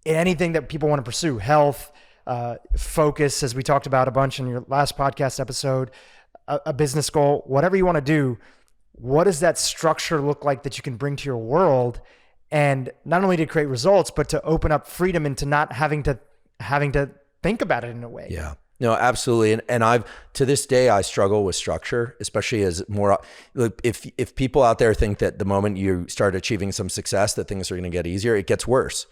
anything that people want to pursue, health, focus, as we talked about a bunch in your last podcast episode, a business goal, whatever you want to do, what does that structure look like that you can bring to your world? And not only to create results, but to open up freedom into not having to think about it in a way. Yeah. No, absolutely. And I've, to this day, I struggle with structure, especially as more, if people out there think that the moment you start achieving some success, that things are going to get easier, it gets worse.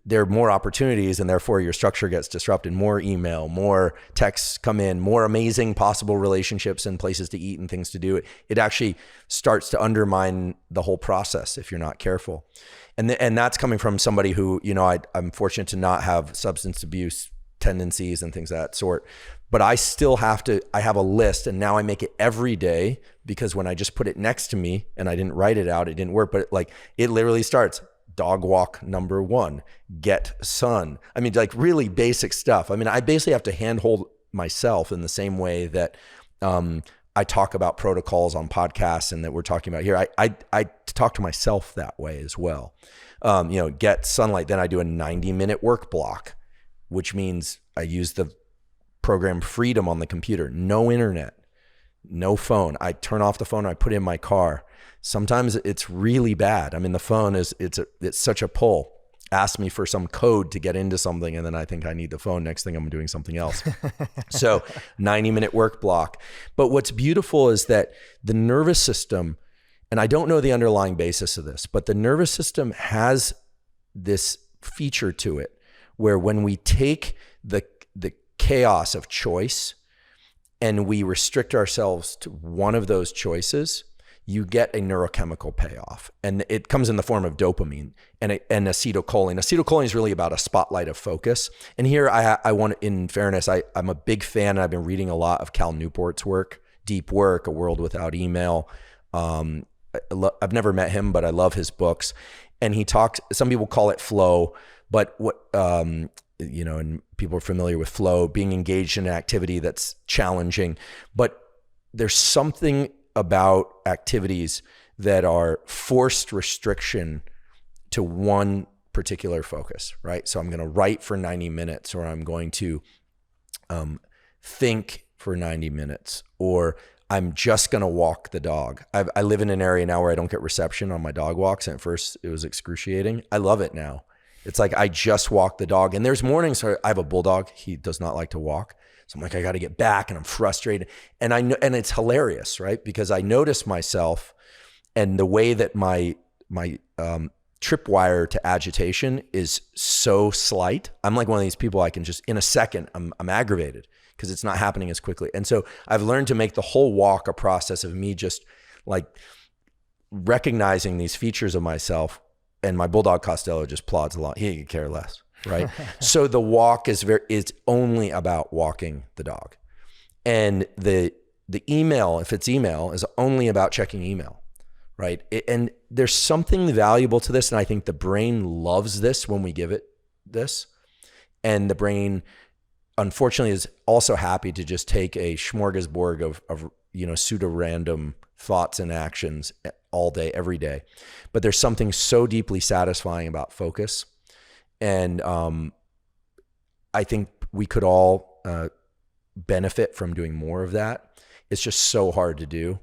There are more opportunities, and therefore your structure gets disrupted. More email, more texts come in, more amazing possible relationships and places to eat and things to do. It actually starts to undermine the whole process if you're not careful. And that's coming from somebody who, I'm fortunate to not have substance abuse tendencies and things of that sort. But I still I have a list, and now I make it every day, because when I just put it next to me and I didn't write it out, it didn't work. But it literally starts: dog walk number 1, get sun. I mean, really basic stuff. I mean, I basically have to handhold myself in the same way that I talk about protocols on podcasts and that we're talking about here. I talk to myself that way as well. Get sunlight. Then I do a 90-minute work block, which means I use the program Freedom on the computer. No internet, no phone. I turn off the phone. I put it in my car. Sometimes it's really bad. I mean, the phone it's such a pull. Ask me for some code to get into something, and then I think I need the phone. Next thing I'm doing something else. So 90-minute work block. But what's beautiful is that the nervous system, and I don't know the underlying basis of this, but the nervous system has this feature to it where when we take the chaos of choice and we restrict ourselves to one of those choices, you get a neurochemical payoff. And it comes in the form of dopamine and acetylcholine. Acetylcholine is really about a spotlight of focus. And here I want, in fairness, I'm a big fan, and I've been reading a lot of Cal Newport's work, Deep Work, A World Without Email. I've never met him, but I love his books. And he talks, some people call it flow, but what, and people are familiar with flow, being engaged in an activity that's challenging. But there's something about activities that are forced restriction to one particular focus, right? So I'm going to write for 90 minutes, or I'm going to think for 90 minutes, or I'm just going to walk the dog. I live in an area now where I don't get reception on my dog walks. And at first it was excruciating. I love it now. It's like I just walk the dog. And there's mornings where I have a bulldog. He does not like to walk. So I'm like, I got to get back, and I'm frustrated. And I know, and it's hilarious, right? Because I notice myself and the way that my tripwire to agitation is so slight. I'm like one of these people, I can just, in a second, I'm aggravated because it's not happening as quickly. And so I've learned to make the whole walk a process of me just like recognizing these features of myself. And my bulldog Costello just plods along. He could care less. Right. So the walk is only about walking the dog. And the email, if it's email, is only about checking email. Right. And there's something valuable to this. And I think the brain loves this when we give it this. And the brain, unfortunately, is also happy to just take a smorgasbord of pseudo-random thoughts and actions all day, every day. But there's something so deeply satisfying about focus. And I think we could all benefit from doing more of that. It's just so hard to do.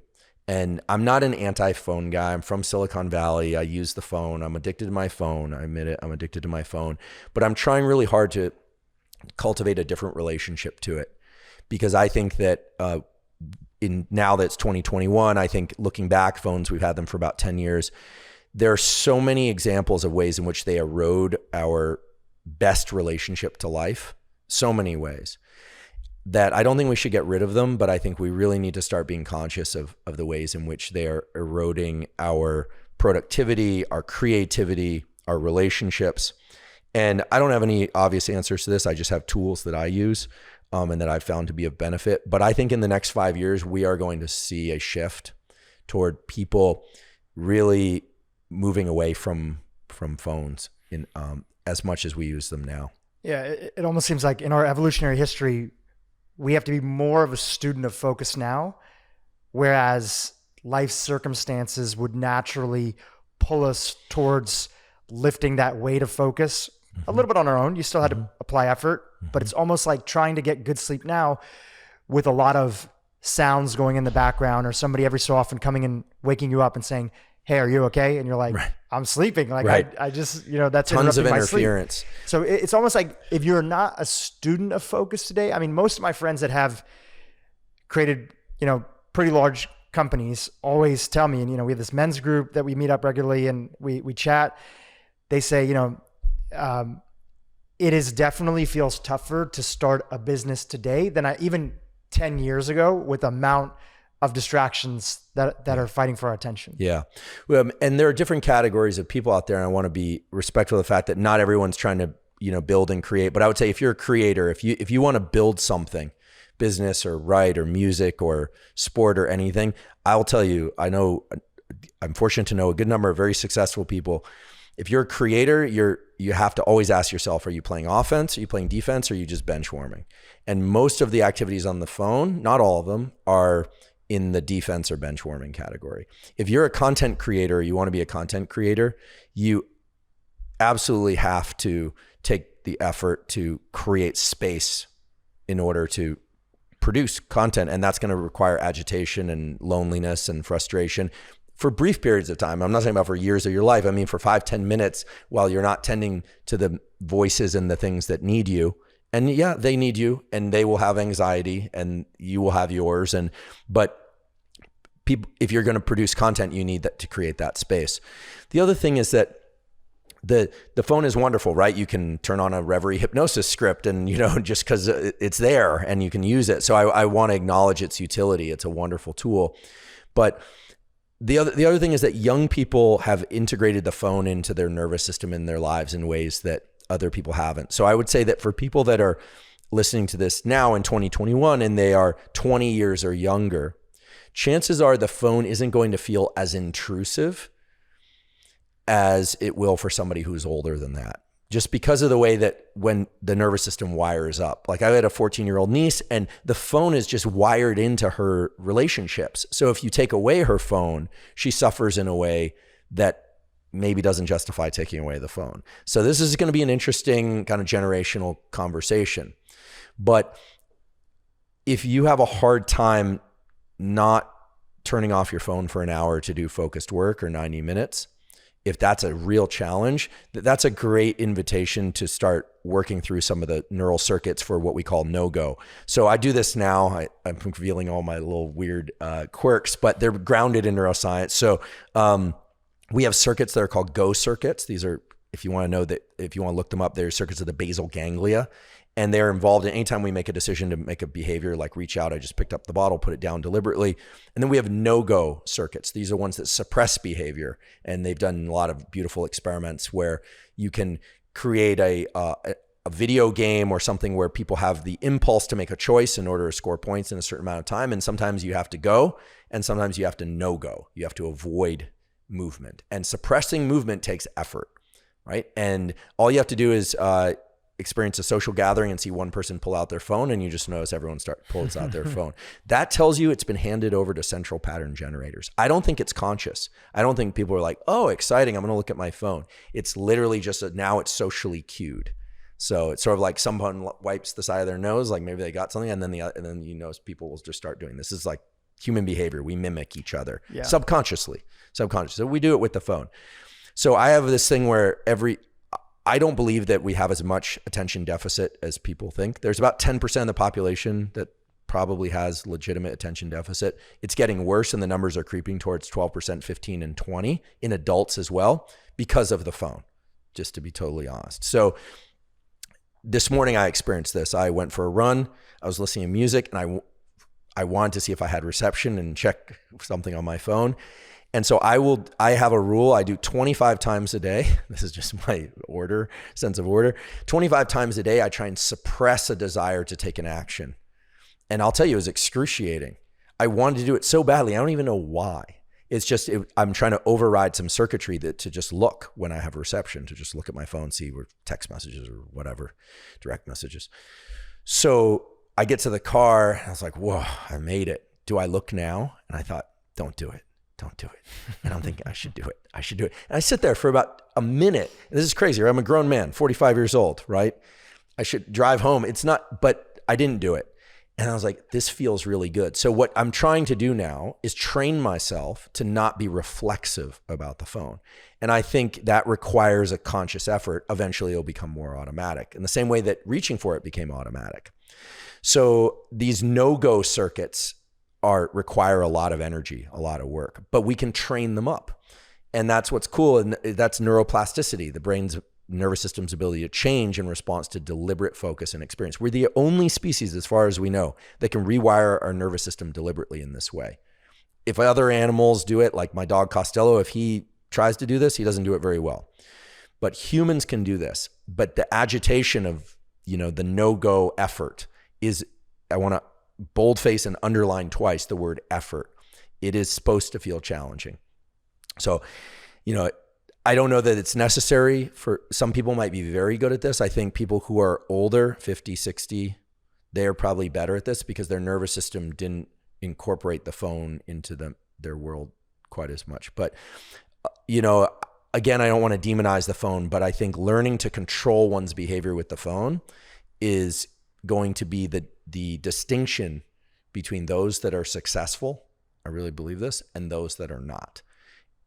And I'm not an anti-phone guy. I'm from Silicon Valley. I use the phone. I'm addicted to my phone. I admit it. I'm addicted to my phone. But I'm trying really hard to cultivate a different relationship to it, because I think that now that it's 2021, I think looking back, phones, we've had them for about 10 years. There are so many examples of ways in which they erode our best relationship to life, so many ways, that I don't think we should get rid of them, but I think we really need to start being conscious of the ways in which they are eroding our productivity, our creativity, our relationships. And I don't have any obvious answers to this. I just have tools that I use and that I've found to be of benefit. But I think in the next 5 years, we are going to see a shift toward people really moving away from phones in as much as we use them now. Yeah, it almost seems like in our evolutionary history, we have to be more of a student of focus now, whereas life circumstances would naturally pull us towards lifting that weight of focus a little bit on our own. You still had to apply effort, but it's almost like trying to get good sleep now with a lot of sounds going in the background, or somebody every so often coming and waking you up and saying, "Hey, are you okay?" And you're like, "I'm sleeping." Like I just, that's tons of interrupting my interference. sleep. So it's almost like if you're not a student of focus today, I mean, most of my friends that have created, pretty large companies always tell me, and, we have this men's group that we meet up regularly and we chat. They say, it is definitely feels tougher to start a business today than even 10 years ago, with the amount of distractions that are fighting for our attention. Yeah. And there are different categories of people out there. And I want to be respectful of the fact that not everyone's trying to, build and create. But I would say if you're a creator, if you want to build something, business or write or music or sport or anything, I'll tell you, I'm fortunate to know a good number of very successful people. If you're a creator, you have to always ask yourself, are you playing offense? Are you playing defense? Or are you just bench warming? And most of the activities on the phone, not all of them, are in the defense or bench warming category. If you're a content creator, or you want to be a content creator, you absolutely have to take the effort to create space in order to produce content. And that's going to require agitation and loneliness and frustration for brief periods of time. I'm not talking about for years of your life. I mean, for 5-10 minutes while you're not tending to the voices and the things that need you. And yeah, they need you, and they will have anxiety, and you will have yours. But people, if you're going to produce content, you need that to create that space. The other thing is that the phone is wonderful, right? You can turn on a Reverie hypnosis script and, just because it's there and you can use it. So I want to acknowledge its utility. It's a wonderful tool. But the other thing is that young people have integrated the phone into their nervous system in their lives in ways that other people haven't. So I would say that for people that are listening to this now in 2021 and they are 20 years or younger, chances are the phone isn't going to feel as intrusive as it will for somebody who's older than that, just because of the way that when the nervous system wires up. Like I had a 14-year-old niece, and the phone is just wired into her relationships. So if you take away her phone, she suffers in a way that maybe doesn't justify taking away the phone. So this is going to be an interesting kind of generational conversation. But if you have a hard time not turning off your phone for an hour to do focused work or 90 minutes, if that's a real challenge, that's a great invitation to start working through some of the neural circuits for what we call no-go. So I do this now. I'm revealing all my little weird quirks, but they're grounded in neuroscience. So we have circuits that are called go circuits. These are, if you want to look them up, they're circuits of the basal ganglia. And they're involved in anytime we make a decision to make a behavior like reach out, I just picked up the bottle, put it down deliberately. And then we have no-go circuits. These are ones that suppress behavior. And they've done a lot of beautiful experiments where you can create a video game or something where people have the impulse to make a choice in order to score points in a certain amount of time. And sometimes you have to go, and sometimes you have to no-go. You have to avoid movement. And suppressing movement takes effort, right? And all you have to do is experience a social gathering and see one person pull out their phone, and you just notice everyone pulls out their phone. That tells you it's been handed over to central pattern generators. I don't think it's conscious. I don't think people are like, oh, exciting, I'm going to look at my phone. It's literally just now it's socially cued. So it's sort of like someone wipes the side of their nose, like maybe they got something, and then people will just start doing this. This is like human behavior. We mimic each other subconsciously. So we do it with the phone. So I have this thing where I don't believe that we have as much attention deficit as people think. There's about 10% of the population that probably has legitimate attention deficit. It's getting worse, and the numbers are creeping towards 12%, 15, and 20 in adults as well because of the phone, just to be totally honest. So this morning I experienced this. I went for a run. I was listening to music, and I wanted to see if I had reception and check something on my phone. And so I have a rule. I do 25 times a day. This is just my sense of order. 25 times a day, I try and suppress a desire to take an action. And I'll tell you, it was excruciating. I wanted to do it so badly. I don't even know why. It's just, I'm trying to override some circuitry to just look when I have reception, to just look at my phone, see where text messages or whatever, direct messages. So I get to the car, and I was like, whoa, I made it. Do I look now? And I thought, don't do it. don't do it. And I'm thinking, I should do it. And I sit there for about a minute. And this is crazy. Right? I'm a grown man, 45 years old, right? I should drive home. But I didn't do it. And I was like, this feels really good. So what I'm trying to do now is train myself to not be reflexive about the phone. And I think that requires a conscious effort. Eventually it'll become more automatic in the same way that reaching for it became automatic. So these no-go circuits require a lot of energy, a lot of work, but we can train them up. And that's what's cool. And that's neuroplasticity, the brain's nervous system's ability to change in response to deliberate focus and experience. We're the only species, as far as we know, that can rewire our nervous system deliberately in this way. If other animals do it, like my dog Costello, if he tries to do this, he doesn't do it very well. But humans can do this. But the agitation of, the no-go effort is, I want to boldface and underline twice the word effort. It is supposed to feel challenging. So, I don't know that it's necessary. For some people might be very good at this. I think people who are older, 50, 60, they're probably better at this because their nervous system didn't incorporate the phone into their world quite as much. But, again, I don't want to demonize the phone, but I think learning to control one's behavior with the phone is going to be the distinction between those that are successful, I really believe this, and those that are not.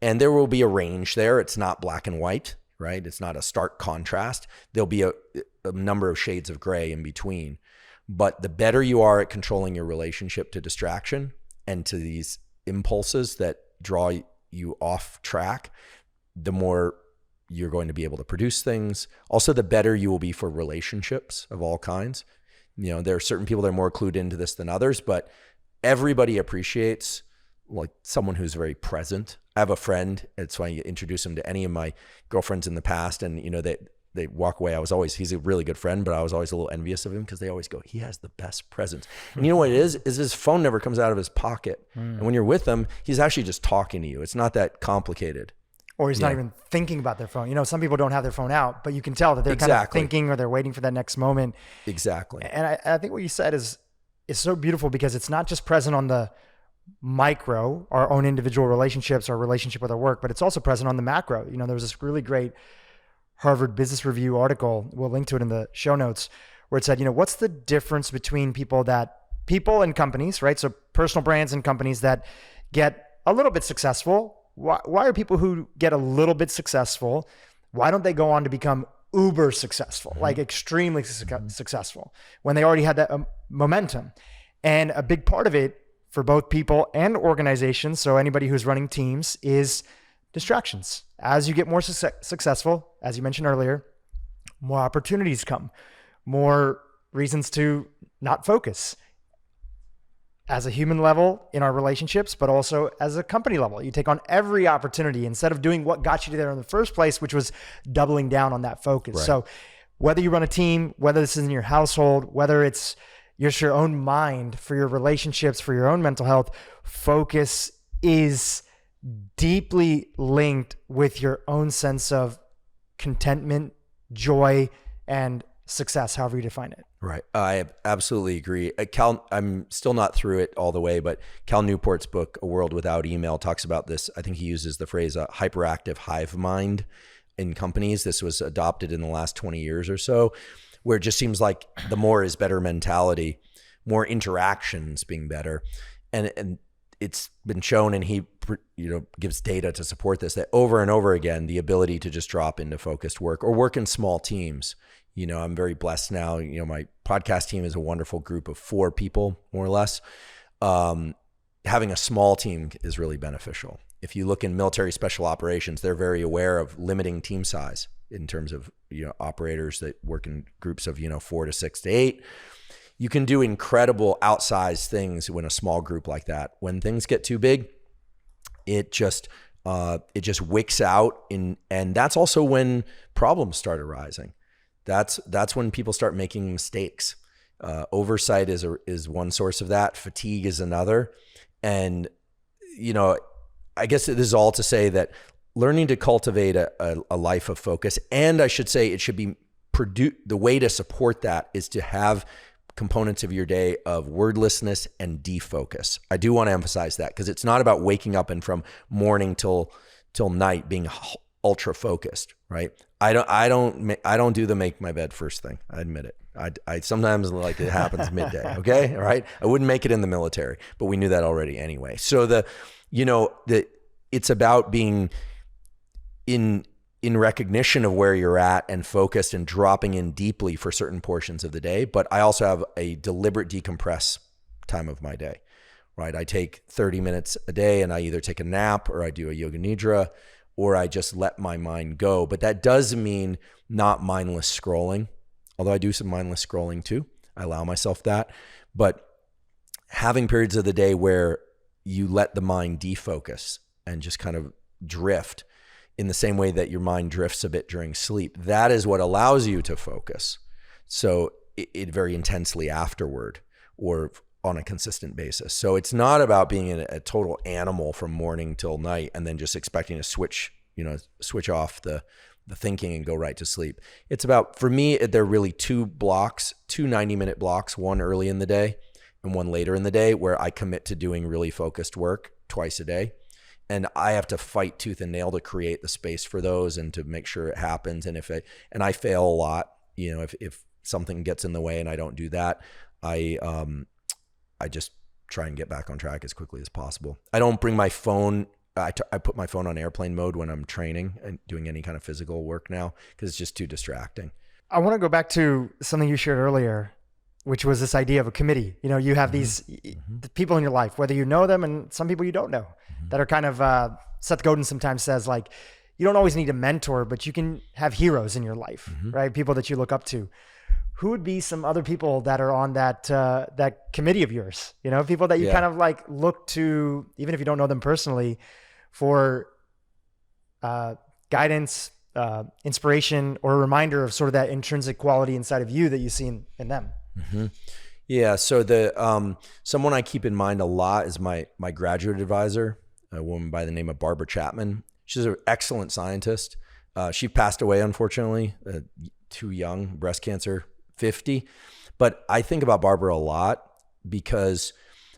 And there will be a range there. It's not black and white, right? It's not a stark contrast. There'll be a number of shades of gray in between. But the better you are at controlling your relationship to distraction and to these impulses that draw you off track, the more you're going to be able to produce things. Also, the better you will be for relationships of all kinds. There are certain people that are more clued into this than others, but everybody appreciates like someone who's very present. I have a friend, it's funny, you introduce him to any of my girlfriends in the past, and they walk away. He's a really good friend, but I was always a little envious of him because they always go, he has the best presence. And you know what it is his phone never comes out of his pocket. And when you're with him, he's actually just talking to you. It's not that complicated. Or he's not even thinking about their phone. Some people don't have their phone out, but you can tell that they're kind of thinking or they're waiting for that next moment. Exactly. And I think what you said is so beautiful because it's not just present on the micro, our own individual relationships, our relationship with our work, but it's also present on the macro. There was this really great Harvard Business Review article, we'll link to it in the show notes, where it said, what's the difference between people and companies, right? So personal brands and companies that get a little bit successful. Why are people who get a little bit successful, why don't they go on to become uber successful, like extremely successful when they already had that momentum? And a big part of it for both people and organizations, so anybody who's running teams, is distractions. As you get more successful, as you mentioned earlier, more opportunities come, more reasons to not focus. As a human level in our relationships, but also as a company level. You take on every opportunity instead of doing what got you there in the first place, which was doubling down on that focus. Right. So whether you run a team, whether this is in your household, whether it's just your own mind, for your relationships, for your own mental health, focus is deeply linked with your own sense of contentment, joy, and success, however you define it. Right. I absolutely agree. I'm still not through it all the way, but Cal Newport's book, A World Without Email, talks about this. I think he uses the phrase hyperactive hive mind in companies. This was adopted in the last 20 years or so, where it just seems like the more is better mentality, more interactions being better. And it's been shown, and he gives data to support this, that over and over again, the ability to just drop into focused work or work in small teams. I'm very blessed now. My podcast team is a wonderful group of 4 people, more or less. Having a small team is really beneficial. If you look in military special operations, they're very aware of limiting team size in terms of, operators that work in groups of, 4 to 6 to 8. You can do incredible outsized things when a small group like that. When things get too big, it just wicks out, and that's also when problems start arising. That's when people start making mistakes. Oversight is one source of that. Fatigue is another. And, I guess this is all to say that learning to cultivate a life of focus, and I should say it should be the way to support that is to have components of your day of wordlessness and defocus. I do want to emphasize that because it's not about waking up and from morning till night being ultra focused, right? I don't do the make my bed first thing. I admit it. I sometimes like it happens midday. Okay. All right. I wouldn't make it in the military, but we knew that already anyway. So it's about being in recognition of where you're at and focused and dropping in deeply for certain portions of the day. But I also have a deliberate decompress time of my day, right? I take 30 minutes a day and I either take a nap or I do a yoga nidra or I just let my mind go. But that does mean not mindless scrolling, although I do some mindless scrolling too. I allow myself that. But having periods of the day where you let the mind defocus and just kind of drift in the same way that your mind drifts a bit during sleep, that is what allows you to focus. So it very intensely afterward or on a consistent basis. So it's not about being a total animal from morning till night and then just expecting to switch off the thinking and go right to sleep. It's about, for me, there are really two 90-minute blocks, one early in the day and one later in the day where I commit to doing really focused work twice a day. And I have to fight tooth and nail to create the space for those and to make sure it happens. And I fail a lot, if something gets in the way and I don't do that, I just try and get back on track as quickly as possible. I don't bring my phone. I put my phone on airplane mode when I'm training and doing any kind of physical work now because it's just too distracting. I want to go back to something you shared earlier, which was this idea of a committee. You have these the people in your life, whether you know them and some people you don't know, that are kind of, Seth Godin sometimes says, like, you don't always need a mentor, but you can have heroes in your life, right? People that you look up to. Who would be some other people that are on that committee of yours? People that you kind of like look to, even if you don't know them personally, for guidance, inspiration, or a reminder of sort of that intrinsic quality inside of you that you see in them. Mm-hmm. Yeah. So the someone I keep in mind a lot is my graduate advisor, a woman by the name of Barbara Chapman. She's an excellent scientist. She passed away, unfortunately, too young, breast cancer, 50. But I think about Barbara a lot because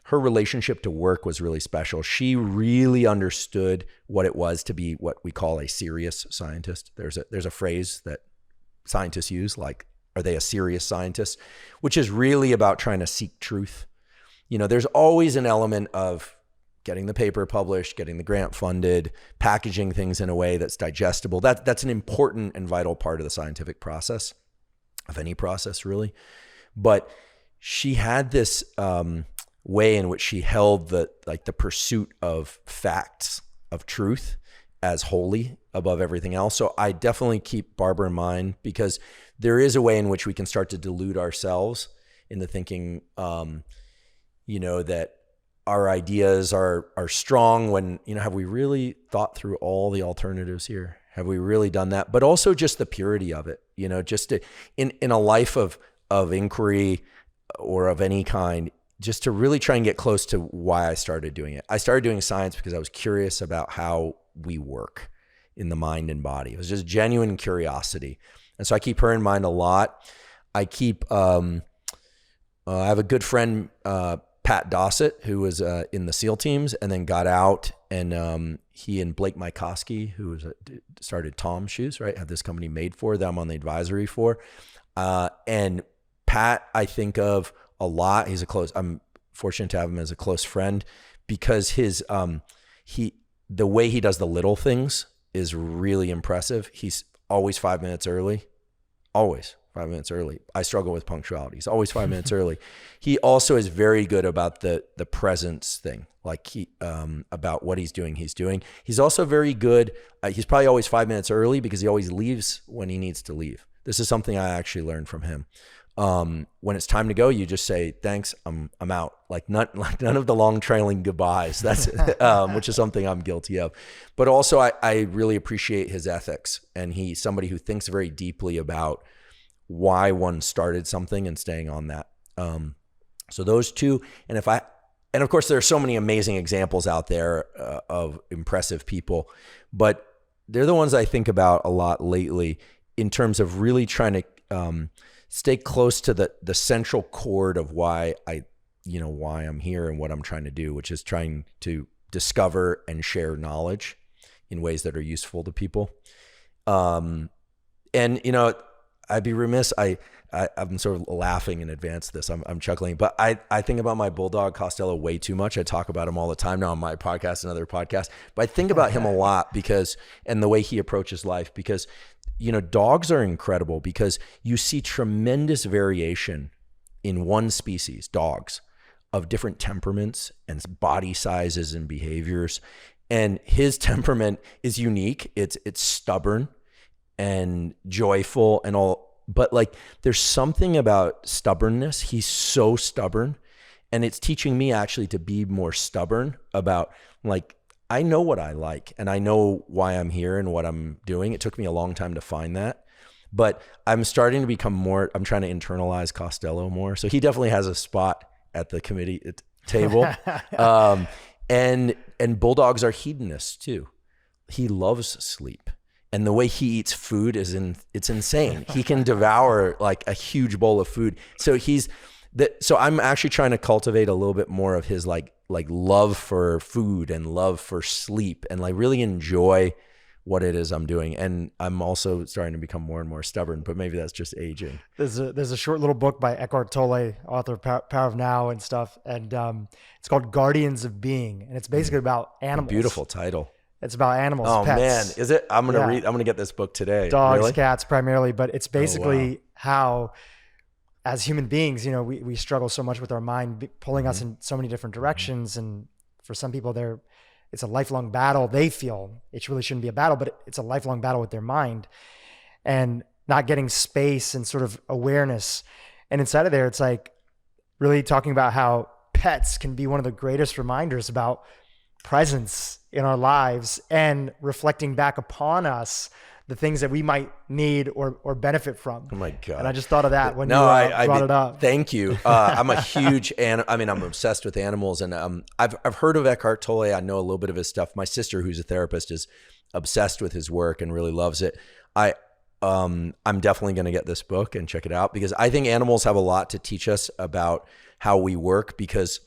her relationship to work was really special. She really understood what it was to be what we call a serious scientist. There's a phrase that scientists use, like, are they a serious scientist? Which is really about trying to seek truth. There's always an element of getting the paper published, getting the grant funded, packaging things in a way that's digestible. That's an important and vital part of the scientific process, of any process really. But she had this way in which she held the pursuit of facts, of truth, as holy above everything else. So I definitely keep Barbara in mind because there is a way in which we can start to delude ourselves into thinking, that our ideas are strong when, have we really thought through all the alternatives here? Have we really done that? But also just the purity of it, just in a life of inquiry or of any kind, just to really try and get close to why I started doing it. I started doing science because I was curious about how we work in the mind and body. It was just genuine curiosity. And so I keep her in mind a lot. I have a good friend, Pat Dossett, who was in the SEAL teams and then got out, and he and Blake Mykoski, who started Tom's Shoes, right, have this company Made For that I'm on the advisory for. And Pat, I think of a lot. I'm fortunate to have him as a close friend because the way he does the little things is really impressive. He's always 5 minutes early. Always 5 minutes early. I struggle with punctuality. He's always 5 minutes early. He also is very good about the presence thing, like about what he's doing. He's also very good. He's probably always 5 minutes early because he always leaves when he needs to leave. This is something I actually learned from him. When it's time to go, you just say, thanks, I'm out. None of the long trailing goodbyes. That's which is something I'm guilty of. But also I really appreciate his ethics, and he's somebody who thinks very deeply about why one started something and staying on that. So those two, and of course there are so many amazing examples out there of impressive people, but they're the ones I think about a lot lately in terms of really trying to stay close to the central chord of why why I'm here and what I'm trying to do, which is trying to discover and share knowledge in ways that are useful to people. And I'd be remiss. I'm sort of laughing in advance of this. I'm chuckling, but I think about my bulldog Costello way too much. I talk about him all the time now on my podcast and other podcasts, but I think about him a lot and the way he approaches life, because, dogs are incredible because you see tremendous variation in one species, dogs, of different temperaments and body sizes and behaviors. And his temperament is unique. It's stubborn and joyful and all, but like there's something about stubbornness. He's so stubborn, and it's teaching me actually to be more stubborn about, like, I know what I like and I know why I'm here and what I'm doing. It took me a long time to find that, but I'm starting to become more, I'm trying to internalize Costello more. So he definitely has a spot at the committee table. And bulldogs are hedonists too. He loves sleep. And the way he eats food it's insane. He can devour like a huge bowl of food. So so I'm actually trying to cultivate a little bit more of his like love for food and love for sleep, and like really enjoy what it is I'm doing. And I'm also starting to become more and more stubborn, but maybe that's just aging. There's a short little book by Eckhart Tolle, author of Power of Now and stuff. And it's called Guardians of Being. And it's basically about animals. Beautiful title. It's about animals, Oh pets. man, is it? I'm gonna get this book today. Dogs, Really? cats primarily, but it's basically wow. how, as human beings, we struggle so much with our mind pulling us in so many different directions. And for some people, it's a lifelong battle. They feel it really shouldn't be a battle, but it's a lifelong battle with their mind and not getting space and sort of awareness. And inside of there, it's like really talking about how pets can be one of the greatest reminders about presence in our lives and reflecting back upon us the things that we might need or benefit from. Oh my God. And I just thought of that when you brought it up. Thank you. I'm a huge, I'm obsessed with animals, and I've heard of Eckhart Tolle. I know a little bit of his stuff. My sister, who's a therapist, is obsessed with his work and really loves it. I'm definitely going to get this book and check it out, because I think animals have a lot to teach us about how we work, because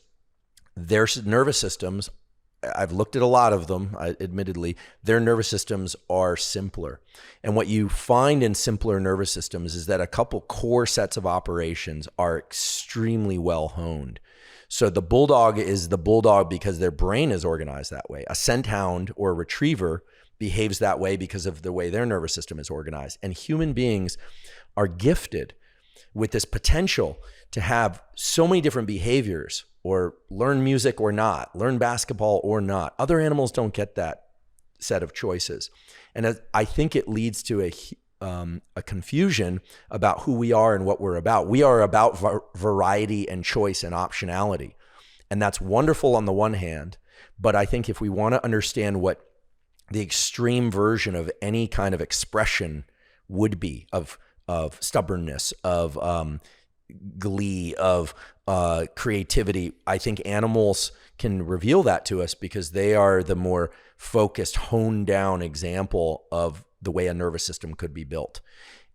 their nervous systems, I've looked at a lot of them, admittedly, their nervous systems are simpler. And what you find in simpler nervous systems is that a couple core sets of operations are extremely well honed. So the bulldog is the bulldog because their brain is organized that way. A scent hound or a retriever behaves that way because of the way their nervous system is organized. And human beings are gifted with this potential to have so many different behaviors, or learn music or not, learn basketball or not. Other animals don't get that set of choices. And I think it leads to a confusion about who we are and what we're about. We are about variety and choice and optionality. And that's wonderful on the one hand, but I think if we want to understand what the extreme version of any kind of expression would be of stubbornness, of glee, of creativity, I think animals can reveal that to us, because they are the more focused, honed down example of the way a nervous system could be built.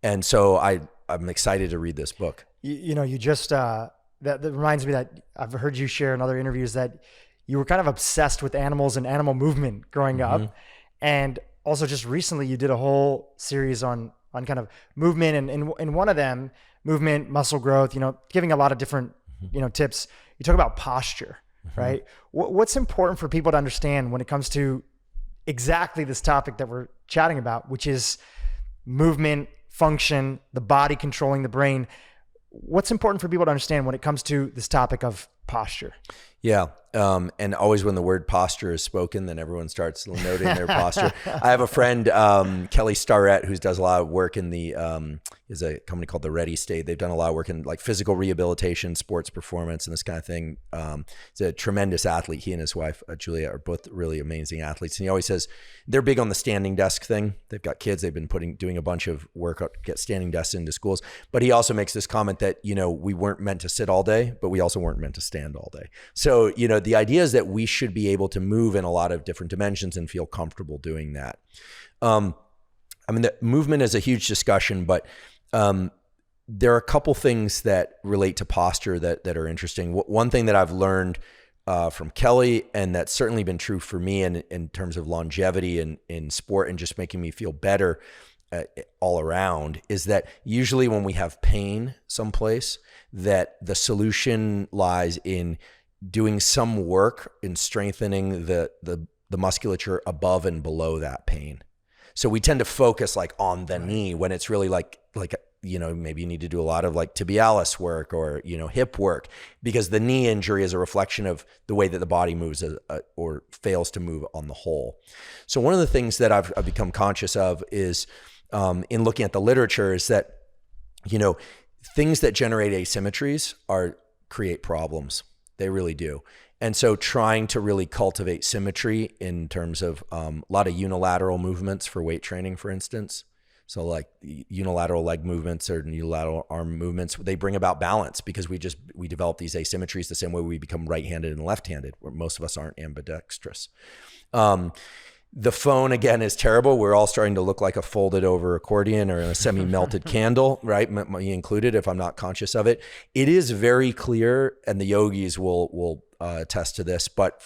And so I'm excited to read this book. You just, that reminds me that I've heard you share in other interviews that you were kind of obsessed with animals and animal movement growing up. And also just recently you did a whole series on kind of movement, and in one of them, movement, muscle growth, giving a lot of different, tips. You talk about posture, right? What's important for people to understand when it comes to exactly this topic that we're chatting about, which is movement, function, the body controlling the brain. What's important for people to understand when it comes to this topic of posture? Yeah. And always when the word posture is spoken, then everyone starts noting their posture. I have a friend, Kelly Starrett, who does a lot of work in is a company called The Ready State. They've done a lot of work in like physical rehabilitation, sports performance, and this kind of thing. He's a tremendous athlete. He and his wife, Julia, are both really amazing athletes. And he always says they're big on the standing desk thing. They've got kids. They've been doing a bunch of work to get standing desks into schools. But he also makes this comment that, we weren't meant to sit all day, but we also weren't meant to stand all day. So, the idea is that we should be able to move in a lot of different dimensions and feel comfortable doing that. The movement is a huge discussion, but there are a couple things that relate to posture that are interesting. One thing that I've learned from Kelly, and that's certainly been true for me in terms of longevity in sport and just making me feel better all around, is that usually when we have pain someplace, that the solution lies in doing some work in strengthening the musculature above and below that pain. So we tend to focus like on the knee when it's really like, maybe you need to do a lot of like tibialis work or, hip work, because the knee injury is a reflection of the way that the body moves or fails to move on the whole. So one of the things that I've become conscious of is in looking at the literature is that, things that generate asymmetries create problems. They really do. And so trying to really cultivate symmetry in terms of a lot of unilateral movements for weight training, for instance. So like unilateral leg movements or unilateral arm movements, they bring about balance because we develop these asymmetries the same way we become right-handed and left-handed, where most of us aren't ambidextrous. The phone, again, is terrible. We're all starting to look like a folded over accordion or a semi-melted candle, right? Me included, if I'm not conscious of it. It is very clear, and the yogis will attest to this, but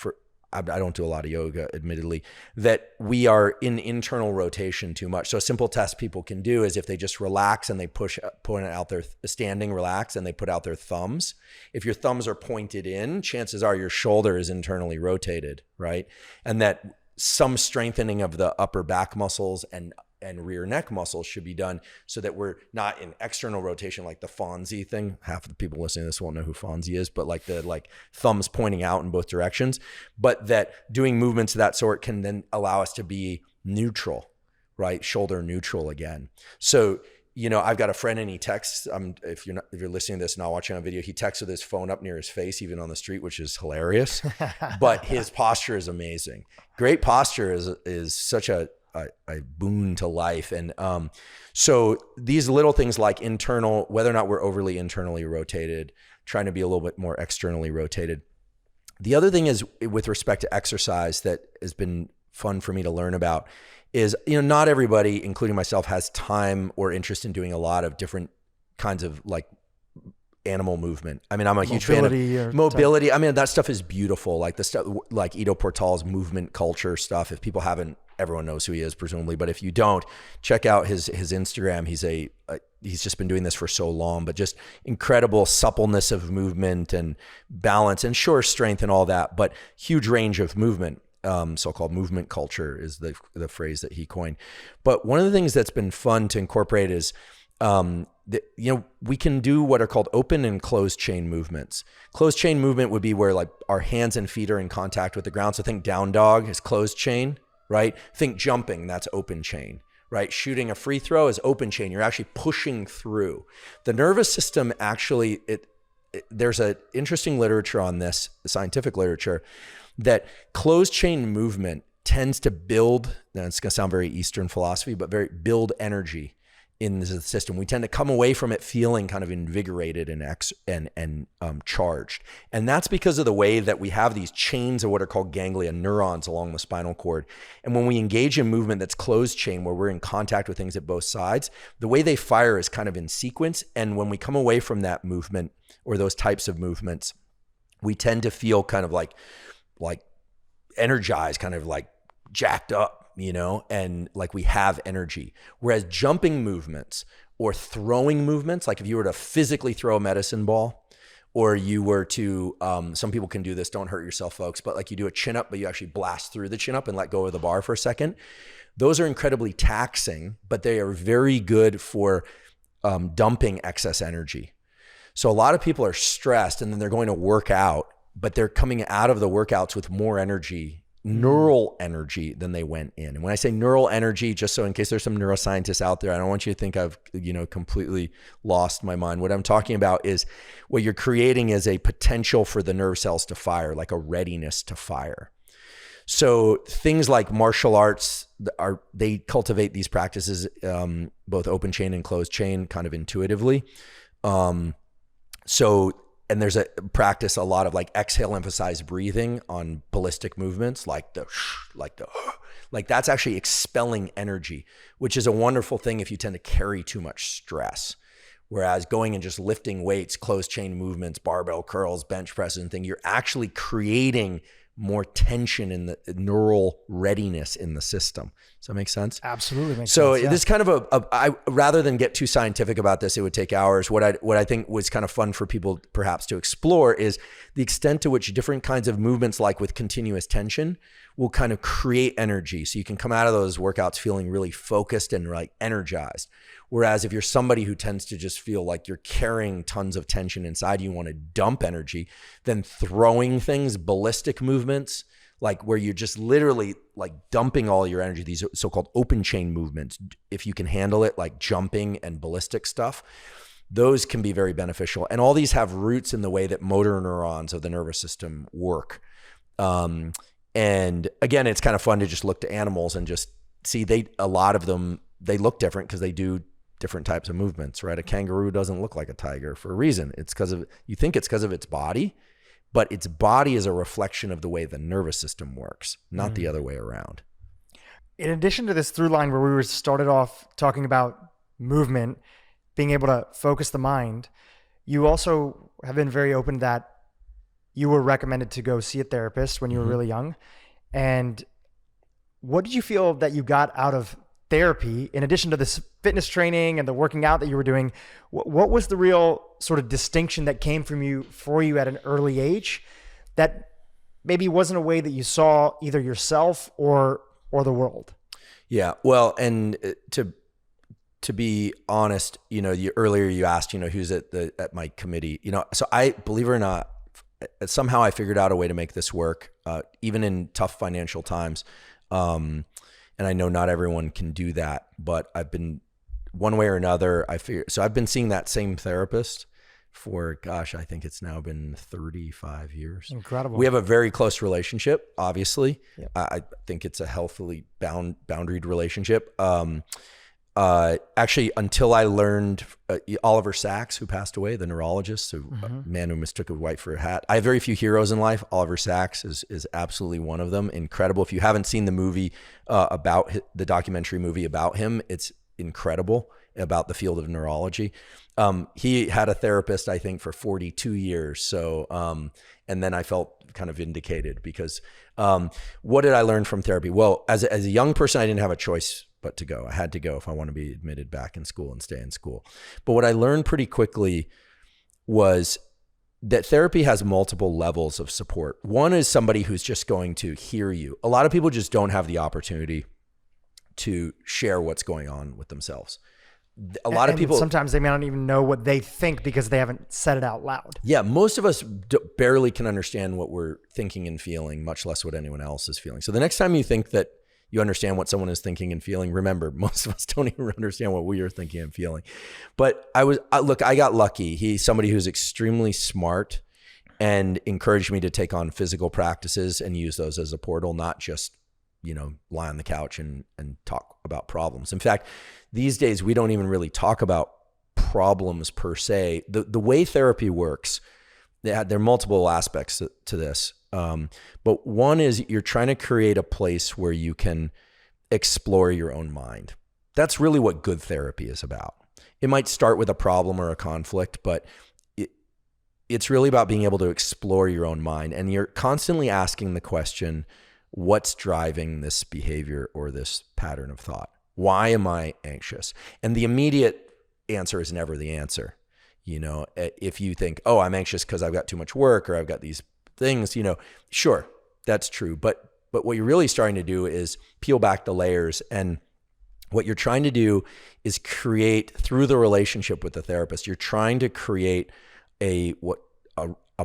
I don't do a lot of yoga, admittedly, that we are in internal rotation too much. So a simple test people can do is if they just relax and they point out their standing, relax, and they put out their thumbs. If your thumbs are pointed in, chances are your shoulder is internally rotated, right? And that some strengthening of the upper back muscles and rear neck muscles should be done so that we're not in external rotation like the Fonzie thing. Half of the people listening to this won't know who Fonzie is, but like the thumbs pointing out in both directions. But that doing movements of that sort can then allow us to be neutral, right? Shoulder neutral again. So, I've got a friend and he texts, if you're listening to this and not watching on video, he texts with his phone up near his face, even on the street, which is hilarious. But his posture is amazing. Great posture is such a boon to life. And so these little things like internal, whether or not we're overly internally rotated, trying to be a little bit more externally rotated. The other thing is with respect to exercise that has been fun for me to learn about is, not everybody, including myself, has time or interest in doing a lot of different kinds of like animal movement. I mean, I'm a huge fan of mobility. I mean, that stuff is beautiful. Like the stuff like Ido Portal's movement culture stuff. If people haven't, everyone knows who he is presumably, but if you don't, check out his Instagram. He's just been doing this for so long, but just incredible suppleness of movement and balance and sure strength and all that, but huge range of movement. So-called movement culture is the phrase that he coined. But one of the things that's been fun to incorporate is, we can do what are called open and closed chain movements. Closed chain movement would be where like our hands and feet are in contact with the ground. So think down dog is closed chain, right? Think jumping, that's open chain, right? Shooting a free throw is open chain. You're actually pushing through. The nervous system actually, there's an interesting literature on this, scientific literature, that closed chain movement tends to build, now it's going to sound very Eastern philosophy, but build energy in the system. We tend to come away from it feeling kind of invigorated and charged. And that's because of the way that we have these chains of what are called ganglia, neurons along the spinal cord. And when we engage in movement that's closed chain, where we're in contact with things at both sides, the way they fire is kind of in sequence. And when we come away from that movement or those types of movements, we tend to feel kind of like energized, kind of like jacked up, and like we have energy. Whereas jumping movements or throwing movements, like if you were to physically throw a medicine ball, or you were to, some people can do this, don't hurt yourself folks, but like you do a chin up, but you actually blast through the chin up and let go of the bar for a second. Those are incredibly taxing, but they are very good for dumping excess energy. So a lot of people are stressed and then they're going to work out, but they're coming out of the workouts with more energy, neural energy, than they went in. And when I say neural energy, just so in case there's some neuroscientists out there, I don't want you to think I've, completely lost my mind. What I'm talking about is what you're creating is a potential for the nerve cells to fire, like a readiness to fire. So things like martial arts they cultivate these practices, both open chain and closed chain, kind of intuitively. And there's a practice, a lot of like exhale emphasized breathing on ballistic movements, like that's actually expelling energy, which is a wonderful thing if you tend to carry too much stress. Whereas going and just lifting weights, closed chain movements, barbell curls, bench presses and things, you're actually creating more tension in the neural readiness in the system. Does that make sense? Absolutely makes so sense. This kind of I rather than get too scientific about this, it would take hours. What I think was kind of fun for people perhaps to explore is the extent to which different kinds of movements, like with continuous tension, will kind of create energy. So you can come out of those workouts feeling really focused and like energized. Whereas if you're somebody who tends to just feel like you're carrying tons of tension inside, you want to dump energy, then throwing things, ballistic movements, like where you're just literally like dumping all your energy, these so-called open chain movements, if you can handle it, like jumping and ballistic stuff, those can be very beneficial. And all these have roots in the way that motor neurons of the nervous system work. And again, it's kind of fun to just look to animals and just see a lot of them, they look different because they do different types of movements, right? A kangaroo doesn't look like a tiger for a reason. It's you think it's because of its body, but its body is a reflection of the way the nervous system works, not the other way around. In addition to this through line where we started off talking about movement, being able to focus the mind, you also have been very open that you were recommended to go see a therapist when you were really young. And what did you feel that you got out of therapy, in addition to this fitness training and the working out that you were doing? What was the real sort of distinction that came for you at an early age that maybe wasn't a way that you saw either yourself or the world? Yeah, well, and to be honest, earlier you asked, who's at my committee, so I, believe it or not, somehow I figured out a way to make this work, even in tough financial times. And I know not everyone can do that, but I've been, one way or another, so I've been seeing that same therapist for, I think it's now been 35 years. Incredible. We have a very close relationship, obviously. Yep. I think it's a healthily boundaried relationship. Actually, until I learned Oliver Sacks, who passed away, the neurologist, a man who mistook a white for a hat. I have very few heroes in life. Oliver Sacks is absolutely one of them. Incredible. If you haven't seen the movie the documentary movie about him, it's incredible, about the field of neurology. He had a therapist, I think, for 42 years. So, and then I felt kind of vindicated because what did I learn from therapy? Well, as a young person, I didn't have a choice but to go. I had to go if I want to be admitted back in school and stay in school. But what I learned pretty quickly was that therapy has multiple levels of support. One is somebody who's just going to hear you. A lot of people just don't have the opportunity to share what's going on with themselves. A lot of people, sometimes they may not even know what they think because they haven't said it out loud. Yeah, most of us barely can understand what we're thinking and feeling, much less what anyone else is feeling. So the next time you think that you understand what someone is thinking and feeling, remember, most of us don't even understand what we are thinking and feeling. But I got lucky. He's somebody who's extremely smart and encouraged me to take on physical practices and use those as a portal, not just, lie on the couch and talk about problems. In fact, these days, we don't even really talk about problems per se. The way therapy works, there are multiple aspects to this. But one is you're trying to create a place where you can explore your own mind. That's really what good therapy is about. It might start with a problem or a conflict, but it's really about being able to explore your own mind. And you're constantly asking the question, what's driving this behavior or this pattern of thought? Why am I anxious? And the immediate answer is never the answer. If you think, oh, I'm anxious because I've got too much work or I've got these things, sure, that's true. But what you're really starting to do is peel back the layers. And what you're trying to do is create, through the relationship with the therapist, you're trying to create a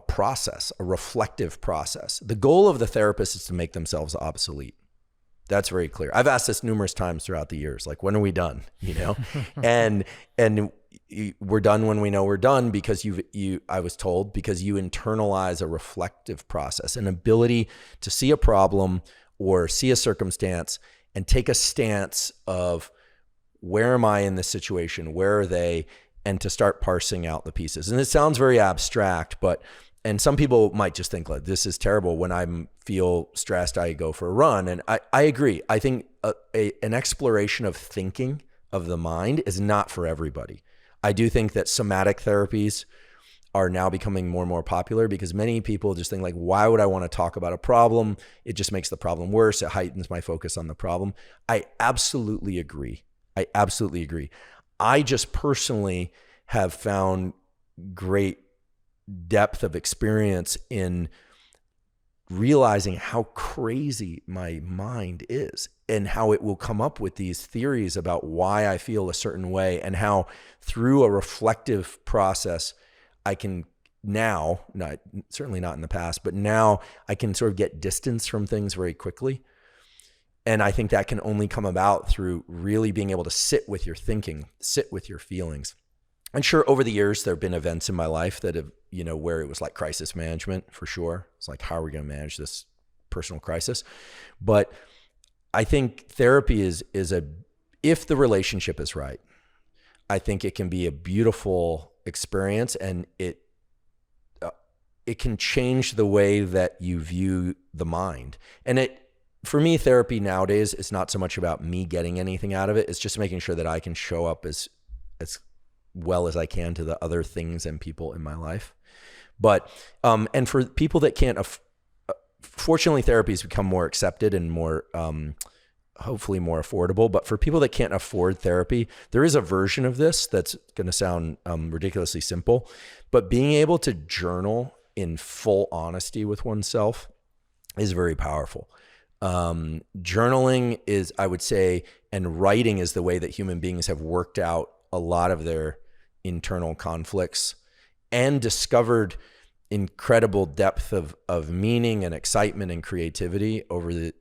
process, a reflective process. The goal of the therapist is to make themselves obsolete. That's very clear. I've asked this numerous times throughout the years, like, when are we done? And we're done when we know we're done, because I was told, because you internalize a reflective process, an ability to see a problem or see a circumstance and take a stance of, where am I in this situation? Where are they? And to start parsing out the pieces. And it sounds very abstract, and some people might just think, like, this is terrible. When I feel stressed, I go for a run. And I agree. I think an exploration of thinking of the mind is not for everybody. I do think that somatic therapies are now becoming more and more popular because many people just think like, why would I want to talk about a problem? It just makes the problem worse. It heightens my focus on the problem. I absolutely agree. I just personally have found great depth of experience in realizing how crazy my mind is and how it will come up with these theories about why I feel a certain way, and how through a reflective process I can now, certainly not in the past, but now I can sort of get distance from things very quickly. And I think that can only come about through really being able to sit with your thinking, sit with your feelings. And sure, over the years, there have been events in my life that have, where it was like crisis management for sure. It's like, how are we going to manage this personal crisis? But I think therapy is if the relationship is right, I think it can be a beautiful experience, and it can change the way that you view the mind. And for me, therapy nowadays is not so much about me getting anything out of it. It's just making sure that I can show up as well as I can to the other things and people in my life. But, and for people that can't, fortunately, therapy has become more accepted and more, hopefully more affordable. But for people that can't afford therapy, there is a version of this that's going to sound ridiculously simple, but being able to journal in full honesty with oneself is very powerful. Journaling is, I would say, and writing is the way that human beings have worked out a lot of their internal conflicts and discovered incredible depth of meaning and excitement and creativity over the,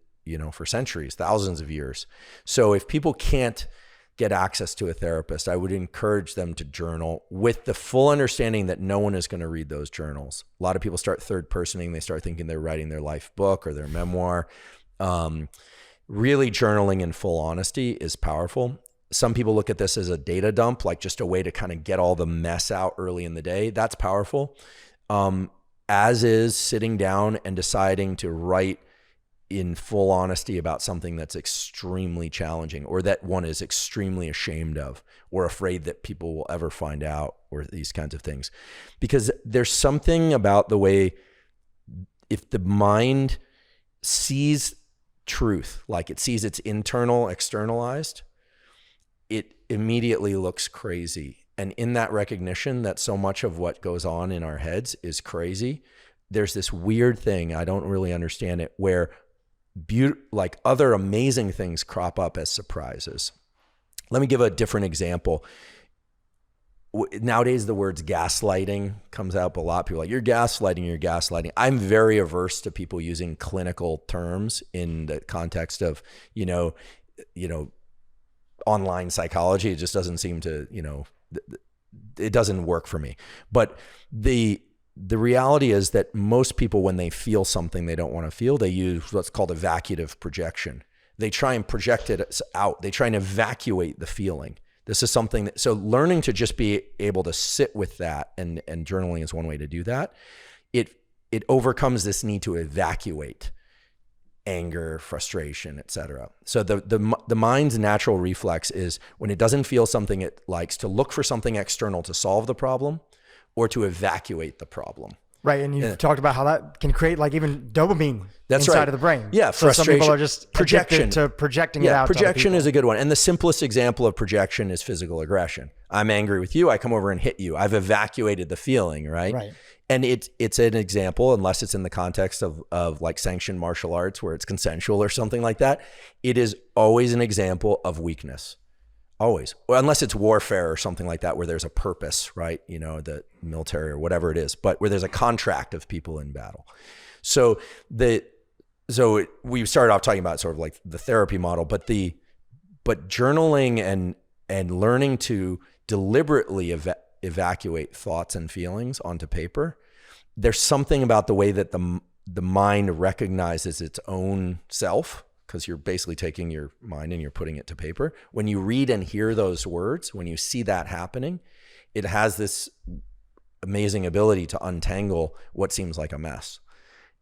for centuries, thousands of years. So if people can't get access to a therapist, I would encourage them to journal with the full understanding that no one is going to read those journals. A lot of people start third personing. They start thinking they're writing their life book or their memoir. Really journaling in full honesty is powerful. Some people look at this as a data dump, like just a way to kind of get all the mess out early in the day. That's powerful. As is sitting down and deciding to write in full honesty about something that's extremely challenging, or that one is extremely ashamed of, or afraid that people will ever find out, or these kinds of things. Because there's something about the way, if the mind sees truth, like it sees its internal externalized, it immediately looks crazy. And in that recognition that so much of what goes on in our heads is crazy, there's this weird thing, I don't really understand it, where like other amazing things crop up as surprises. Let me give a different example. Nowadays, the words gaslighting comes up a lot. People are like, you're gaslighting. I'm very averse to people using clinical terms in the context of, online psychology. It just doesn't seem to, it doesn't work for me. But the reality is that most people, when they feel something they don't want to feel, they use what's called evacuative projection. They try and project it out. They try and evacuate the feeling. This is something that, so learning to just be able to sit with that, and journaling is one way to do that. It overcomes this need to evacuate anger, frustration, etc. So the mind's natural reflex is, when it doesn't feel something it likes, to look for something external to solve the problem or to evacuate the problem. Right, and you've talked about how that can create like even dopamine That's inside right. of the brain. Yeah, so frustration. some people are just projection addicted to projecting it out. Projection is a good one. And the simplest example of projection is physical aggression. I'm angry with you. I come over and hit you. I've evacuated the feeling, right? Right. And it's an example, unless it's in the context of like sanctioned martial arts where it's consensual or something like that. It is always an example of weakness. Always. Well, unless it's warfare or something like that, where there's a purpose, right? The military or whatever it is, but where there's a contract of people in battle. So we started off talking about sort of like the therapy model, but journaling and learning to deliberately evacuate thoughts and feelings onto paper. There's something about the way that the mind recognizes its own self, because you're basically taking your mind and you're putting it to paper. When you read and hear those words, when you see that happening, it has this amazing ability to untangle what seems like a mess.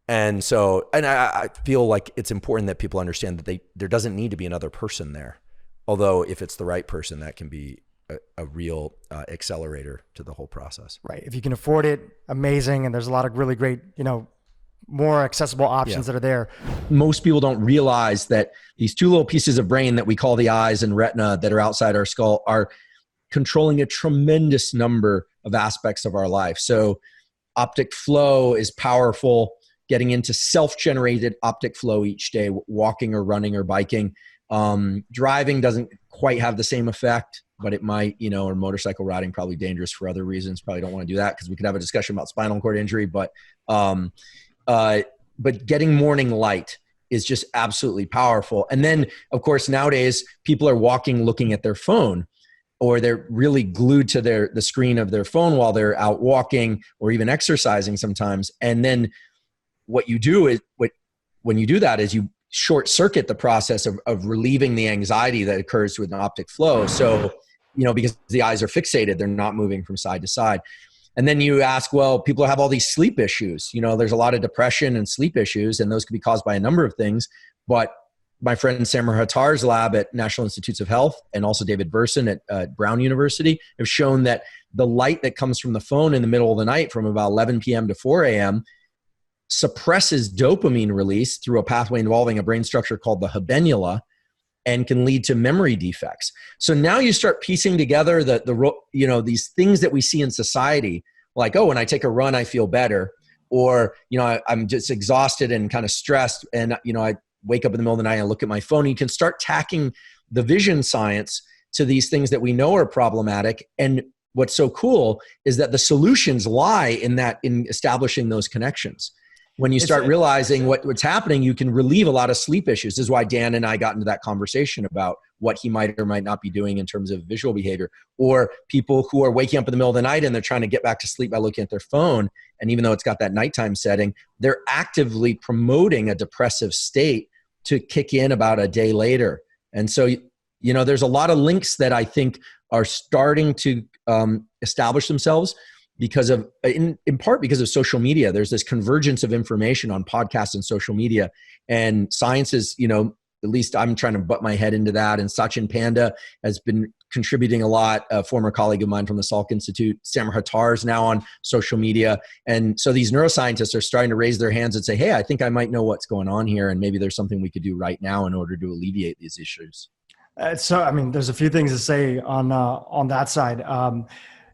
And so, I feel like it's important that people understand that there doesn't need to be another person there. Although if it's the right person, that can be a real accelerator to the whole process. Right. If you can afford it, amazing. And there's a lot of really great, more accessible options that are there. Most people don't realize that these two little pieces of brain that we call the eyes and retina that are outside our skull are controlling a tremendous number of aspects of our life. So optic flow is powerful. Getting into self-generated optic flow each day, walking or running or biking. Driving doesn't quite have the same effect, but it might, or motorcycle riding, probably dangerous for other reasons. Probably don't want to do that because we could have a discussion about spinal cord injury, but getting morning light is just absolutely powerful. And then of course, nowadays people are walking, looking at their phone, or they're really glued to the screen of their phone while they're out walking or even exercising sometimes. And then what you do is when you do that is you short circuit the process of relieving the anxiety that occurs with an optic flow. So, because the eyes are fixated, they're not moving from side to side. And then you ask, well, people have all these sleep issues. There's a lot of depression and sleep issues, and those can be caused by a number of things. But my friend Samar Hattar's lab at National Institutes of Health and also David Burson at Brown University have shown that the light that comes from the phone in the middle of the night from about 11 p.m. to 4 a.m. suppresses dopamine release through a pathway involving a brain structure called the habenula and can lead to memory defects. So now you start piecing together these things that we see in society, like, oh, when I take a run, I feel better. Or, I'm just exhausted and kind of stressed. And, I wake up in the middle of the night and look at my phone. You can start tacking the vision science to these things that we know are problematic. And what's so cool is that the solutions lie in establishing those connections. When you start realizing what's happening, you can relieve a lot of sleep issues. This is why Dan and I got into that conversation about what he might or might not be doing in terms of visual behavior, or people who are waking up in the middle of the night and they're trying to get back to sleep by looking at their phone. And even though it's got that nighttime setting, they're actively promoting a depressive state to kick in about a day later. And so, there's a lot of links that I think are starting to establish themselves because of, in part because of social media. There's this convergence of information on podcasts and social media, and science is, at least I'm trying to butt my head into that. And Sachin Panda has been contributing a lot, a former colleague of mine from the Salk Institute. Samar Hattar is now on social media. And so these neuroscientists are starting to raise their hands and say, hey, I think I might know what's going on here. And maybe there's something we could do right now in order to alleviate these issues. There's a few things to say on that side.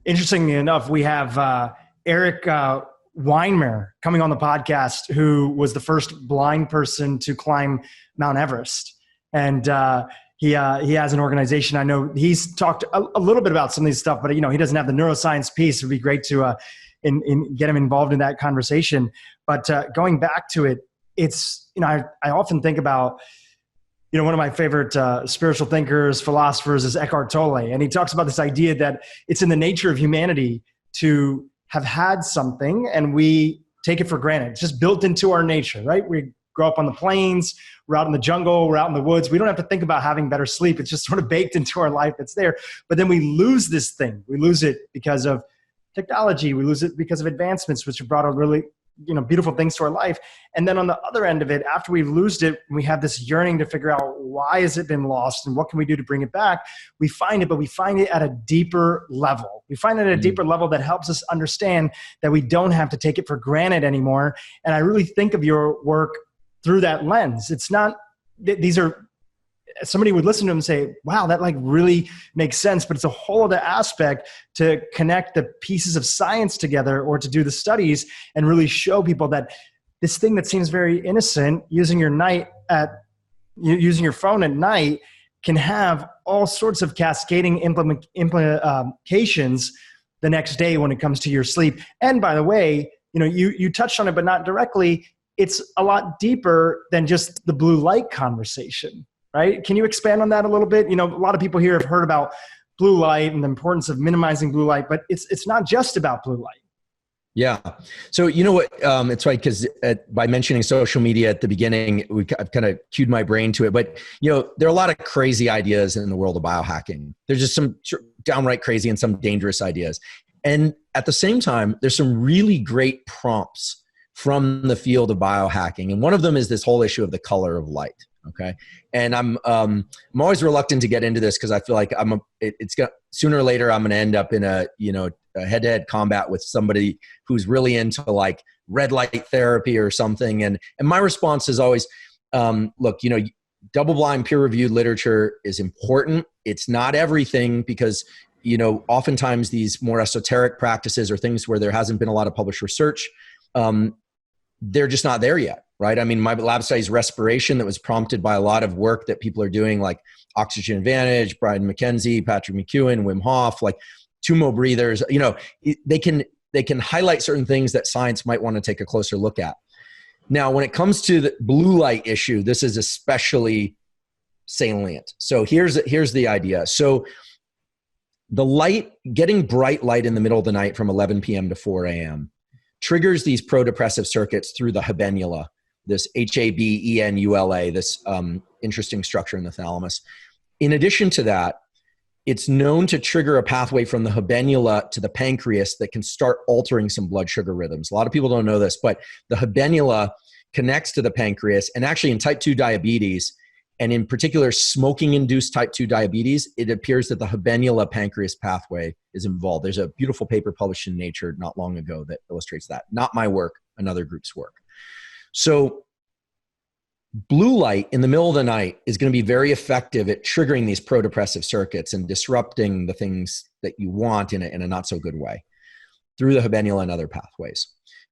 Interestingly enough, we have Eric Weinmer coming on the podcast, who was the first blind person to climb Mount Everest. And he has an organization. I know he's talked a little bit about some of these stuff, but he doesn't have the neuroscience piece. It'd be great to get him involved in that conversation. But going back to it, it's, I often think about, one of my favorite spiritual thinkers, philosophers is Eckhart Tolle. And he talks about this idea that it's in the nature of humanity to have had something and we take it for granted. It's just built into our nature, right? We grow up on the plains, we're out in the jungle, we're out in the woods. We don't have to think about having better sleep. It's just sort of baked into our life that's there. But then we lose this thing. We lose it because of technology. We lose it because of advancements, which have brought a really beautiful things to our life. And then on the other end of it, after we've lost it, we have this yearning to figure out why has it been lost and what can we do to bring it back? We find it, but we find it at a deeper level. We find it at a deeper level that helps us understand that we don't have to take it for granted anymore. And I really think of your work through that lens. It's not, these are, somebody would listen to them and say, wow, that really makes sense. But it's a whole other aspect to connect the pieces of science together or to do the studies and really show people that this thing that seems very innocent, using your phone at night, can have all sorts of cascading implications the next day when it comes to your sleep. And by the way, you touched on it, but not directly. It's a lot deeper than just the blue light conversation. Right? Can you expand on that a little bit? A lot of people here have heard about blue light and the importance of minimizing blue light, but it's not just about blue light. Yeah. So what? It's right, because by mentioning social media at the beginning, I've kind of cued my brain to it. But there are a lot of crazy ideas in the world of biohacking. There's just some downright crazy and some dangerous ideas, and at the same time, there's some really great prompts from the field of biohacking, and one of them is this whole issue of the color of light. Okay. And I'm always reluctant to get into this because I feel like it's got sooner or later, I'm going to end up in a head-to-head combat with somebody who's really into like red light therapy or something. And my response is always, look, double-blind peer-reviewed literature is important. It's not everything because, oftentimes these more esoteric practices or things where there hasn't been a lot of published research, they're just not there yet, right? I mean, my lab studies respiration that was prompted by a lot of work that people are doing like Oxygen Advantage, Brian McKenzie, Patrick McEwen, Wim Hof, like Tumo breathers, they can highlight certain things that science might want to take a closer look at. Now, when it comes to the blue light issue, this is especially salient. So here's the idea. So the light, getting bright light in the middle of the night from 11 p.m. to 4 a.m. triggers these pro-depressive circuits through the habenula, this Habenula, this interesting structure in the thalamus. In addition to that, it's known to trigger a pathway from the habenula to the pancreas that can start altering some blood sugar rhythms. A lot of people don't know this, but the habenula connects to the pancreas, and actually in type 2 diabetes, and in particular smoking-induced type 2 diabetes, it appears that the habenula pancreas pathway is involved. There's a beautiful paper published in Nature not long ago that illustrates that. Not my work, another group's work. So blue light in the middle of the night is going to be very effective at triggering these pro-depressive circuits and disrupting the things that you want in a not so good way through the habenula and other pathways.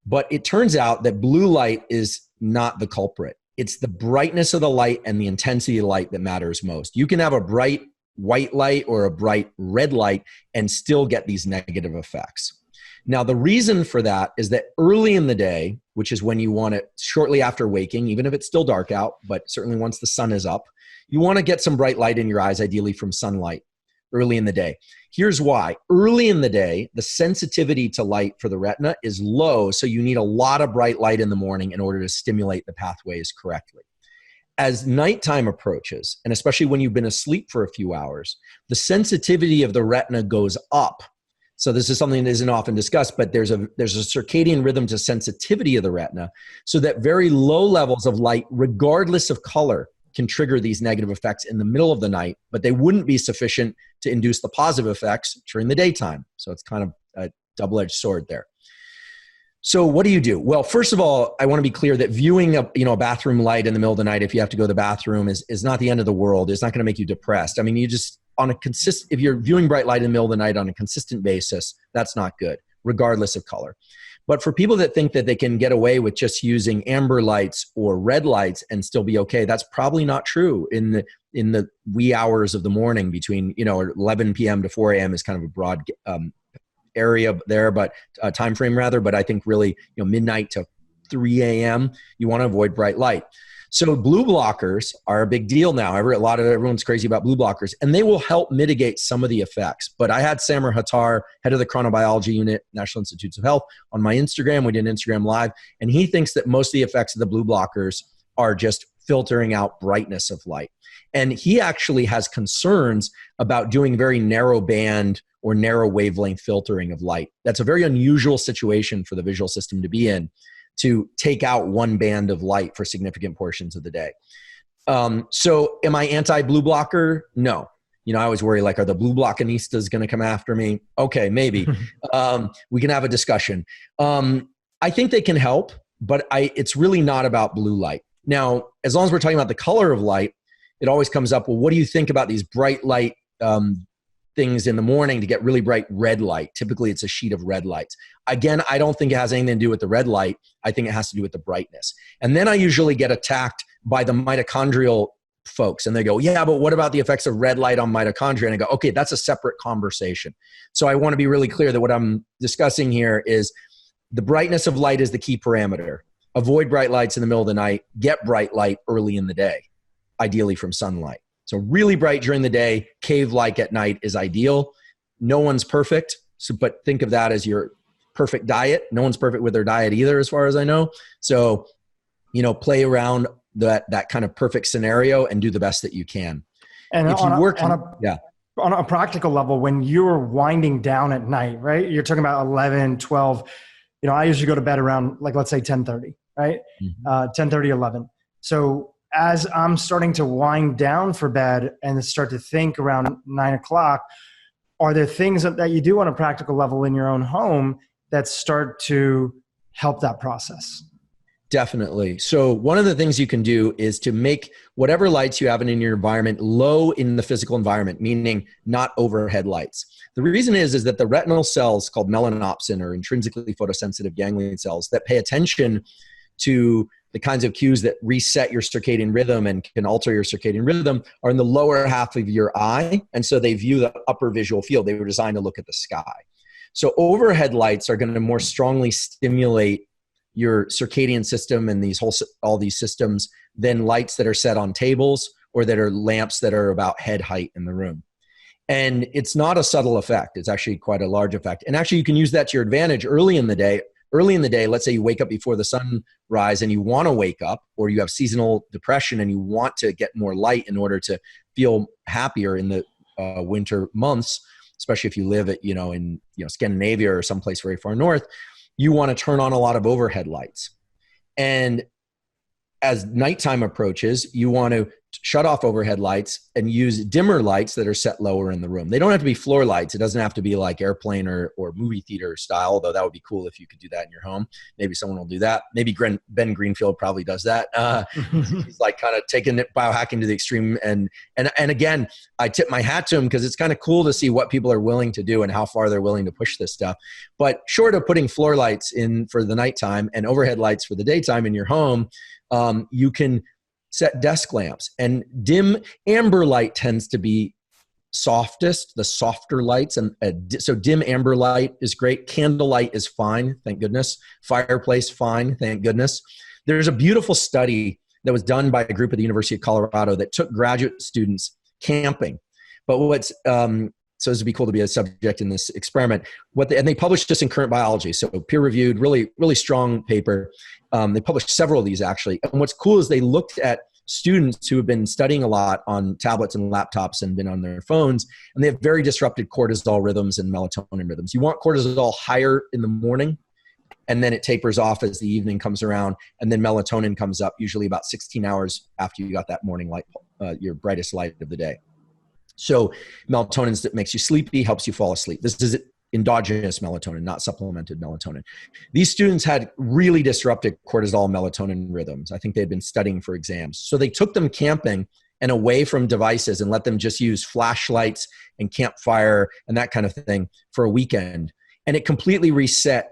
But it turns out that blue light is not the culprit. It's the brightness of the light and the intensity of the light that matters most. You can have a bright white light or a bright red light and still get these negative effects. Now, the reason for that is that early in the day, which is when you want it shortly after waking, even if it's still dark out, but certainly once the sun is up, you want to get some bright light in your eyes, ideally from sunlight early in the day. Here's why. Early in the day, the sensitivity to light for the retina is low, so you need a lot of bright light in the morning in order to stimulate the pathways correctly. As nighttime approaches, and especially when you've been asleep for a few hours, the sensitivity of the retina goes up. So this is something that isn't often discussed, but there's a circadian rhythm to sensitivity of the retina, so that very low levels of light, regardless of color, can trigger these negative effects in the middle of the night, but they wouldn't be sufficient to induce the positive effects during the daytime. So it's kind of a double-edged sword there. So what do you do? Well, first of all, I want to be clear that viewing a bathroom light in the middle of the night, if you have to go to the bathroom, is not the end of the world. It's not going to make you depressed. I mean, you just if you're viewing bright light in the middle of the night on a consistent basis, that's not good, regardless of color. But for people that think that they can get away with just using amber lights or red lights and still be okay, that's probably not true in the wee hours of the morning between 11 p.m. to 4 a.m. is kind of a broad area there, but time frame rather. But I think really midnight to 3 a.m. you want to avoid bright light. So blue blockers are a big deal now. Everyone's crazy about blue blockers, and they will help mitigate some of the effects. But I had Samer Hattar, head of the chronobiology unit, National Institutes of Health, on my Instagram. We did an Instagram live, and he thinks that most of the effects of the blue blockers are just filtering out brightness of light. And he actually has concerns about doing very narrow band or narrow wavelength filtering of light. That's a very unusual situation for the visual system to be in, to take out one band of light for significant portions of the day. So am I anti-blue blocker? No. I always worry, like, are the blue blockinistas going to come after me? Okay, maybe. We can have a discussion. I think they can help, but it's really not about blue light. Now, as long as we're talking about the color of light, it always comes up, well, what do you think about these bright light things in the morning to get really bright red light? Typically, it's a sheet of red lights. Again, I don't think it has anything to do with the red light. I think it has to do with the brightness. And then I usually get attacked by the mitochondrial folks, and they go, yeah, but what about the effects of red light on mitochondria? And I go, okay, that's a separate conversation. So I want to be really clear that what I'm discussing here is the brightness of light is the key parameter. Avoid bright lights in the middle of the night. Get bright light early in the day, ideally from sunlight. So really bright during the day, cave-like at night is ideal. No one's perfect, but think of that as your perfect diet. No one's perfect with their diet either, as far as I know. So, play around that kind of perfect scenario and do the best that you can. And if you work on a practical level, when you're winding down at night, right? You're talking about 11, 12. I usually go to bed around, like, let's say 10:30, right? 10:30, 11. So as I'm starting to wind down for bed and start to think around 9 o'clock, are there things that you do on a practical level in your own home that start to help that process? Definitely. So one of the things you can do is to make whatever lights you have in your environment low in the physical environment, meaning not overhead lights. The reason is that the retinal cells called melanopsin, or intrinsically photosensitive ganglion cells, that pay attention to the kinds of cues that reset your circadian rhythm and can alter your circadian rhythm, are in the lower half of your eye. And so they view the upper visual field. They were designed to look at the sky. So overhead lights are going to more strongly stimulate your circadian system and all these systems than lights that are set on tables or that are lamps that are about head height in the room. And it's not a subtle effect. It's actually quite a large effect. And actually you can use that to your advantage early in the day. Early in the day, let's say you wake up before the sunrise and you want to wake up, or you have seasonal depression and you want to get more light in order to feel happier in the winter months, especially if you live at, in Scandinavia or someplace very far north. You want to turn on a lot of overhead lights. And as nighttime approaches, you want to shut off overhead lights and use dimmer lights that are set lower in the room. They don't have to be floor lights. It doesn't have to be like airplane or movie theater style, although that would be cool if you could do that in your home. Maybe someone will do that. Maybe Ben Greenfield probably does that. He's like kind of taking it, biohacking to the extreme. And again, I tip my hat to him because it's kind of cool to see what people are willing to do and how far they're willing to push this stuff. But short of putting floor lights in for the nighttime and overhead lights for the daytime in your home, you can set desk lamps, and dim amber light tends to be softest, the softer lights. And so dim amber light is great. Candlelight is fine. Thank goodness. Fireplace, fine. Thank goodness. There's a beautiful study that was done by a group at the University of Colorado that took graduate students camping. But so this would be cool to be a subject in this experiment. And they published this in Current Biology, so peer-reviewed, really, really strong paper. They published several of these actually. And what's cool is they looked at students who have been studying a lot on tablets and laptops and been on their phones, and they have very disrupted cortisol rhythms and melatonin rhythms. You want cortisol higher in the morning, and then it tapers off as the evening comes around, and then melatonin comes up usually about 16 hours after you got that morning light, your brightest light of the day. So melatonin that makes you sleepy, helps you fall asleep. This is endogenous melatonin, not supplemented melatonin. These students had really disrupted cortisol and melatonin rhythms. I think they had been studying for exams. So they took them camping and away from devices and let them just use flashlights and campfire and that kind of thing for a weekend. And it completely reset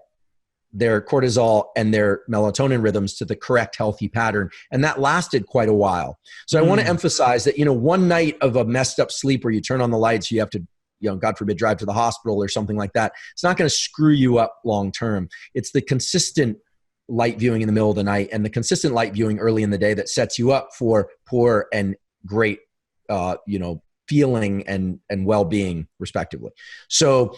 their cortisol and their melatonin rhythms to the correct healthy pattern. And that lasted quite a while. So I want to emphasize that, one night of a messed up sleep where you turn on the lights, you have to, God forbid, drive to the hospital or something like that. It's not going to screw you up long-term. It's the consistent light viewing in the middle of the night and the consistent light viewing early in the day that sets you up for poor and great, feeling and well-being respectively. So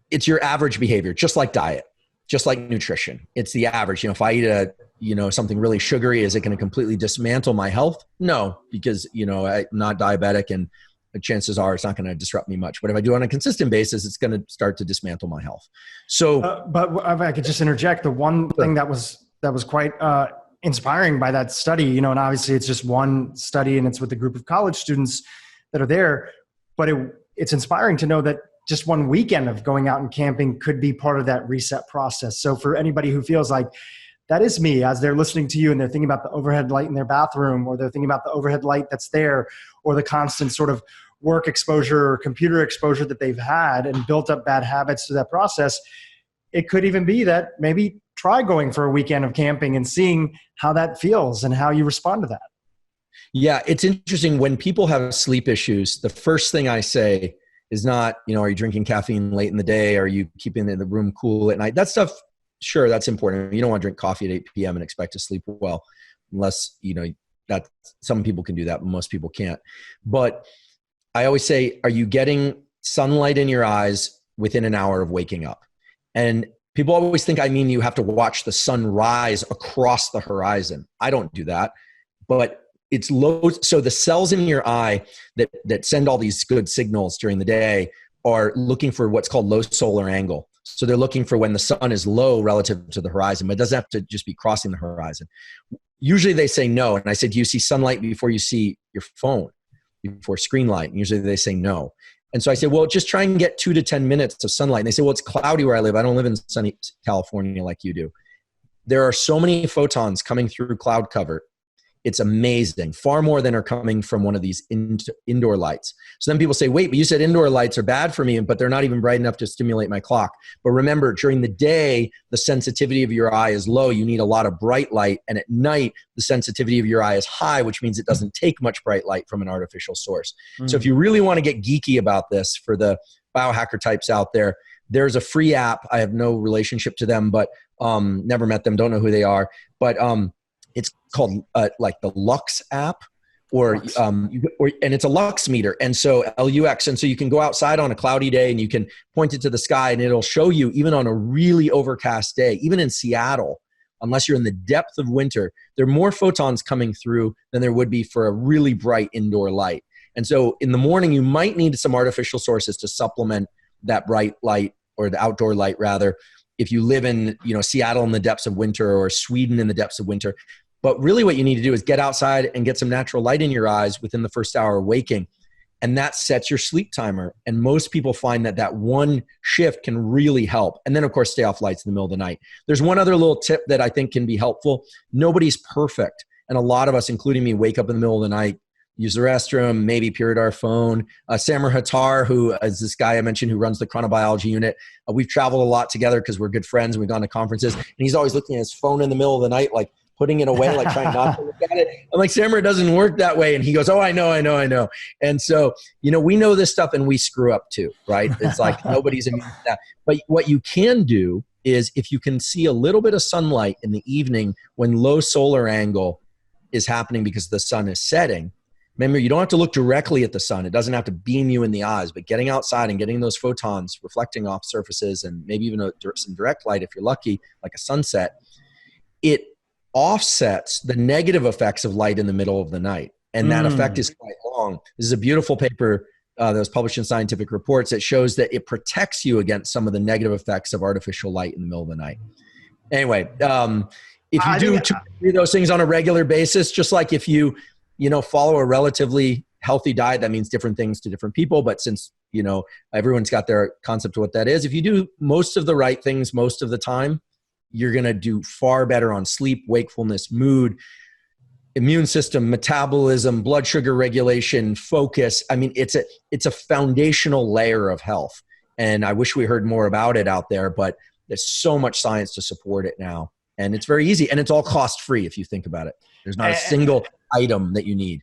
it's your average behavior, just like diet. Just like nutrition, it's the average. If I eat something really sugary, is it going to completely dismantle my health? No, because I'm not diabetic, and the chances are it's not going to disrupt me much. But if I do it on a consistent basis, it's going to start to dismantle my health. So, but if I could just interject, the one thing that was quite inspiring by that study, and obviously it's just one study, and it's with a group of college students that are there, but it's inspiring to know that just one weekend of going out and camping could be part of that reset process. So for anybody who feels like that is me, as they're listening to you and they're thinking about the overhead light in their bathroom, or they're thinking about the overhead light that's there, or the constant sort of work exposure or computer exposure that they've had and built up bad habits through that process, it could even be that maybe try going for a weekend of camping and seeing how that feels and how you respond to that. Yeah, it's interesting. When people have sleep issues, the first thing I say is not, are you drinking caffeine late in the day? Are you keeping the room cool at night? That stuff, sure, that's important. You don't want to drink coffee at 8 p.m. and expect to sleep well, unless, that some people can do that, but most people can't. But I always say, are you getting sunlight in your eyes within an hour of waking up? And people always think you have to watch the sun rise across the horizon. I don't do that, but it's low. So the cells in your eye that send all these good signals during the day are looking for what's called low solar angle. So they're looking for when the sun is low relative to the horizon, but it doesn't have to just be crossing the horizon. Usually they say no. And I said, do you see sunlight before you see your phone, before screen light? And usually they say no. And so I said, well, just try and get 2 to 10 minutes of sunlight. And they say, well, it's cloudy where I live. I don't live in sunny California like you do. There are so many photons coming through cloud cover. It's amazing. Far more than are coming from one of these indoor lights. So then people say, wait, but you said indoor lights are bad for me, but they're not even bright enough to stimulate my clock. But remember, during the day, the sensitivity of your eye is low. You need a lot of bright light. And at night, the sensitivity of your eye is high, which means it doesn't take much bright light from an artificial source. So if you really want to get geeky about this for the biohacker types out there, there's a free app. I have no relationship to them, but never met them, don't know who they are. But it's called like the Lux app, and it's a Lux meter. And so LUX. And so you can go outside on a cloudy day and you can point it to the sky and it'll show you, even on a really overcast day, even in Seattle, unless you're in the depth of winter, there are more photons coming through than there would be for a really bright indoor light. And so in the morning, you might need some artificial sources to supplement that bright light, or the outdoor light rather, if you live in, Seattle in the depths of winter or Sweden in the depths of winter. But really what you need to do is get outside and get some natural light in your eyes within the first hour of waking. And that sets your sleep timer. And most people find that that one shift can really help. And then of course, stay off lights in the middle of the night. There's one other little tip that I think can be helpful. Nobody's perfect. And a lot of us, including me, wake up in the middle of the night, use the restroom, maybe peer at our phone. Samar Hattar, who is this guy I mentioned who runs the chronobiology unit, we've traveled a lot together because we're good friends and we've gone to conferences. And he's always looking at his phone in the middle of the night, like putting it away, like trying not to look at it. I'm like, Samar, it doesn't work that way. And he goes, oh, I know. And so, we know this stuff and we screw up too, right? It's like nobody's immune to that. But what you can do is if you can see a little bit of sunlight in the evening when low solar angle is happening because the sun is setting. Remember, you don't have to look directly at the sun. It doesn't have to beam you in the eyes, but getting outside and getting those photons reflecting off surfaces and maybe even some direct light if you're lucky, like a sunset, it offsets the negative effects of light in the middle of the night. And that effect is quite long. This is a beautiful paper that was published in Scientific Reports that shows that it protects you against some of the negative effects of artificial light in the middle of the night. Anyway, if you do 2 or 3 of those things on a regular basis, just like if you follow a relatively healthy diet, that means different things to different people. But since, everyone's got their concept of what that is, if you do most of the right things most of the time, you're going to do far better on sleep, wakefulness, mood, immune system, metabolism, blood sugar regulation, focus. I mean, it's a foundational layer of health. And I wish we heard more about it out there, but there's so much science to support it now. And it's very easy. And it's all cost free if you think about it. There's not a single item that you need.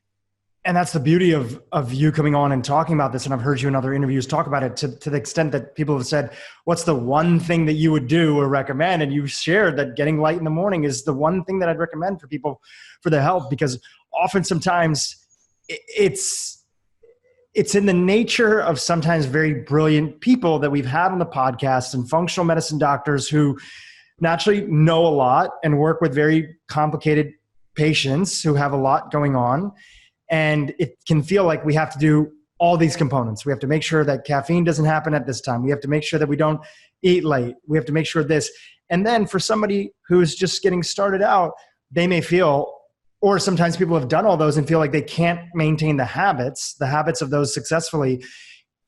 And that's the beauty of you coming on and talking about this. And I've heard you in other interviews talk about it to the extent that people have said, what's the one thing that you would do or recommend? And you've shared that getting light in the morning is the one thing that I'd recommend for people for their health, because often sometimes it's in the nature of sometimes very brilliant people that we've had on the podcast and functional medicine doctors who naturally know a lot and work with very complicated patients who have a lot going on. And it can feel like we have to do all these components. We have to make sure that caffeine doesn't happen at this time. We have to make sure that we don't eat late. We have to make sure this. And then for somebody who's just getting started out, they may feel, or sometimes people have done all those and feel like they can't maintain the habits of those successfully.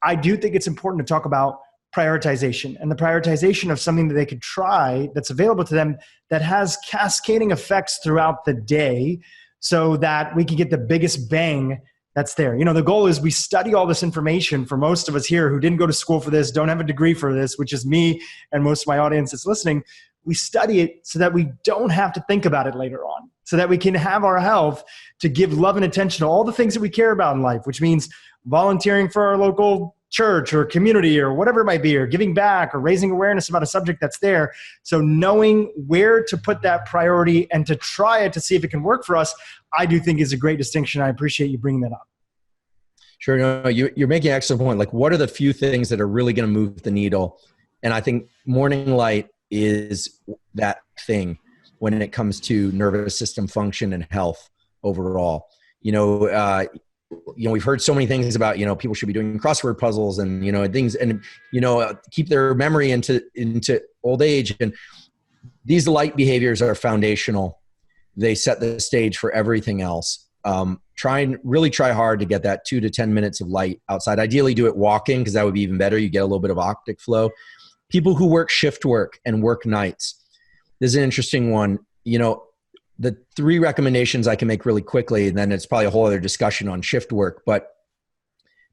I do think it's important to talk about prioritization and the prioritization of something that they could try that's available to them that has cascading effects throughout the day, so that we can get the biggest bang that's there. The goal is we study all this information for most of us here who didn't go to school for this, don't have a degree for this, which is me and most of my audience that's listening. We study it so that we don't have to think about it later on, so that we can have our health to give love and attention to all the things that we care about in life, which means volunteering for our local church or community or whatever it might be, or giving back or raising awareness about a subject that's there. So knowing where to put that priority and to try it to see if it can work for us, I do think is a great distinction. I appreciate you bringing that up. Sure. No, you're making an excellent point. Like, what are the few things that are really going to move the needle? And I think morning light is that thing when it comes to nervous system function and health overall. we've heard so many things about, people should be doing crossword puzzles and, things, and, keep their memory into old age. And these light behaviors are foundational. They set the stage for everything else. Really try hard to get that 2 to 10 minutes of light outside. Ideally do it walking, because that would be even better. You get a little bit of optic flow. People who work shift work and work nights. This is an interesting one. The 3 recommendations I can make really quickly, and then it's probably a whole other discussion on shift work, but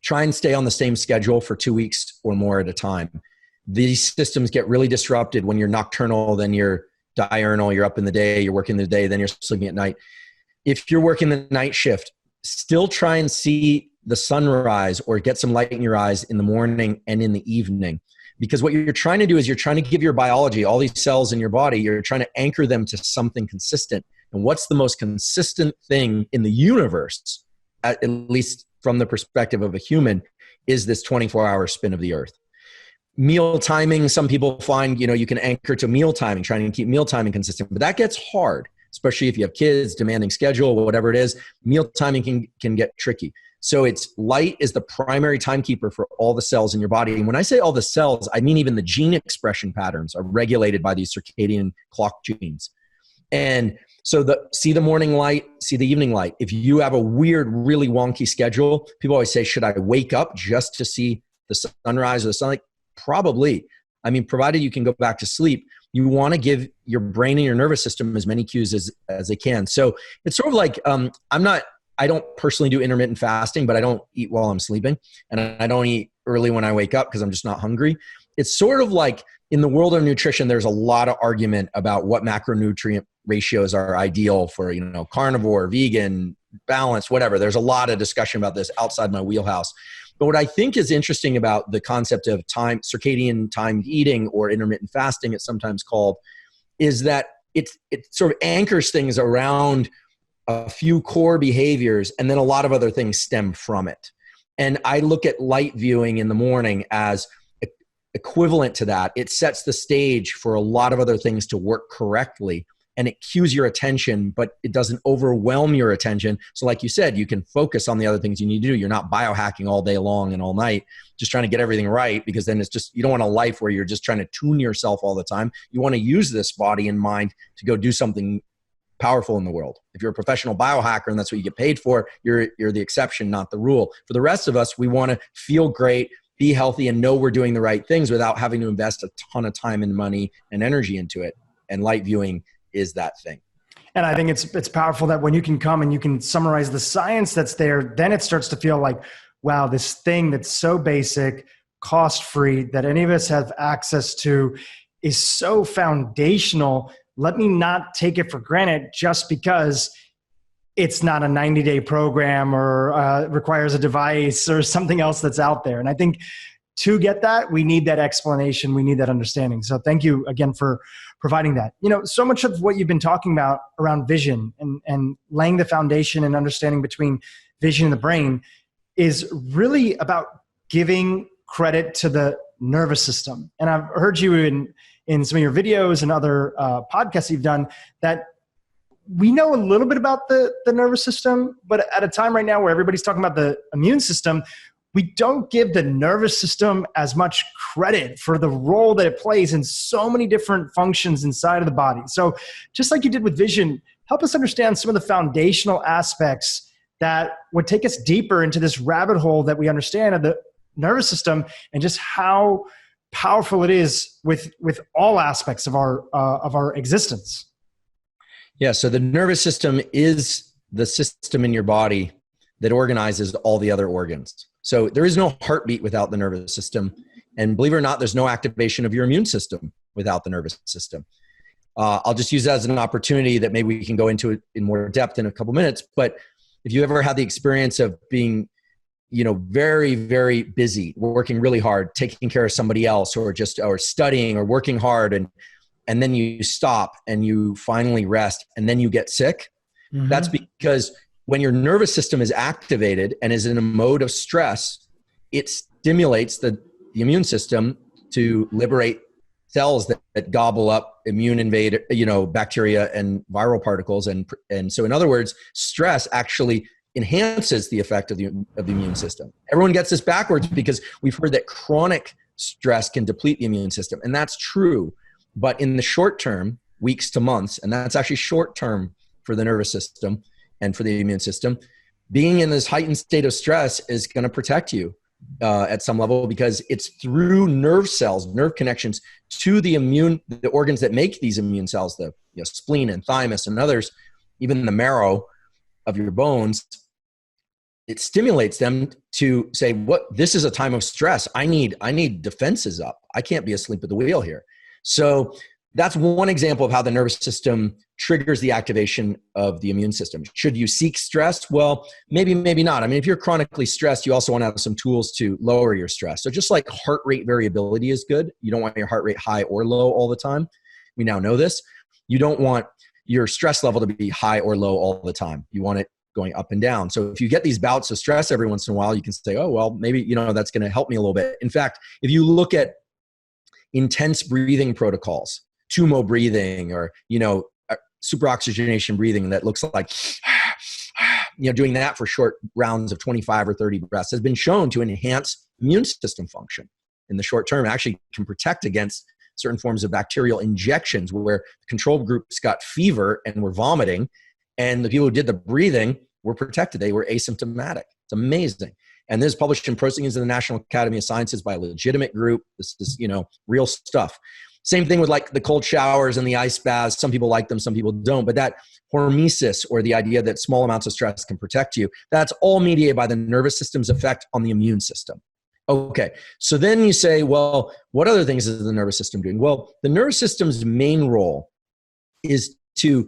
try and stay on the same schedule for 2 weeks or more at a time. These systems get really disrupted when you're nocturnal, then you're diurnal, you're up in the day, you're working the day, then you're sleeping at night. If you're working the night shift, still try and see the sunrise or get some light in your eyes in the morning and in the evening. Because what you're trying to do is you're trying to give your biology, all these cells in your body, you're trying to anchor them to something consistent. And what's the most consistent thing in the universe, at least from the perspective of a human, is this 24-hour spin of the earth. Meal timing, some people find, you can anchor to meal timing, trying to keep meal timing consistent, but that gets hard, especially if you have kids, demanding schedule, whatever it is. Meal timing can get tricky. So light is the primary timekeeper for all the cells in your body. And when I say all the cells, I mean even the gene expression patterns are regulated by these circadian clock genes. And so see the morning light, see the evening light. If you have a weird, really wonky schedule, people always say, should I wake up just to see the sunrise or the sunlight? Probably. I mean, provided you can go back to sleep, you want to give your brain and your nervous system as many cues as they can. So it's sort of like, I don't personally do intermittent fasting, but I don't eat while I'm sleeping, and I don't eat early when I wake up because I'm just not hungry. It's sort of like in the world of nutrition, there's a lot of argument about what macronutrient ratios are ideal for, carnivore, vegan, balanced, whatever. There's a lot of discussion about this outside my wheelhouse. But what I think is interesting about the concept of circadian timed eating, or intermittent fasting, it's sometimes called, is that it sort of anchors things around a few core behaviors, and then a lot of other things stem from it. And I look at light viewing in the morning as equivalent to that. It sets the stage for a lot of other things to work correctly, and it cues your attention, but it doesn't overwhelm your attention. So like you said, you can focus on the other things you need to do. You're not biohacking all day long and all night, just trying to get everything right, because then you don't want a life where you're just trying to tune yourself all the time. You want to use this body and mind to go do something powerful in the world. If you're a professional biohacker and that's what you get paid for, you're the exception, not the rule. For the rest of us, we want to feel great, be healthy, and know we're doing the right things without having to invest a ton of time and money and energy into it. And light viewing is that thing. And I think it's powerful that when you can come and you can summarize the science that's there, then it starts to feel like, wow, this thing that's so basic, cost-free, that any of us have access to is so foundational. Let me not take it for granted just because it's not a 90-day program or requires a device or something else that's out there. And I think to get that, we need that explanation. We need that understanding. So thank you again for providing that. So much of what you've been talking about around vision and laying the foundation and understanding between vision and the brain is really about giving credit to the nervous system. And I've heard you in some of your videos and other podcasts you've done that we know a little bit about the nervous system, but at a time right now where everybody's talking about the immune system, we don't give the nervous system as much credit for the role that it plays in so many different functions inside of the body. So just like you did with vision, help us understand some of the foundational aspects that would take us deeper into this rabbit hole that we understand of the nervous system, and just how powerful it is with all aspects of our existence. Yeah. So the nervous system is the system in your body that organizes all the other organs. So there is no heartbeat without the nervous system. And believe it or not, there's no activation of your immune system without the nervous system. I'll just use that as an opportunity that maybe we can go into it in more depth in a couple minutes. But if you ever had the experience of being, very, very busy, working really hard, taking care of somebody else, or studying or working hard, and then you stop and you finally rest and then you get sick. Mm-hmm. That's because when your nervous system is activated and is in a mode of stress, it stimulates the immune system to liberate cells that gobble up immune bacteria and viral particles. And so in other words, stress actually enhances the effect of the immune system. Everyone gets this backwards because we've heard that chronic stress can deplete the immune system. And that's true. But in the short term, weeks to months, and that's actually short term for the nervous system and for the immune system, being in this heightened state of stress is going to protect you at some level, because it's through nerve cells, nerve connections to the organs that make these immune cells, the spleen and thymus and others, even the marrow of your bones. It stimulates them to say, this is a time of stress. I need defenses up. I can't be asleep at the wheel here. So that's one example of how the nervous system triggers the activation of the immune system. Should you seek stress? Well, maybe not. I mean, if you're chronically stressed, you also want to have some tools to lower your stress. So just like heart rate variability is good, you don't want your heart rate high or low all the time. We now know this. You don't want your stress level to be high or low all the time. You want it going up and down. So if you get these bouts of stress every once in a while, you can say, oh, well, maybe, that's going to help me a little bit. In fact, if you look at intense breathing protocols, tumo breathing, or, super oxygenation breathing that looks like, doing that for short rounds of 25 or 30 breaths has been shown to enhance immune system function in the short term. It actually can protect against certain forms of bacterial injections, where the control groups got fever and were vomiting, and the people who did the breathing were protected. They were asymptomatic. It's amazing. And this is published in Proceedings of the National Academy of Sciences by a legitimate group. This is, real stuff. Same thing with like the cold showers and the ice baths. Some people like them, some people don't. But that hormesis, or the idea that small amounts of stress can protect you, that's all mediated by the nervous system's effect on the immune system. Okay, so then you say, well, what other things is the nervous system doing? Well, the nervous system's main role is to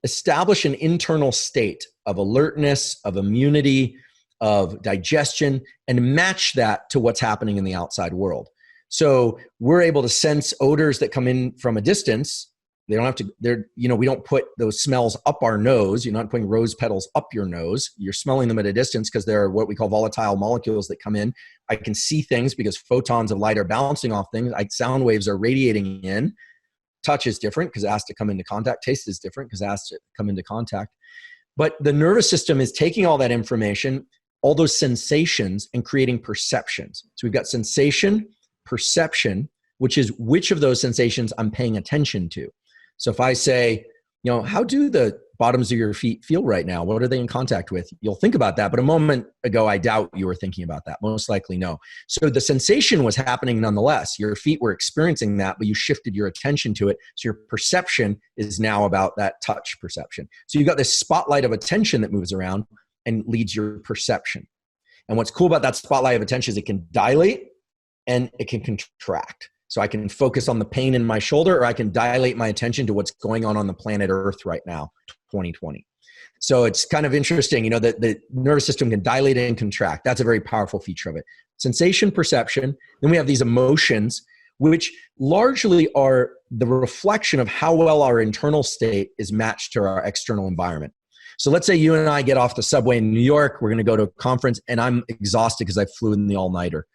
establish an internal state of alertness, of immunity, of digestion, and match that to what's happening in the outside world. So we're able to sense odors that come in from a distance. They don't have to, we don't put those smells up our nose. You're not putting rose petals up your nose. You're smelling them at a distance because they're what we call volatile molecules that come in. I can see things because photons of light are bouncing off things. Sound waves are radiating in. Touch is different because it has to come into contact. Taste is different because it has to come into contact. But the nervous system is taking all that information, all those sensations, and creating perceptions. So we've got sensation, perception, which is which of those sensations I'm paying attention to. So if I say, how do the bottoms of your feet feel right now? What are they in contact with? You'll think about that. But a moment ago, I doubt you were thinking about that. Most likely no. So the sensation was happening nonetheless. Your feet were experiencing that, but you shifted your attention to it. So your perception is now about that touch perception. So you've got this spotlight of attention that moves around and leads your perception. And what's cool about that spotlight of attention is it can dilate and it can contract. So I can focus on the pain in my shoulder, or I can dilate my attention to what's going on the planet Earth right now, 2020. So it's kind of interesting, the nervous system can dilate and contract. That's a very powerful feature of it. Sensation, perception. Then we have these emotions, which largely are the reflection of how well our internal state is matched to our external environment. So let's say you and I get off the subway in New York. We're going to go to a conference, and I'm exhausted because I flew in the all-nighter,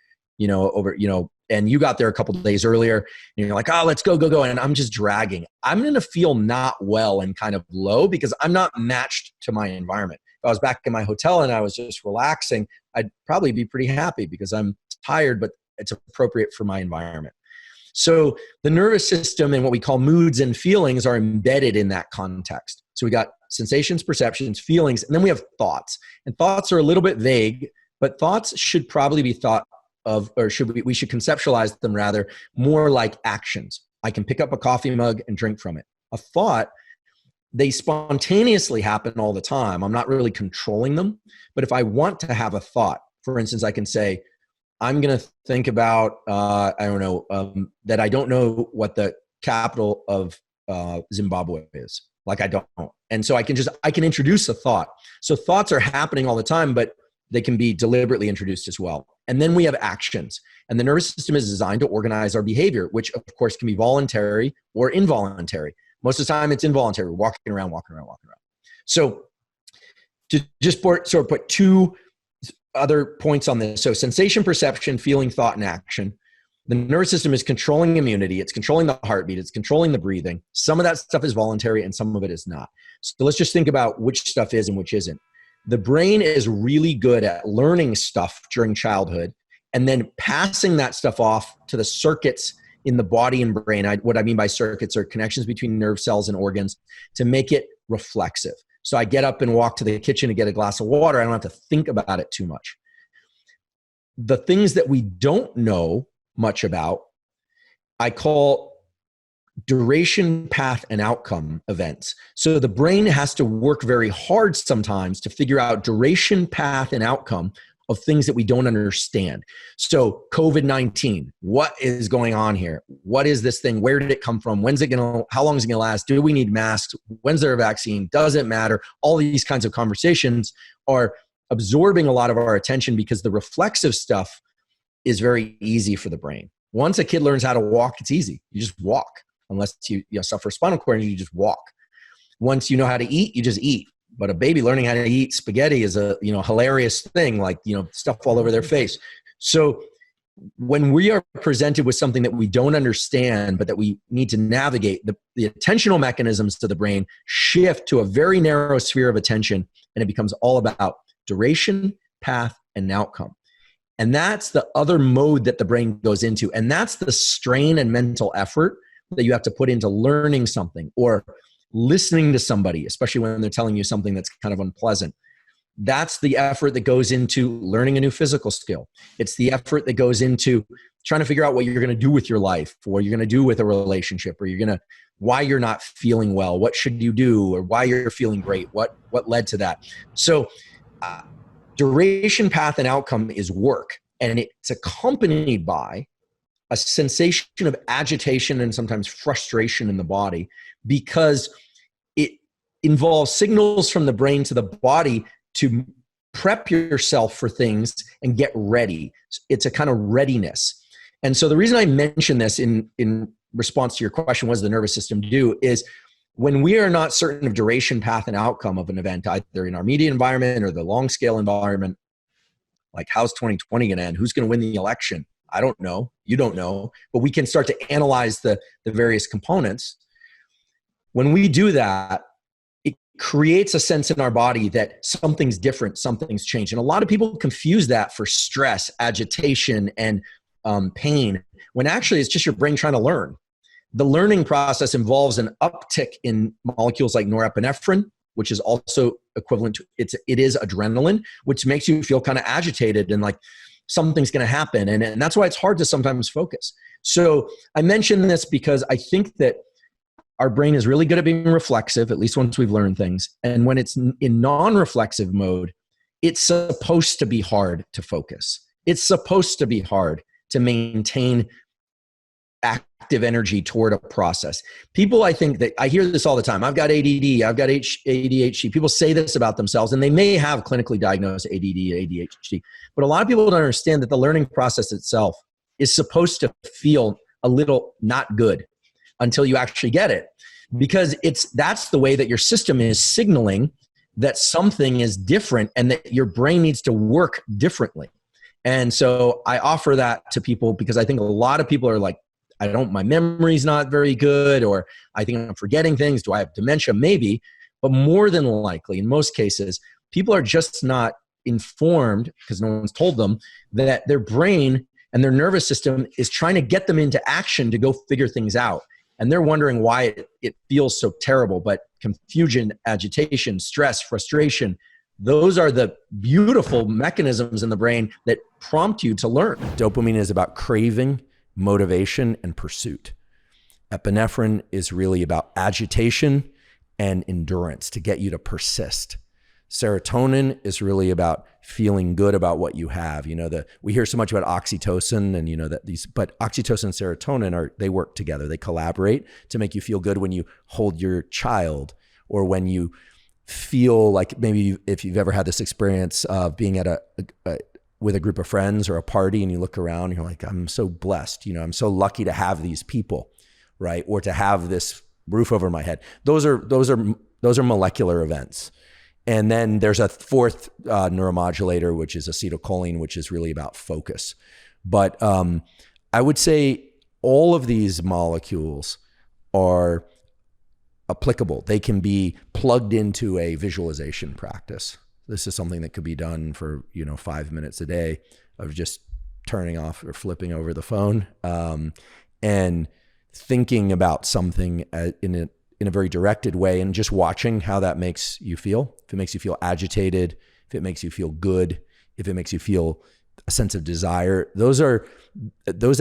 and you got there a couple of days earlier, and you're like, oh, let's go. And I'm just dragging. I'm going to feel not well and kind of low because I'm not matched to my environment. If I was back in my hotel and I was just relaxing, I'd probably be pretty happy because I'm tired, but it's appropriate for my environment. So the nervous system and what we call moods and feelings are embedded in that context. So we got sensations, perceptions, feelings, and then we have thoughts. And thoughts are a little bit vague, but thoughts should probably be thought of, or we should conceptualize them rather more like actions. I can pick up a coffee mug and drink from it. A thought, they spontaneously happen all the time. I'm not really controlling them. But if I want to have a thought, for instance, I can say, I'm going to think about, that I don't know what the capital of Zimbabwe is. Like I don't. And so I can introduce a thought. So thoughts are happening all the time, but they can be deliberately introduced as well. And then we have actions. And the nervous system is designed to organize our behavior, which of course can be voluntary or involuntary. Most of the time it's involuntary. We're walking around. So to just sort of put two other points on this. So sensation, perception, feeling, thought, and action. The nervous system is controlling immunity. It's controlling the heartbeat. It's controlling the breathing. Some of that stuff is voluntary and some of it is not. So let's just think about which stuff is and which isn't. The brain is really good at learning stuff during childhood and then passing that stuff off to the circuits in the body and brain. What I mean by circuits are connections between nerve cells and organs to make it reflexive. So I get up and walk to the kitchen to get a glass of water. I don't have to think about it too much. The things that we don't know much about, I call duration, path, and outcome events. So the brain has to work very hard sometimes to figure out duration, path, and outcome of things that we don't understand. So COVID-19, what is going on here? What is this thing? Where did it come from? When's it going to, how long is it going to last? Do we need masks? When's there a vaccine? Does it matter? All these kinds of conversations are absorbing a lot of our attention because the reflexive stuff is very easy for the brain. Once a kid learns how to walk, it's easy. You just walk. Unless you suffer spinal cord injury, you just walk. Once you know how to eat, you just eat. But a baby learning how to eat spaghetti is a hilarious thing, like stuff all over their face. So when we are presented with something that we don't understand, but that we need to navigate, the attentional mechanisms to the brain shift to a very narrow sphere of attention, and it becomes all about duration, path, and outcome. And that's the other mode that the brain goes into. And that's the strain and mental effort that you have to put into learning something or listening to somebody, especially when they're telling you something that's kind of unpleasant. That's the effort that goes into learning a new physical skill. It's the effort that goes into trying to figure out what you're going to do with your life, or you're going to do with a relationship, or why you're not feeling well, what should you do, or why you're feeling great, what led to that. So duration, path, and outcome is work. And it's accompanied by a sensation of agitation and sometimes frustration in the body, because it involves signals from the brain to the body to prep yourself for things and get ready. It's a kind of readiness. And so the reason I mention this in response to your question, what does the nervous system do, is when we are not certain of duration, path, and outcome of an event, either in our immediate environment or the long scale environment, like how's 2020 going to end? Who's going to win the election? I don't know. You don't know. But we can start to analyze the various components. When we do that, it creates a sense in our body that something's different, something's changed. And a lot of people confuse that for stress, agitation, and pain, when actually it's just your brain trying to learn. The learning process involves an uptick in molecules like norepinephrine, which is also equivalent to, it is adrenaline, which makes you feel kind of agitated and like something's going to happen. And that's why it's hard to sometimes focus. So I mention this because I think that our brain is really good at being reflexive, at least once we've learned things. And when it's in non-reflexive mode, it's supposed to be hard to focus. It's supposed to be hard to maintain active energy toward a process. People, I think that I hear this all the time. I've got ADD, I've got ADHD. People say this about themselves, and they may have clinically diagnosed ADD, ADHD. But a lot of people don't understand that the learning process itself is supposed to feel a little not good until you actually get it, because that's the way that your system is signaling that something is different and that your brain needs to work differently. And so I offer that to people because I think a lot of people are like, my memory's not very good, or I think I'm forgetting things. Do I have dementia? Maybe. But more than likely, in most cases, people are just not informed, because no one's told them, that their brain and their nervous system is trying to get them into action to go figure things out. And they're wondering why it feels so terrible. But confusion, agitation, stress, frustration, those are the beautiful mechanisms in the brain that prompt you to learn. Dopamine is about craving, motivation, and pursuit. Epinephrine is really about agitation and endurance to get you to persist. Serotonin is really about feeling good about what you have. We hear so much about oxytocin and but oxytocin and serotonin they work together. They collaborate to make you feel good when you hold your child, or when you feel like, maybe if you've ever had this experience of being at with a group of friends or a party, and you look around and you're like, I'm so blessed, I'm so lucky to have these people, right? Or to have this roof over my head. Those are molecular events. And then there's a fourth neuromodulator, which is acetylcholine, which is really about focus. But I would say all of these molecules are applicable. They can be plugged into a visualization practice. This is something that could be done for, 5 minutes a day of just turning off or flipping over the phone, and thinking about something in a very directed way, and just watching how that makes you feel. If it makes you feel agitated, if it makes you feel good, if it makes you feel a sense of desire, those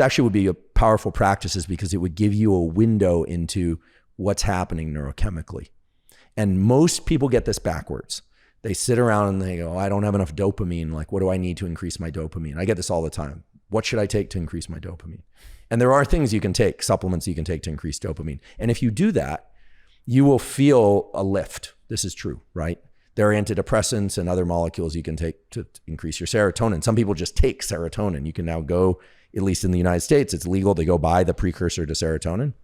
actually would be powerful practices, because it would give you a window into what's happening neurochemically. And most people get this backwards. They sit around and they go, I don't have enough dopamine. Like, what do I need to increase my dopamine? I get this all the time. What should I take to increase my dopamine? And there are things you can take, supplements you can take to increase dopamine. And if you do that, you will feel a lift. This is true, right? There are antidepressants and other molecules you can take to increase your serotonin. Some people just take serotonin. You can now go, at least in the United States, it's legal to go buy the precursor to serotonin.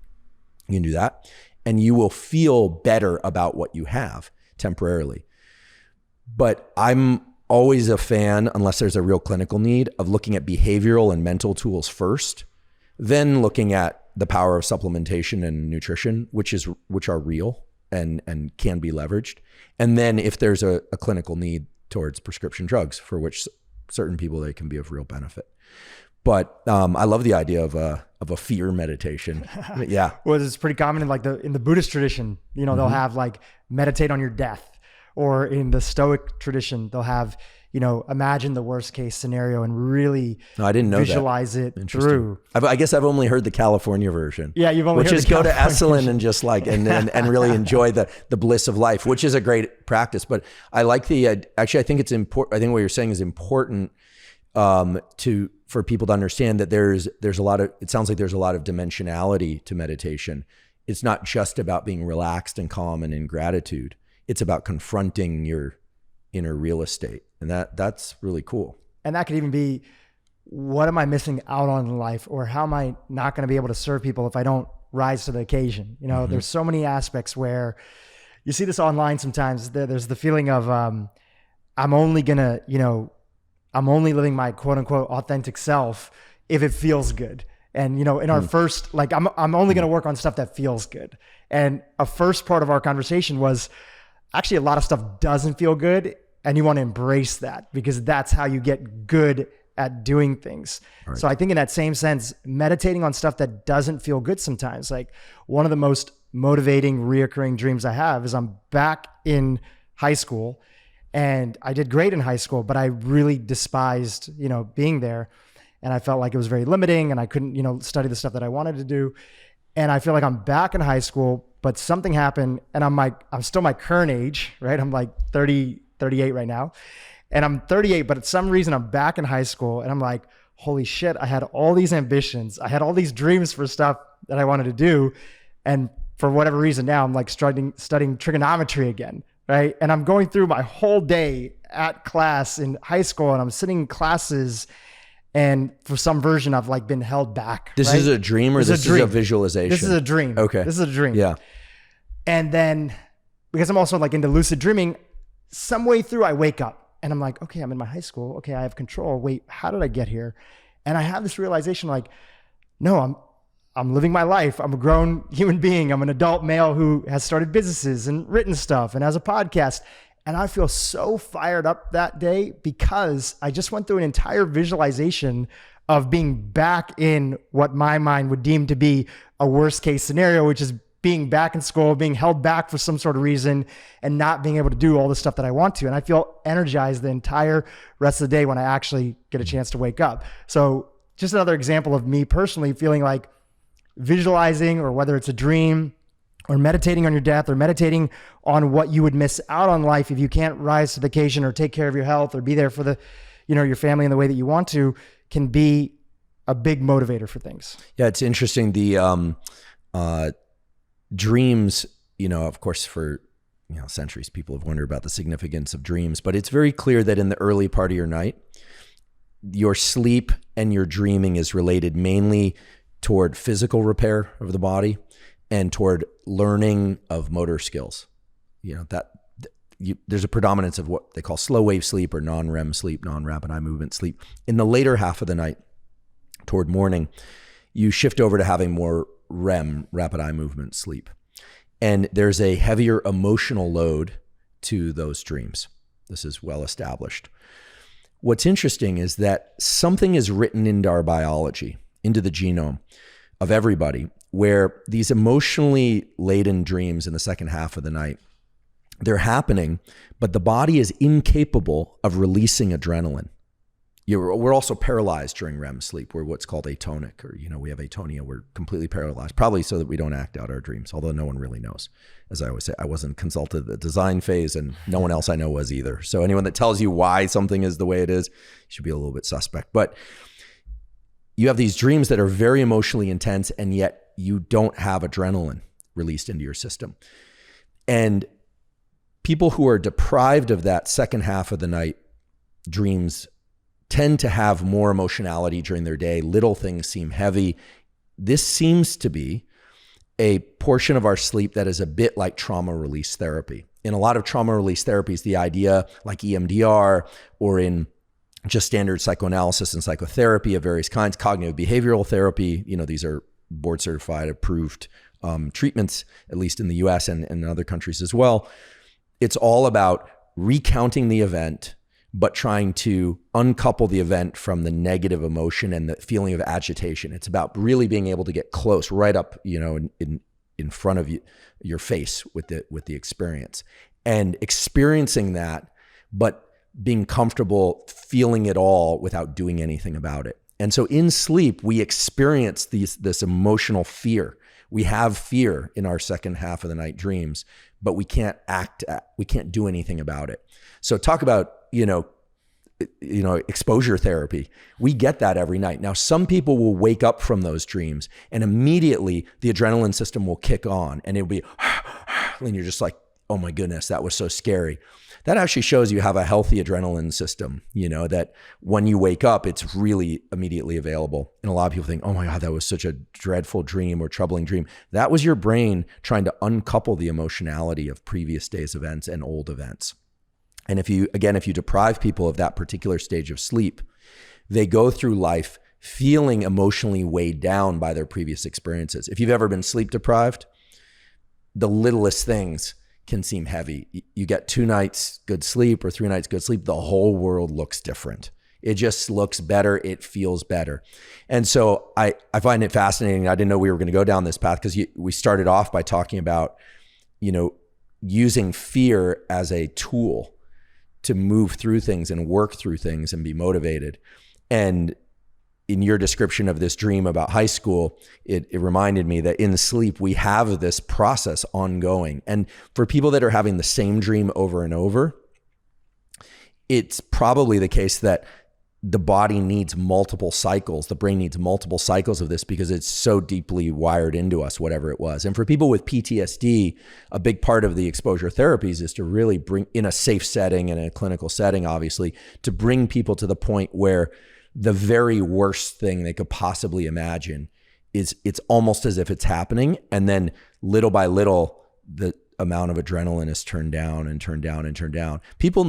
You can do that. And you will feel better about what you have temporarily. But I'm always a fan, unless there's a real clinical need, of looking at behavioral and mental tools first, then looking at the power of supplementation and nutrition, which are real and can be leveraged. And then if there's a clinical need, towards prescription drugs, for which certain people, they can be of real benefit. But I love the idea of a fear meditation. Yeah. Well, it's pretty common in the Buddhist tradition. They'll have meditate on your death, or in the Stoic tradition, they'll have imagine the worst case scenario and really I didn't know visualize it through. I guess I've only heard the California version. Yeah, you've only heard the California version. Which is go to Esalen and just and really enjoy the bliss of life, which is a great practice. But I like actually, I think it's important. I think what you're saying is important for people to understand that there's a lot of, it sounds like there's a lot of dimensionality to meditation. It's not just about being relaxed and calm and in gratitude. It's about confronting your inner real estate. And that's really cool. And that could even be, what am I missing out on in life? Or how am I not going to be able to serve people if I don't rise to the occasion? There's so many aspects where you see this online sometimes. There's the feeling of, I'm only living my quote unquote authentic self if it feels good. And, in our first, I'm only going to work on stuff that feels good. And a first part of our conversation was, actually a lot of stuff doesn't feel good, and you want to embrace that, because that's how you get good at doing things. Right. So I think in that same sense, meditating on stuff that doesn't feel good sometimes, like one of the most motivating reoccurring dreams I have is I'm back in high school, and I did great in high school, but I really despised, being there. And I felt like it was very limiting, and I couldn't, study the stuff that I wanted to do. And I feel like I'm back in high school, but something happened, and I'm still my current age, right? I'm 38 right now, and I'm 38, but at some reason I'm back in high school, and I'm like, holy shit, I had all these ambitions. I had all these dreams for stuff that I wanted to do. And for whatever reason, now I'm studying trigonometry again, right? And I'm going through my whole day at class in high school, and I'm sitting in classes, and for some version I've been held back. This is a dream, or this is a visualization? This is a dream. Okay. This is a dream. Yeah. And then, because I'm also into lucid dreaming, some way through I wake up and I'm like, okay, I'm in my high school. Okay, I have control. Wait, how did I get here? And I have this realization no, I'm living my life. I'm a grown human being. I'm an adult male who has started businesses and written stuff and has a podcast. And I feel so fired up that day, because I just went through an entire visualization of being back in what my mind would deem to be a worst case scenario, which is being back in school, being held back for some sort of reason, and not being able to do all the stuff that I want to. And I feel energized the entire rest of the day when I actually get a chance to wake up. So just another example of me personally feeling like visualizing, or whether it's a dream, or meditating on your death, or meditating on what you would miss out on life if you can't rise to the occasion, or take care of your health, or be there for your family in the way that you want to, can be a big motivator for things. Yeah, it's interesting. The dreams, of course, for centuries, people have wondered about the significance of dreams, but it's very clear that in the early part of your night, your sleep and your dreaming is related mainly toward physical repair of the body and toward learning of motor skills. There's a predominance of what they call slow wave sleep, or non-REM sleep, non-rapid eye movement sleep. In the later half of the night, toward morning, you shift over to having more REM, rapid eye movement sleep. And there's a heavier emotional load to those dreams. This is well established. What's interesting is that something is written into our biology, into the genome of everybody, where these emotionally laden dreams in the second half of the night, they're happening, but the body is incapable of releasing adrenaline. We're also paralyzed during REM sleep. We're what's called atonic, or, we have atonia. We're completely paralyzed, probably so that we don't act out our dreams, although no one really knows. As I always say, I wasn't consulted at the design phase, and no one else I know was either. So anyone that tells you why something is the way it is, should be a little bit suspect. But you have these dreams that are very emotionally intense, and yet you don't have adrenaline released into your system. And people who are deprived of that second half of the night dreams tend to have more emotionality during their day. Little things seem heavy. This seems to be a portion of our sleep that is a bit like trauma release therapy. In a lot of trauma release therapies, the idea, like EMDR, or in just standard psychoanalysis and psychotherapy of various kinds, cognitive behavioral therapy, these are board certified, approved treatments, at least in the US and in other countries as well. It's all about recounting the event, but trying to uncouple the event from the negative emotion and the feeling of agitation. It's about really being able to get close, right up, in front of you, your face with the experience, and experiencing that, but being comfortable feeling it all without doing anything about it. And so in sleep, we experience this emotional fear. We have fear in our second half of the night dreams, but we can't do anything about it. So talk about, exposure therapy. We get that every night. Now, some people will wake up from those dreams and immediately the adrenaline system will kick on, and it'll be, and you're just like, oh my goodness, that was so scary. That actually shows you have a healthy adrenaline system, that when you wake up, it's really immediately available. And a lot of people think, oh my God, that was such a dreadful dream or troubling dream. That was your brain trying to uncouple the emotionality of previous days' events and old events. And if you deprive people of that particular stage of sleep, they go through life feeling emotionally weighed down by their previous experiences. If you've ever been sleep deprived, the littlest things can seem heavy. You get 2 nights good sleep or 3 nights good sleep, the whole world looks different. It just looks better. It feels better. And so I find it fascinating. I didn't know we were going to go down this path, because we started off by talking about, using fear as a tool to move through things and work through things and be motivated. And in your description of this dream about high school, it reminded me that in sleep, we have this process ongoing. And for people that are having the same dream over and over, it's probably the case that the body needs multiple cycles. The brain needs multiple cycles of this because it's so deeply wired into us, whatever it was. And for people with PTSD, a big part of the exposure therapies is to really bring, in a safe setting and in a clinical setting, obviously, to bring people to the point where the very worst thing they could possibly imagine it's almost as if it's happening. And then little by little, the amount of adrenaline is turned down and turned down and turned down. People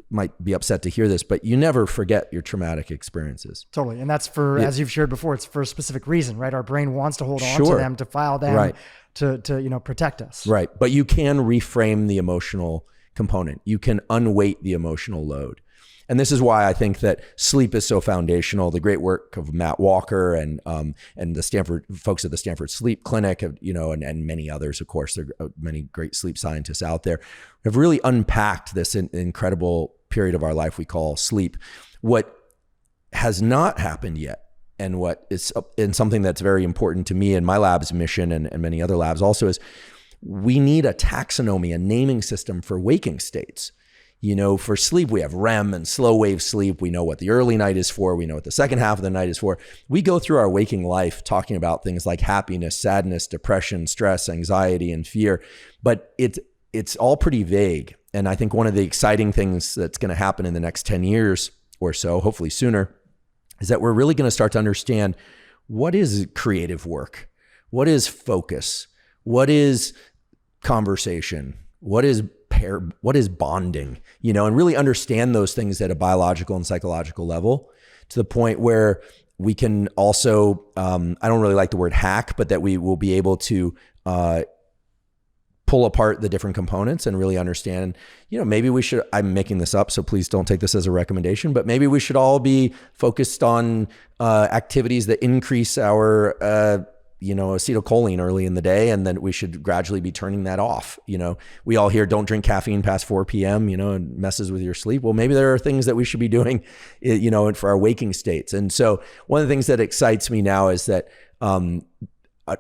might be upset to hear this, but you never forget your traumatic experiences. Totally. And that's as you've shared before, it's for a specific reason, right? Our brain wants to hold on Sure. to them, to file them, Right. to protect us. Right. But you can reframe the emotional component. You can unweight the emotional load. And this is why I think that sleep is so foundational. The great work of Matt Walker and the Stanford folks at the Stanford Sleep Clinic, and many others, of course, there are many great sleep scientists out there, have really unpacked this incredible period of our life we call sleep. What has not happened yet, and what is something that's very important to me and my lab's mission and many other labs also, is we need a taxonomy, a naming system for waking states. For sleep, we have REM and slow wave sleep. We know what the early night is for. We know what the second half of the night is for. We go through our waking life talking about things like happiness, sadness, depression, stress, anxiety, and fear. But it's all pretty vague. And I think one of the exciting things that's going to happen in the next 10 years or so, hopefully sooner, is that we're really going to start to understand what is creative work, what is focus, what is conversation, what is bonding, and really understand those things at a biological and psychological level, to the point where we can also, I don't really like the word hack, but that we will be able to pull pull apart the different components and really understand, maybe we should, I'm making this up, so please don't take this as a recommendation, but maybe we should all be focused on activities that increase our, acetylcholine early in the day, and then we should gradually be turning that off. We all hear don't drink caffeine past 4 p.m., and messes with your sleep. Well, maybe there are things that we should be doing, for our waking states. And so one of the things that excites me now is that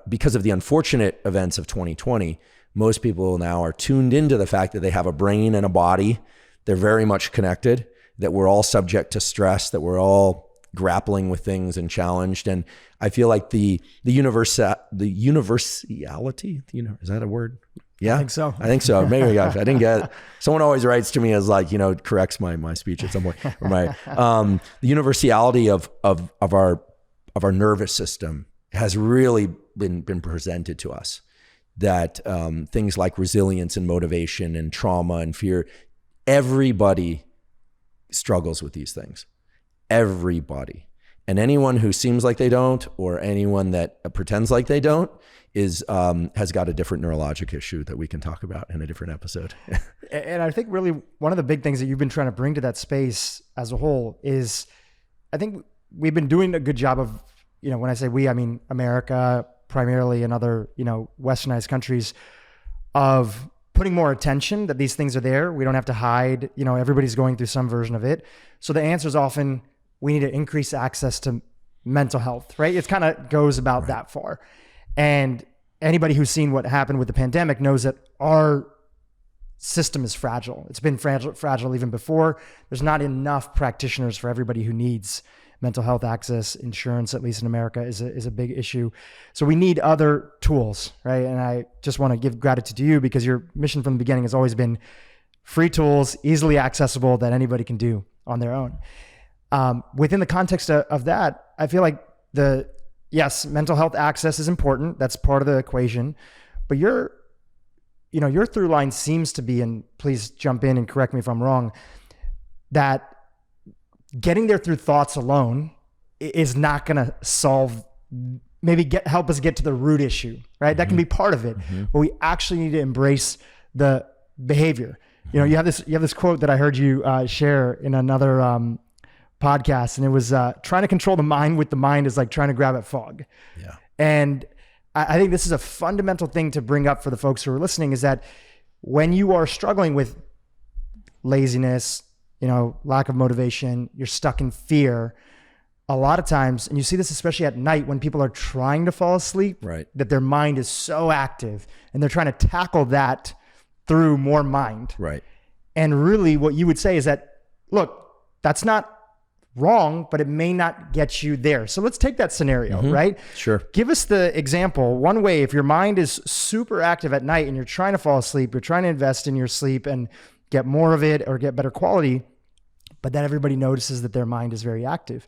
because of the unfortunate events of 2020, most people now are tuned into the fact that they have a brain and a body. They're very much connected, that we're all subject to stress, that we're all grappling with things and challenged. And I feel like the universality, is that a word? Yeah, I think so. Maybe I didn't get it. Someone always writes to me as corrects my speech at some point. The universality of our nervous system has really been presented to us, that things like resilience and motivation and trauma and fear, everybody struggles with these things. Everybody. And anyone who seems like they don't, or anyone that pretends like they don't, has got a different neurologic issue that we can talk about in a different episode. And I think really one of the big things that you've been trying to bring to that space as a whole is, I think we've been doing a good job of, when I say we, I mean America primarily and other, westernized countries, of putting more attention that these things are there. We don't have to hide, everybody's going through some version of it. So the answer is often, we need to increase access to mental health, right? It kind of goes about that far. And anybody who's seen what happened with the pandemic knows that our system is fragile. It's been fragile even before. There's not enough practitioners for everybody who needs mental health access. Insurance, at least in America, is a big issue. So we need other tools, right? And I just want to give gratitude to you, because your mission from the beginning has always been free tools, easily accessible, that anybody can do on their own. Within the context of that, I feel like yes, mental health access is important. That's part of the equation, but your through line seems to be, and please jump in and correct me if I'm wrong, that getting there through thoughts alone is not going to solve, help us get to the root issue, right? Mm-hmm. That can be part of it, but we actually need to embrace the behavior. You have this quote that I heard you share in another podcast, and it was trying to control the mind with the mind is like trying to grab at fog. Yeah. And I think this is a fundamental thing to bring up for the folks who are listening, is that when you are struggling with laziness, lack of motivation, you're stuck in fear, a lot of times, and you see this especially at night when people are trying to fall asleep, right, that their mind is so active and they're trying to tackle that through more mind. Right. And really what you would say is that, look, that's not wrong, but it may not get you there. So let's take that scenario, right? Sure. Give us the example. One way, if your mind is super active at night and you're trying to fall asleep, you're trying to invest in your sleep and get more of it or get better quality, but then everybody notices that their mind is very active.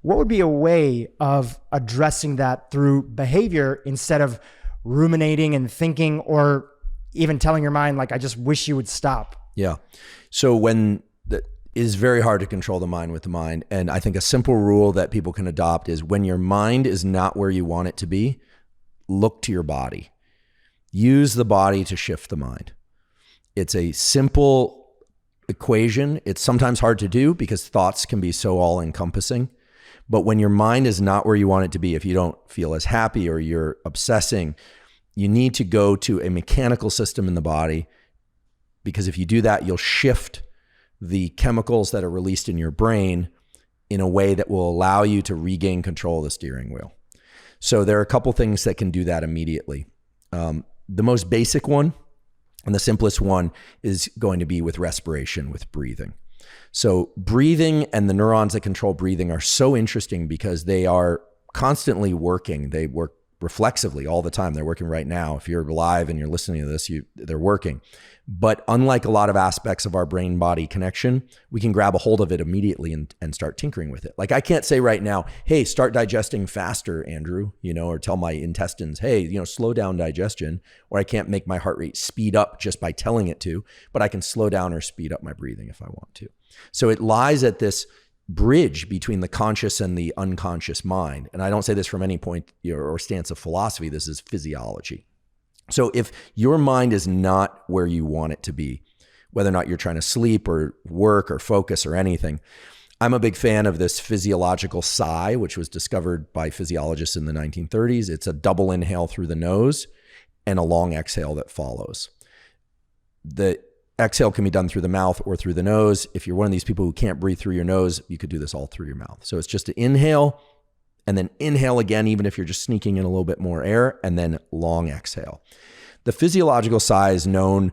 What would be a way of addressing that through behavior instead of ruminating and thinking, or even telling your mind, like, I just wish you would stop? Yeah. So it is very hard to control the mind with the mind. And I think a simple rule that people can adopt is, when your mind is not where you want it to be, look to your body. Use the body to shift the mind. It's a simple equation. It's sometimes hard to do because thoughts can be so all-encompassing. But when your mind is not where you want it to be, if you don't feel as happy or you're obsessing, you need to go to a mechanical system in the body, because if you do that, you'll shift the chemicals that are released in your brain in a way that will allow you to regain control of the steering wheel. So there are a couple things that can do that immediately. The most basic one and the simplest one is going to be with respiration, with breathing. So breathing and the neurons that control breathing are so interesting because they are constantly working. They work reflexively all the time. They're working right now. If you're live and you're listening to this, they're working. But unlike a lot of aspects of our brain-body connection, we can grab a hold of it immediately and start tinkering with it. Like, I can't say right now, hey, start digesting faster, Andrew, or tell my intestines, hey, slow down digestion, or I can't make my heart rate speed up just by telling it to, but I can slow down or speed up my breathing if I want to. So it lies at this bridge between the conscious and the unconscious mind. And I don't say this from any point or stance of philosophy. This is physiology. So if your mind is not where you want it to be, whether or not you're trying to sleep or work or focus or anything, I'm a big fan of this physiological sigh, which was discovered by physiologists in the 1930s. It's a double inhale through the nose and a long exhale that follows. The exhale can be done through the mouth or through the nose. If you're one of these people who can't breathe through your nose, you could do this all through your mouth. So it's just an inhale and then inhale again, even if you're just sneaking in a little bit more air, and then long exhale. The physiological sigh is known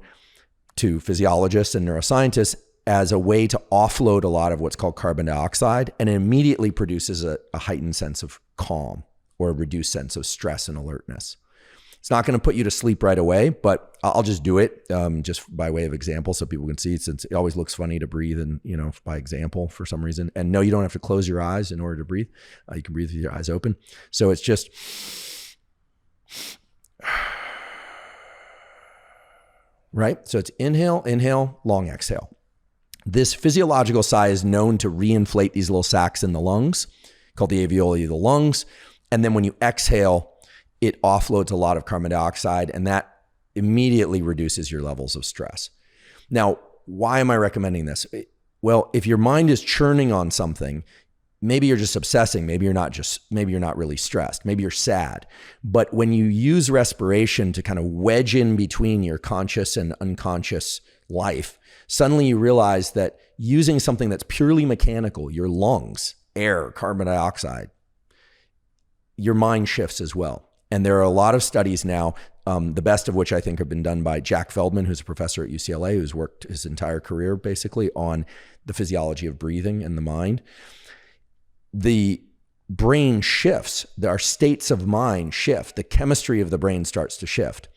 to physiologists and neuroscientists as a way to offload a lot of what's called carbon dioxide, and it immediately produces a heightened sense of calm or a reduced sense of stress and alertness. It's not going to put you to sleep right away, but I'll just do it just by way of example so people can see, since it always looks funny to breathe and, by example for some reason. And no, you don't have to close your eyes in order to breathe. You can breathe with your eyes open. So it's just... right? So it's inhale, inhale, long exhale. This physiological sigh is known to reinflate these little sacs in the lungs, called the alveoli of the lungs. And then when you exhale, it offloads a lot of carbon dioxide, and that immediately reduces your levels of stress. Now, why am I recommending this? Well, if your mind is churning on something, maybe you're just obsessing, maybe you're not really stressed, maybe you're sad. But when you use respiration to kind of wedge in between your conscious and unconscious life, suddenly you realize that using something that's purely mechanical, your lungs, air, carbon dioxide, your mind shifts as well. And there are a lot of studies now, the best of which I think have been done by Jack Feldman, who's a professor at UCLA, who's worked his entire career basically on the physiology of breathing and the mind. The brain shifts, our states of mind shift, the chemistry of the brain starts to shift.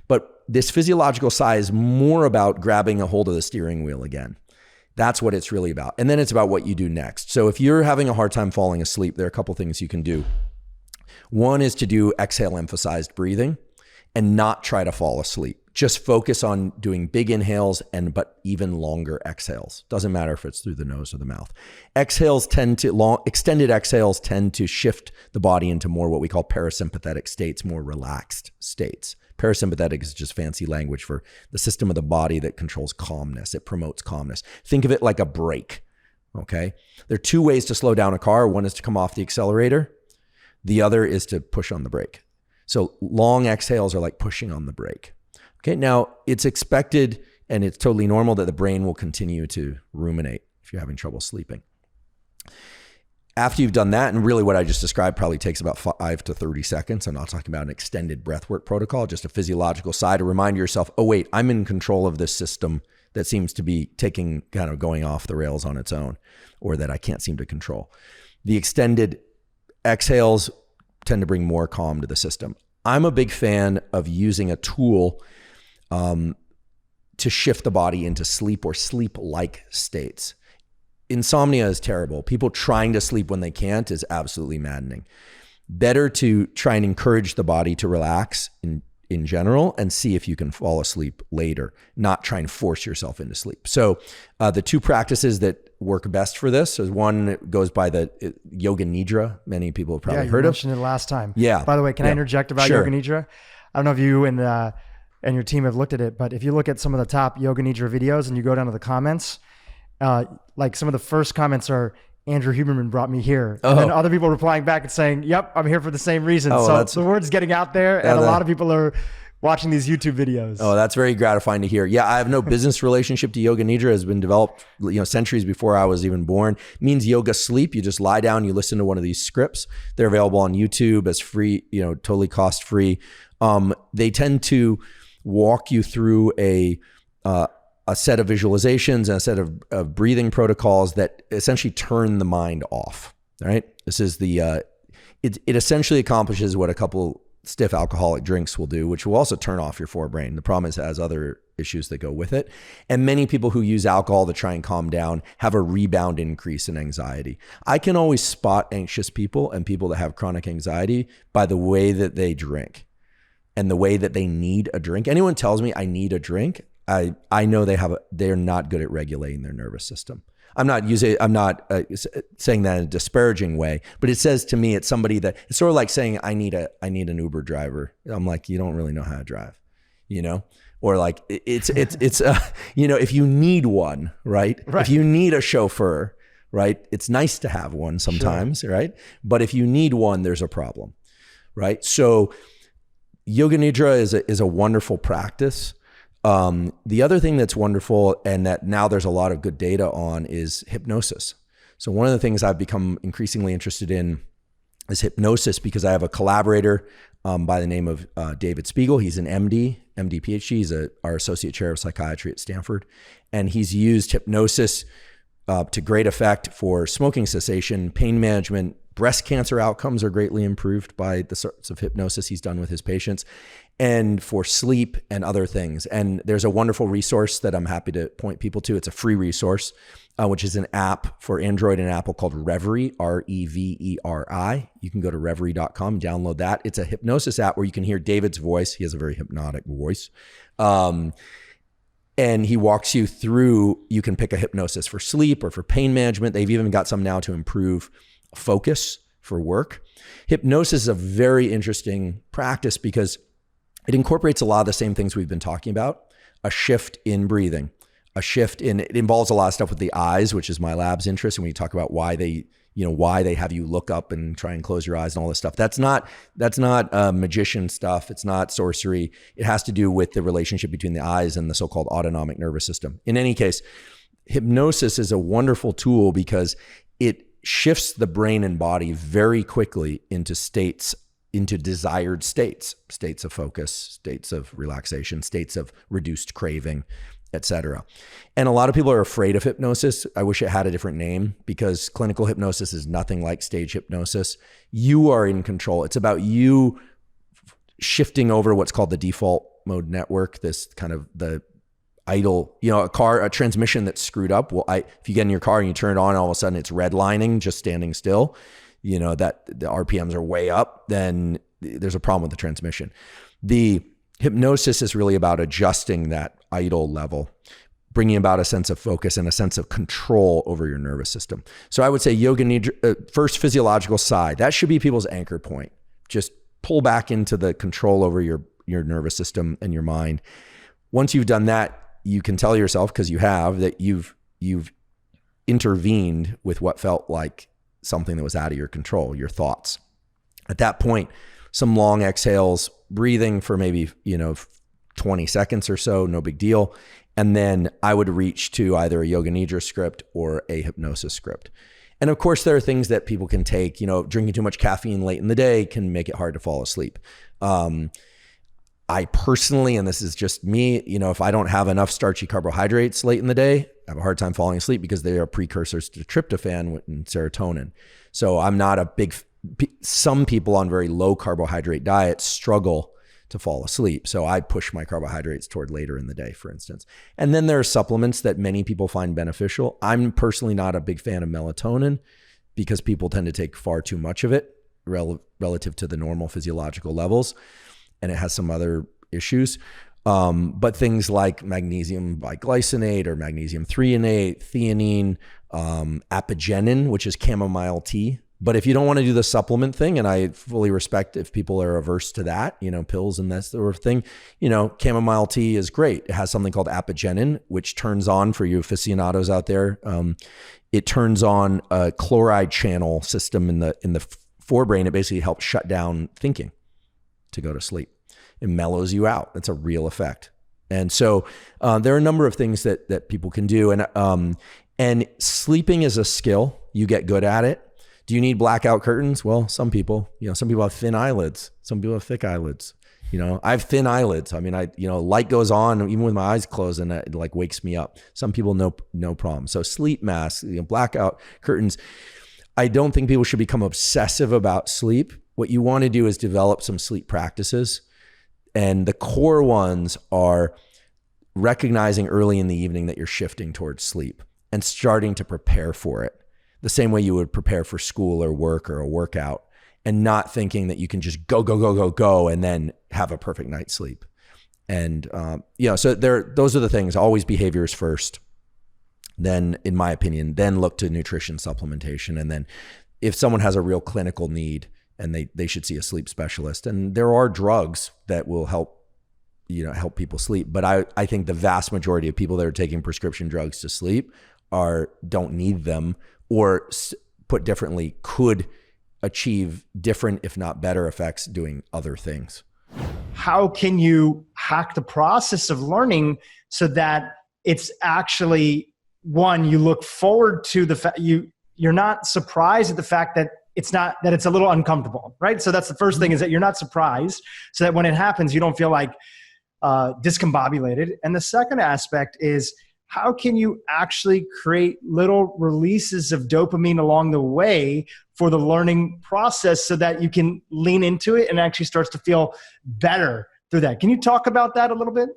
But this physiological sigh is more about grabbing a hold of the steering wheel again. That's what it's really about. And then it's about what you do next. So if you're having a hard time falling asleep, there are a couple things you can do. One is to do exhale emphasized breathing and not try to fall asleep. Just focus on doing big inhales but even longer exhales. Doesn't matter if it's through the nose or the mouth. Extended exhales tend to shift the body into more what we call parasympathetic states, more relaxed states. Parasympathetic is just fancy language for the system of the body that controls calmness. It promotes calmness. Think of it like a brake, okay? There are two ways to slow down a car. One is to come off the accelerator. The other is to push on the brake. So long exhales are like pushing on the brake. Okay, now it's expected and it's totally normal that the brain will continue to ruminate if you're having trouble sleeping. After you've done that, and really what I just described probably takes about 5 to 30 seconds. I'm not talking about an extended breathwork protocol, just a physiological sigh to remind yourself, oh wait, I'm in control of this system that seems to be going off the rails on its own, or that I can't seem to control. The extended exhales tend to bring more calm to the system. I'm a big fan of using a tool to shift the body into sleep or sleep-like states. Insomnia is terrible. People trying to sleep when they can't is absolutely maddening. Better to try and encourage the body to relax in general and see if you can fall asleep later, not try and force yourself into sleep. So the two practices that work best for this is one goes by the Yoga Nidra. Many people have probably heard of. You mentioned it last time. Yeah. By the way, can I interject about Sure. Yoga Nidra? I don't know if you and your team have looked at it, but if you look at some of the top Yoga Nidra videos and you go down to the comments, like some of the first comments are, Andrew Huberman brought me here. And then other people replying back and saying, yep, I'm here for the same reason. So the word's getting out there and a lot of people are watching these YouTube videos. Oh, that's very gratifying to hear. Yeah, I have no business relationship to Yoga Nidra. It has been developed, centuries before I was even born. It means yoga sleep. You just lie down, you listen to one of these scripts. They're available on YouTube as free, totally cost-free. They tend to walk you through a set of visualizations and a set of breathing protocols that essentially turn the mind off. Right? This is it essentially accomplishes what a couple stiff alcoholic drinks will do, which will also turn off your forebrain. The problem is it has other issues that go with it. And many people who use alcohol to try and calm down have a rebound increase in anxiety. I can always spot anxious people and people that have chronic anxiety by the way that they drink and the way that they need a drink. Anyone tells me I need a drink, I know they're not good at regulating their nervous system. I'm not saying that in a disparaging way, but it says to me, it's somebody that it's sort of like saying I need an Uber driver. I'm like, you don't really know how to drive. you know, or like it's you know, if you need one, right? If you need a chauffeur, right? It's nice to have one sometimes, right? But if you need one, there's a problem, right? So Yoga Nidra is a wonderful practice. The other thing that's wonderful and that now there's a lot of good data on is hypnosis. So one of the things I've become increasingly interested in is hypnosis because I have a collaborator by the name of David Spiegel. He's an MD, PhD. He's our associate chair of psychiatry at Stanford. And he's used hypnosis to great effect for smoking cessation, pain management. Breast cancer outcomes are greatly improved by the sorts of hypnosis he's done with his patients, and for sleep and other things. And there's a wonderful resource that I'm happy to point people to. It's a free resource, which is an app for Android and Apple called Reveri, Reveri. You can go to Reveri.com, download that. It's a hypnosis app where you can hear David's voice. He has a very hypnotic voice. And he walks you through, you can pick a hypnosis for sleep or for pain management. They've even got some now to improve focus for work. Hypnosis is a very interesting practice because it incorporates a lot of the same things we've been talking about, a shift in breathing, it involves a lot of stuff with the eyes, which is my lab's interest. And when you talk about why they have you look up and try and close your eyes and all this stuff, that's not magician stuff. It's not sorcery. It has to do with the relationship between the eyes and the so-called autonomic nervous system. In any case, hypnosis is a wonderful tool because it shifts the brain and body very quickly into desired states of focus, states of relaxation, states of reduced craving, etc. And a lot of people are afraid of hypnosis. I wish it had a different name because clinical hypnosis is nothing like stage hypnosis. You are in control. It's about you shifting over what's called the default mode network, this kind of the idle, a transmission that's screwed up. Well, if you get in your car and you turn it on, all of a sudden it's redlining, just standing still, that the RPMs are way up, then there's a problem with the transmission. The hypnosis is really about adjusting that idle level, bringing about a sense of focus and a sense of control over your nervous system. So I would say Yoga Nidra, first physiological side, that should be people's anchor point. Just pull back into the control over your nervous system and your mind. Once you've done that, you can tell yourself, because you have, that you've intervened with what felt like something that was out of your control, your thoughts. At that point, some long exhales, breathing for maybe 20 seconds or so, no big deal. And then I would reach to either a Yoga Nidra script or a hypnosis script. And of course, there are things that people can take. Drinking too much caffeine late in the day can make it hard to fall asleep. I personally, and this is just me, if I don't have enough starchy carbohydrates late in the day, I have a hard time falling asleep because they are precursors to tryptophan and serotonin. So I'm not a big, some people on very low carbohydrate diets struggle to fall asleep. So I push my carbohydrates toward later in the day, for instance. And then there are supplements that many people find beneficial. I'm personally not a big fan of melatonin because people tend to take far too much of it relative to the normal physiological levels. And it has some other issues. But things like magnesium biglycinate or magnesium threonate, theanine, apigenin, which is chamomile tea. But if you don't want to do the supplement thing, and I fully respect if people are averse to that, pills and that sort of thing, chamomile tea is great. It has something called apigenin, which turns on, for you aficionados out there, it turns on a chloride channel system in the forebrain. It basically helps shut down thinking to go to sleep. It mellows you out. That's a real effect. And so there are a number of things that people can do. And sleeping is a skill. You get good at it. Do you need blackout curtains? Well, some people have thin eyelids. Some people have thick eyelids. I have thin eyelids. I mean, light goes on even with my eyes closed and it like wakes me up. Some people, no problem. So sleep masks, blackout curtains. I don't think people should become obsessive about sleep. What you want to do is develop some sleep practices. And the core ones are recognizing early in the evening that you're shifting towards sleep and starting to prepare for it the same way you would prepare for school or work or a workout, and not thinking that you can just go and then have a perfect night's sleep. And, so those are the things. Always behaviors first. Then, in my opinion, then look to nutrition supplementation. And then if someone has a real clinical need, and they should see a sleep specialist. And there are drugs that will help help people sleep. But I think the vast majority of people that are taking prescription drugs to sleep don't need them, or put differently, could achieve different, if not better effects doing other things. How can you hack the process of learning so that it's actually, one, you look forward to the fact, you're not surprised at the fact that it's a little uncomfortable, right? So that's the first thing, is that you're not surprised, so that when it happens, you don't feel like discombobulated. And the second aspect is, how can you actually create little releases of dopamine along the way for the learning process so that you can lean into it and actually starts to feel better through that? Can you talk about that a little bit?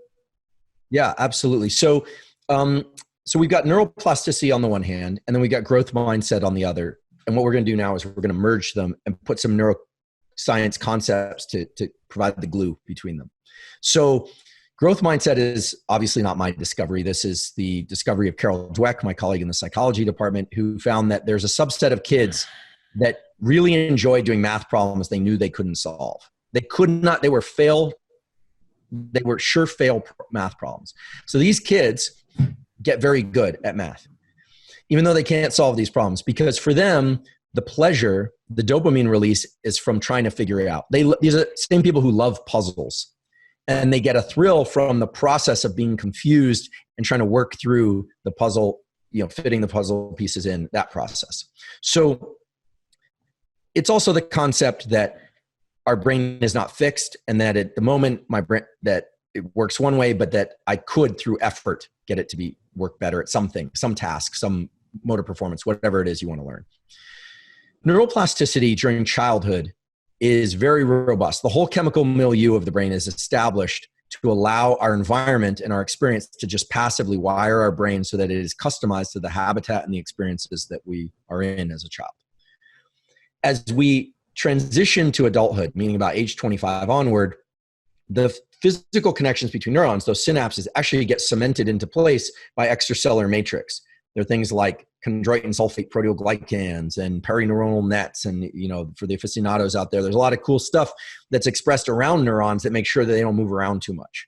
Yeah, absolutely. So we've got neuroplasticity on the one hand, and then we got growth mindset on the other. And what we're going to do now is we're going to merge them and put some neuroscience concepts to provide the glue between them. So growth mindset is obviously not my discovery. This is the discovery of Carol Dweck, my colleague in the psychology department, who found that there's a subset of kids that really enjoy doing math problems they knew they couldn't solve. They were sure fail math problems. So these kids get very good at math, even though they can't solve these problems, because for them, the pleasure, the dopamine release, is from trying to figure it out. These are the same people who love puzzles, and they get a thrill from the process of being confused and trying to work through the puzzle, fitting the puzzle pieces in that process. So it's also the concept that our brain is not fixed, and that at the moment my brain, that it works one way, but that I could, through effort, get it to work better at something, some task, some motor performance, whatever it is you want to learn. Neuroplasticity during childhood is very robust. The whole chemical milieu of the brain is established to allow our environment and our experience to just passively wire our brain so that it is customized to the habitat and the experiences that we are in as a child. As we transition to adulthood, meaning about age 25 onward, the physical connections between neurons, those synapses, actually get cemented into place by extracellular matrix. There are things like chondroitin sulfate proteoglycans and perineuronal nets. And, for the aficionados out there's a lot of cool stuff that's expressed around neurons that make sure that they don't move around too much.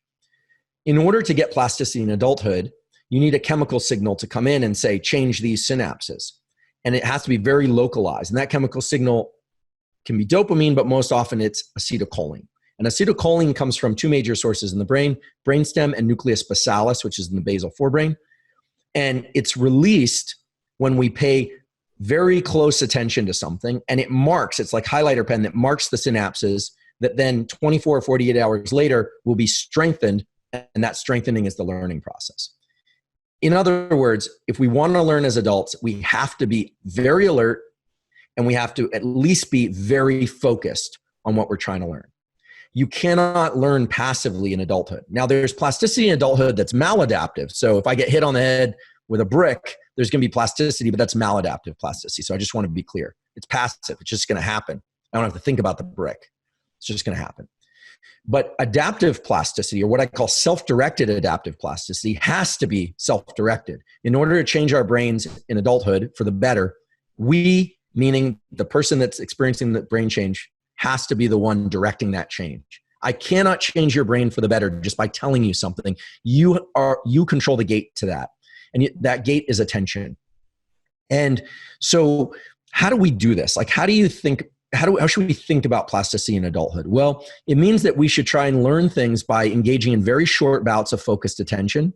In order to get plasticity in adulthood, you need a chemical signal to come in and say, change these synapses. And it has to be very localized. And that chemical signal can be dopamine, but most often it's acetylcholine. And acetylcholine comes from two major sources in the brain, brainstem and nucleus basalis, which is in the basal forebrain. And it's released when we pay very close attention to something, and it's like highlighter pen that marks the synapses that then 24 or 48 hours later will be strengthened, and that strengthening is the learning process. In other words, if we want to learn as adults, we have to be very alert, and we have to at least be very focused on what we're trying to learn. You cannot learn passively in adulthood. Now, there's plasticity in adulthood that's maladaptive. So if I get hit on the head with a brick, there's going to be plasticity, but that's maladaptive plasticity. So I just want to be clear. It's passive. It's just going to happen. I don't have to think about the brick. It's just going to happen. But adaptive plasticity, or what I call self-directed adaptive plasticity, has to be self-directed. In order to change our brains in adulthood for the better, we, meaning the person that's experiencing the brain change, has to be the one directing that change. I cannot change your brain for the better just by telling you something. You control the gate to that. And that gate is attention. And so how do we do this? Like, how should we think about plasticity in adulthood? Well, it means that we should try and learn things by engaging in very short bouts of focused attention.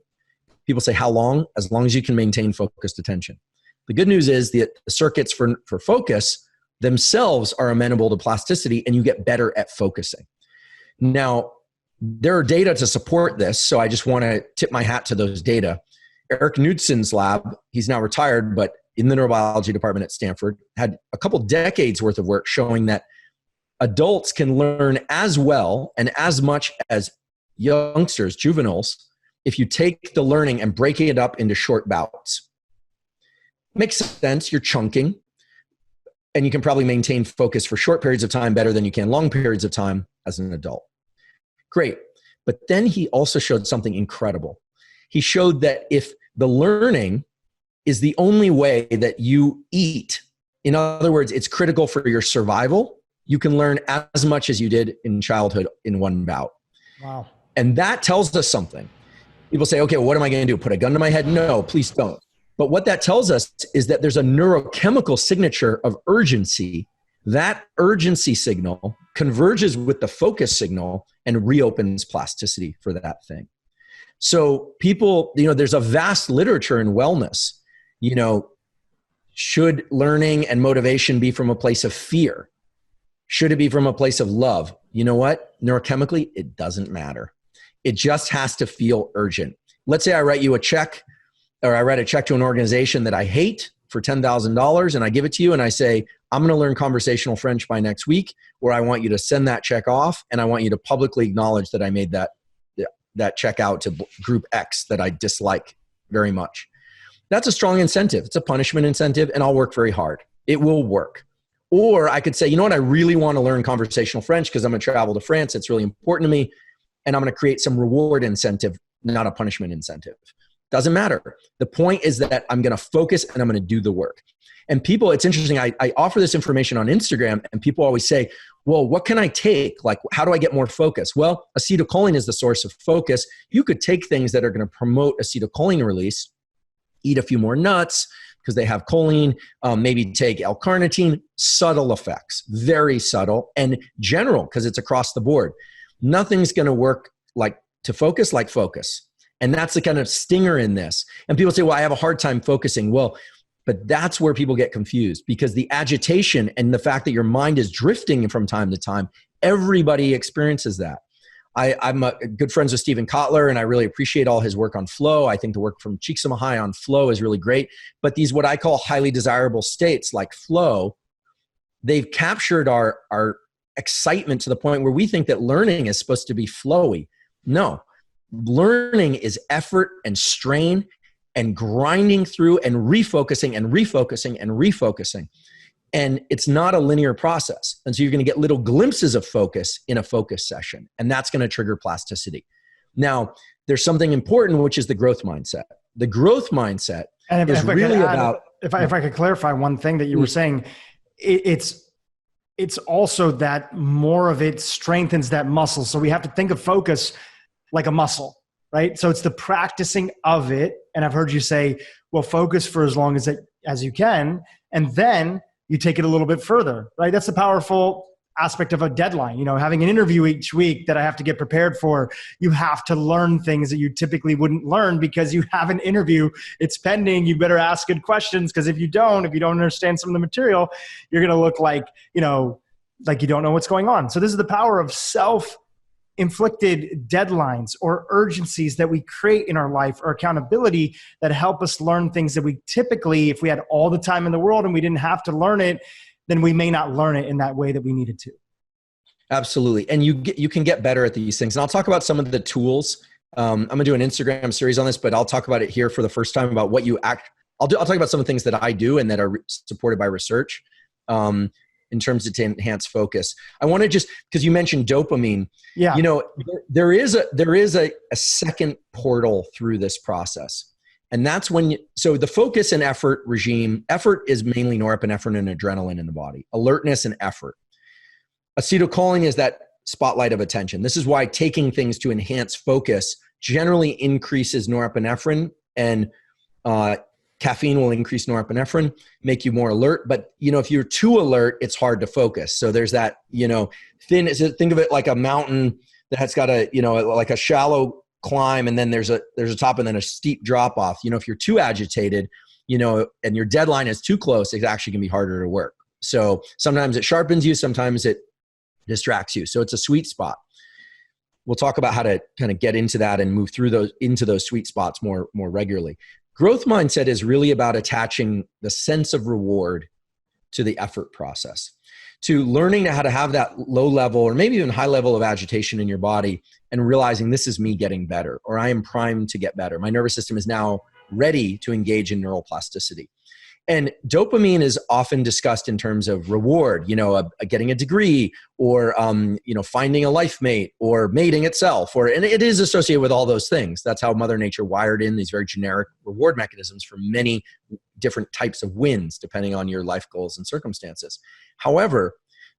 People say, how long? As long as you can maintain focused attention. The good news is that the circuits for focus themselves are amenable to plasticity, and you get better at focusing. Now, there are data to support this, so I just want to tip my hat to those data. Eric Knudson's lab, he's now retired, but in the neurobiology department at Stanford, had a couple decades worth of work showing that adults can learn as well and as much as youngsters, juveniles, if you take the learning and break it up into short bouts. Makes sense, you're chunking, and you can probably maintain focus for short periods of time better than you can long periods of time as an adult. Great. But then he also showed something incredible. He showed that if the learning is the only way that you eat, in other words, it's critical for your survival, you can learn as much as you did in childhood in one bout. Wow. And that tells us something. People say, okay, well, what am I going to do? Put a gun to my head? No, please don't. But what that tells us is that there's a neurochemical signature of urgency. That urgency signal converges with the focus signal and reopens plasticity for that thing. So people, there's a vast literature in wellness. Should learning and motivation be from a place of fear? Should it be from a place of love? You know what? Neurochemically, it doesn't matter. It just has to feel urgent. Let's say I write you a check, or I write a check to an organization that I hate for $10,000, and I give it to you and I say, I'm going to learn conversational French by next week, or I want you to send that check off, and I want you to publicly acknowledge that I made that check out to group X that I dislike very much. That's a strong incentive. It's a punishment incentive, and I'll work very hard. It will work. Or I could say, you know what, I really want to learn conversational French because I'm going to travel to France. It's really important to me. And I'm going to create some reward incentive, not a punishment incentive. Doesn't matter. The point is that I'm going to focus and I'm going to do the work. And people, it's interesting. I offer this information on Instagram, and people always say, well, what can I take? Like, how do I get more focus? Well, acetylcholine is the source of focus. You could take things that are going to promote acetylcholine release, eat a few more nuts because they have choline, maybe take L-carnitine, subtle effects, very subtle, and general because it's across the board. Nothing's going to work like focus. And that's the kind of stinger in this. And people say, well, I have a hard time focusing. Well, but that's where people get confused, because the agitation and the fact that your mind is drifting from time to time, everybody experiences that. I'm good friends with Stephen Kotler, and I really appreciate all his work on flow. I think the work from Csikszentmihalyi on flow is really great. But these, what I call highly desirable states like flow, they've captured our excitement to the point where we think that learning is supposed to be flowy. No, learning is effort and strain and grinding through and refocusing and refocusing and refocusing. And it's not a linear process. And so you're going to get little glimpses of focus in a focus session, and that's going to trigger plasticity. Now, there's something important, which is the growth mindset. The growth mindset is really about... If I could clarify one thing that you were saying, it's also that more of it strengthens that muscle. So we have to think of focus like a muscle, right? So it's the practicing of it. And I've heard you say, well, focus for as long as you can, and then you take it a little bit further, right? That's the powerful aspect of a deadline. Having an interview each week that I have to get prepared for, you have to learn things that you typically wouldn't learn because you have an interview, it's pending, you better ask good questions, because if you don't understand some of the material, you're going to look like you don't know what's going on. So this is the power of self-inflicted deadlines or urgencies that we create in our life, or accountability that help us learn things that we typically, if we had all the time in the world and we didn't have to learn it, then we may not learn it in that way that we needed to. Absolutely. And you can get better at these things. And I'll talk about some of the tools. I'm going to do an Instagram series on this, but I'll talk about it here for the first time about what I'll talk about some of the things that I do and that are supported by research. In terms of to enhance focus. I want to just, because you mentioned dopamine, there is a second portal through this process. And that's when so the focus and effort regime, effort is mainly norepinephrine and adrenaline in the body, alertness and effort. Acetylcholine is that spotlight of attention. This is why taking things to enhance focus generally increases norepinephrine, and caffeine will increase norepinephrine, make you more alert. But, if you're too alert, it's hard to focus. So there's that, think of it like a mountain that's got like a shallow climb, and then there's a top and then a steep drop off. If you're too agitated, and your deadline is too close, it's actually going to be harder to work. So sometimes it sharpens you, sometimes it distracts you. So it's a sweet spot. We'll talk about how to kind of get into that and move through into those sweet spots more regularly. Growth mindset is really about attaching the sense of reward to the effort process, to learning how to have that low level or maybe even high level of agitation in your body and realizing this is me getting better, or I am primed to get better. My nervous system is now ready to engage in neuroplasticity. And dopamine is often discussed in terms of reward, getting a degree, or finding a life mate, or mating itself, and it is associated with all those things. That's how Mother Nature wired in these very generic reward mechanisms for many different types of wins, depending on your life goals and circumstances. However,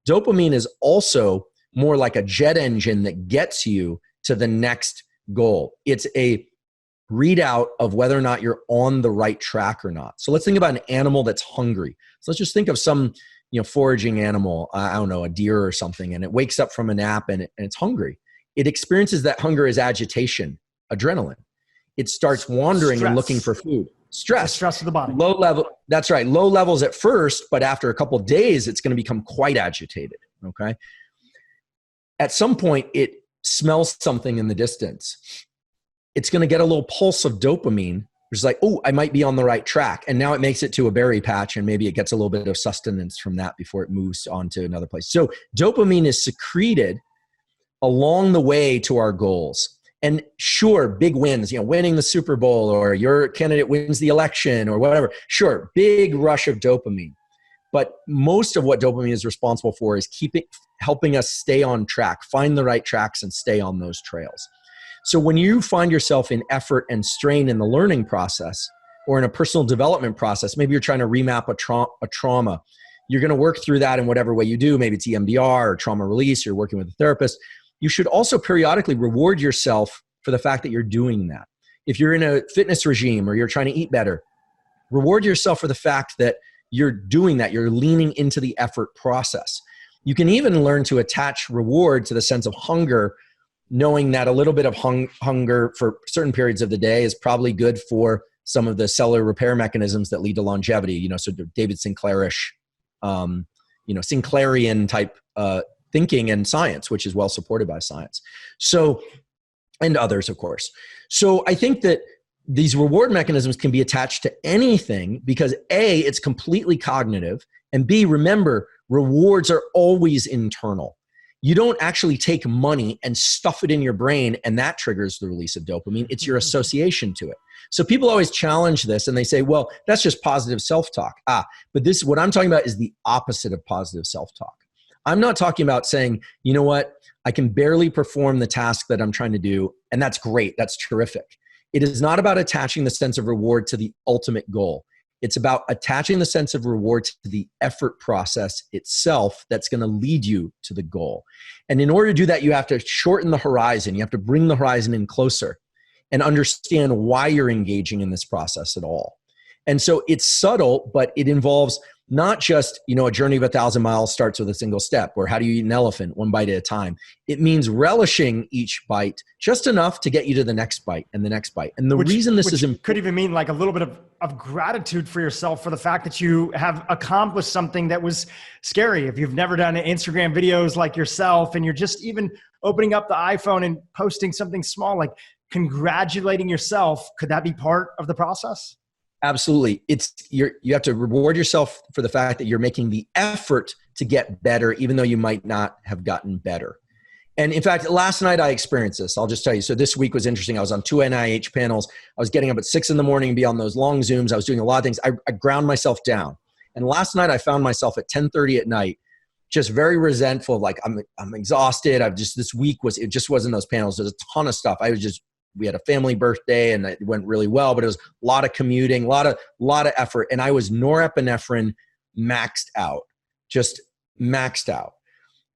dopamine is also more like a jet engine that gets you to the next goal. It's a readout of whether or not you're on the right track or not. So let's think about an animal that's hungry. So let's just think of some, foraging animal, I don't know, a deer or something, and it wakes up from a nap and it's hungry. It experiences that hunger as agitation, adrenaline. It starts wandering and looking for food. Stress of the body. Low level. That's right. Low levels at first, but after a couple of days, it's going to become quite agitated. Okay. At some point, it smells something in the distance. It's going to get a little pulse of dopamine, which is like, oh, I might be on the right track. And now it makes it to a berry patch, and maybe it gets a little bit of sustenance from that before it moves on to another place. So dopamine is secreted along the way to our goals. And sure, big wins, winning the Super Bowl, or your candidate wins the election or whatever. Sure, big rush of dopamine. But most of what dopamine is responsible for is helping us stay on track, find the right tracks and stay on those trails. So when you find yourself in effort and strain in the learning process or in a personal development process, maybe you're trying to remap a trauma, you're going to work through that in whatever way you do. Maybe it's EMDR or trauma release, you're working with a therapist. You should also periodically reward yourself for the fact that you're doing that. If you're in a fitness regime or you're trying to eat better, reward yourself for the fact that you're doing that. You're leaning into the effort process. You can even learn to attach reward to the sense of hunger, knowing that a little bit of hunger for certain periods of the day is probably good for some of the cellular repair mechanisms that lead to longevity. So David Sinclairish, Sinclairian type thinking and science, which is well supported by science. So, and others, of course. So I think that these reward mechanisms can be attached to anything because A, it's completely cognitive, and B, remember, rewards are always internal. You don't actually take money and stuff it in your brain and that triggers the release of dopamine. It's your association to it. So people always challenge this and they say, well, that's just positive self-talk. But this, what I'm talking about is the opposite of positive self-talk. I'm not talking about saying, you know what, I can barely perform the task that I'm trying to do. And that's great. That's terrific. It is not about attaching the sense of reward to the ultimate goal. It's about attaching the sense of reward to the effort process itself that's going to lead you to the goal. And in order to do that, you have to shorten the horizon. You have to bring the horizon in closer and understand why you're engaging in this process at all. And so it's subtle, but it involves not just, a journey of 1,000 miles starts with a single step, or how do you eat an elephant, one bite at a time. It means relishing each bite just enough to get you to the next bite and the next bite. And the reason this is important, could even mean like a little bit of gratitude for yourself for the fact that you have accomplished something that was scary. If you've never done Instagram videos like yourself, and you're just even opening up the iPhone and posting something small, like congratulating yourself, could that be part of the process? Absolutely. You have to reward yourself for the fact that you're making the effort to get better, even though you might not have gotten better. And in fact, last night I experienced this. I'll just tell you. So this week was interesting. I was on 2 NIH panels. I was getting up at 6 a.m. and be on those long Zooms. I was doing a lot of things. I ground myself down. And last night I found myself at 10:30 at night, just very resentful. Like I'm exhausted. This week it just wasn't those panels. There's a ton of stuff. We had a family birthday and it went really well, but it was a lot of commuting, a lot of effort. And I was norepinephrine maxed out, just maxed out.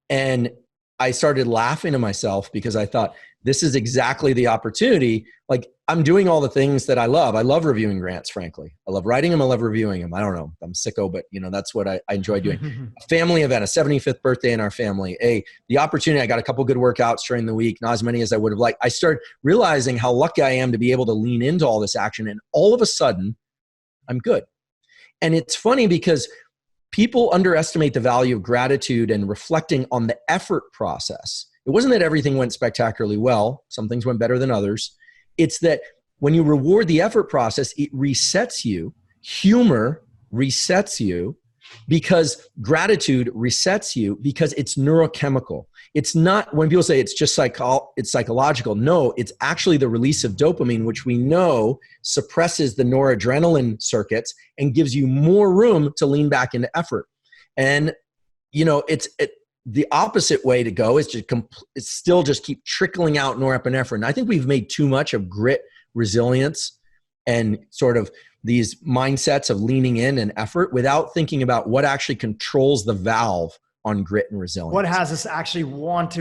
And I started laughing to myself because I thought, this is exactly the opportunity. Like, I'm doing all the things that I love. I love reviewing grants, frankly. I love writing them. I love reviewing them. I don't know. I'm sicko, but that's what I enjoy doing. A family event, a 75th birthday in our family. The opportunity, I got a couple good workouts during the week, not as many as I would have liked. I started realizing how lucky I am to be able to lean into all this action. And all of a sudden, I'm good. And it's funny because people underestimate the value of gratitude and reflecting on the effort process. It wasn't that everything went spectacularly well. Some things went better than others. It's that when you reward the effort process, it resets you. Humor resets you because gratitude resets you because it's neurochemical. It's not, when people say it's just it's psychological. No, it's actually the release of dopamine, which we know suppresses the noradrenaline circuits and gives you more room to lean back into effort. And, the opposite way to go is it's still just keep trickling out norepinephrine. I think we've made too much of grit, resilience, and sort of these mindsets of leaning in and effort without thinking about what actually controls the valve on grit and resilience. What has us actually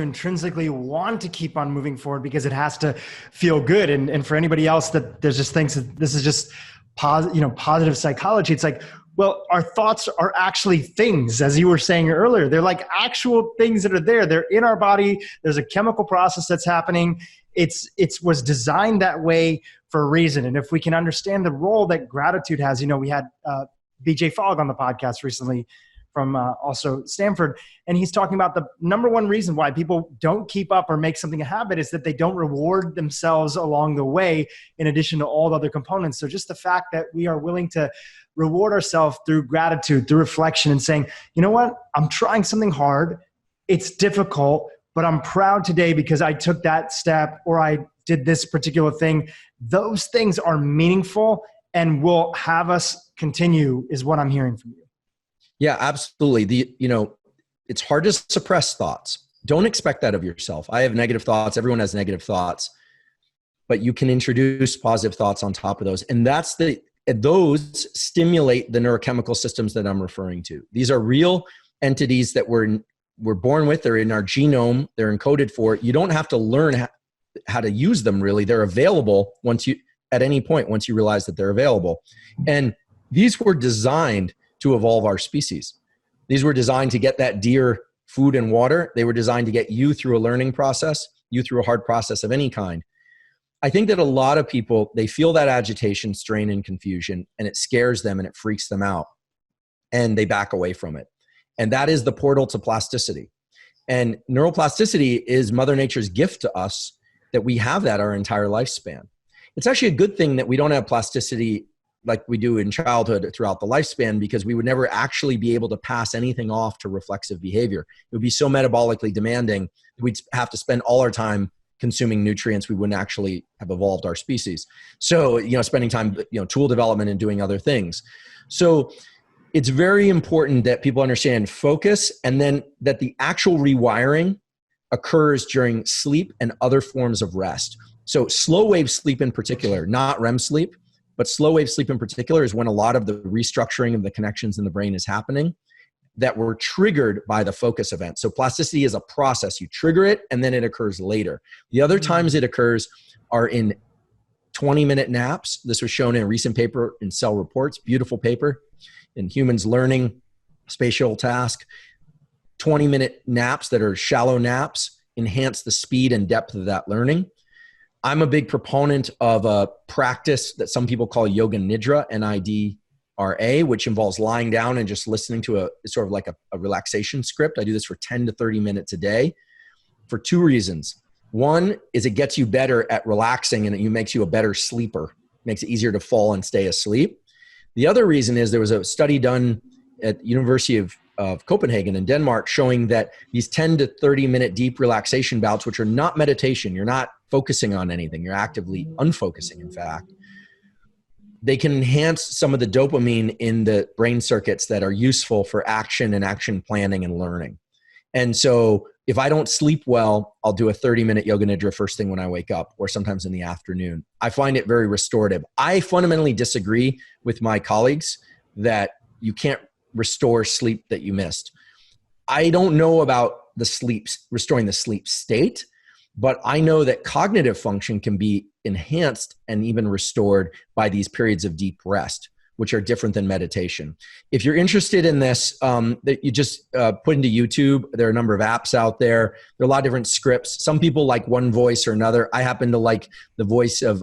intrinsically want to keep on moving forward because it has to feel good. And for anybody else that there's just thinks that this is just positive psychology, it's like, well, our thoughts are actually things, as you were saying earlier. They're like actual things that are there. They're in our body. There's a chemical process that's happening. It was designed that way for a reason. And if we can understand the role that gratitude has, we had BJ Fogg on the podcast recently from also Stanford, and he's talking about the number one reason why people don't keep up or make something a habit is that they don't reward themselves along the way, in addition to all the other components. So just the fact that we are willing to reward ourselves through gratitude, through reflection, and saying, you know what, I'm trying something hard. It's difficult, but I'm proud today because I took that step or I did this particular thing. Those things are meaningful and will have us continue, is what I'm hearing from you. Yeah, absolutely. It's hard to suppress thoughts. Don't expect that of yourself. I have negative thoughts. Everyone has negative thoughts, but you can introduce positive thoughts on top of those. And those stimulate the neurochemical systems that I'm referring to. These are real entities that we're born with. They're in our genome. They're encoded for it. You don't have to learn how to use them, really. They're available at any point once you realize that they're available. And these were designed to evolve our species. These were designed to get that deer food and water. They were designed to get you through a learning process, you through a hard process of any kind. I think that a lot of people, they feel that agitation, strain, and confusion, and it scares them and it freaks them out, and they back away from it. And that is the portal to plasticity. And neuroplasticity is Mother Nature's gift to us, that we have that our entire lifespan. It's actually a good thing that we don't have plasticity like we do in childhood throughout the lifespan, because we would never actually be able to pass anything off to reflexive behavior. It would be so metabolically demanding, we'd have to spend all our time consuming nutrients. We wouldn't actually have evolved our species. So, spending time, tool development and doing other things. So it's very important that people understand focus, and then that the actual rewiring occurs during sleep and other forms of rest. So slow wave sleep in particular, not REM sleep, but slow wave sleep in particular is when a lot of the restructuring of the connections in the brain is happening that were triggered by the focus event. So plasticity is a process. You trigger it and then it occurs later. The other times it occurs are in 20-minute naps. This was shown in a recent paper in Cell Reports, beautiful paper, in Humans Learning Spatial Task. 20-minute naps that are shallow naps enhance the speed and depth of that learning. I'm a big proponent of a practice that some people call yoga nidra, NIDRA, which involves lying down and just listening to a sort of like a relaxation script. I do this for 10 to 30 minutes a day for two reasons. One is it gets you better at relaxing and it makes you a better sleeper, makes it easier to fall and stay asleep. The other reason is there was a study done at the University of Copenhagen in Denmark showing that these 10 to 30 minute deep relaxation bouts, which are not meditation, you're not focusing on anything, you're actively unfocusing, in fact, they can enhance some of the dopamine in the brain circuits that are useful for action and action planning and learning. And so if I don't sleep well, I'll do a 30-minute yoga nidra first thing when I wake up, or sometimes in the afternoon. I find it very restorative. I fundamentally disagree with my colleagues that you can't restore sleep that you missed. I don't know about restoring the sleep state, but I know that cognitive function can be enhanced and even restored by these periods of deep rest, which are different than meditation. If you're interested in this, that you just put into YouTube. There are a number of apps out there. There are a lot of different scripts. Some people like one voice or another. I happen to like the voice of,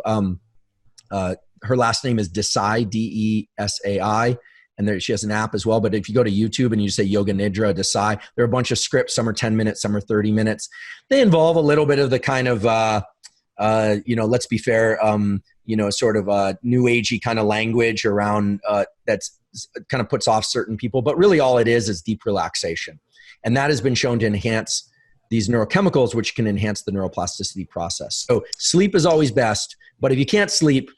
her last name is Desai, D-E-S-A-I. And she has an app as well. But if you go to YouTube and you say Yoga Nidra, Desai, there are a bunch of scripts. Some are 10 minutes, some are 30 minutes. They involve a little bit of the kind of, let's be fair, sort of new agey kind of language around that's kind of puts off certain people. But really all it is deep relaxation. And that has been shown to enhance these neurochemicals, which can enhance the neuroplasticity process. So sleep is always best. But if you can't sleep,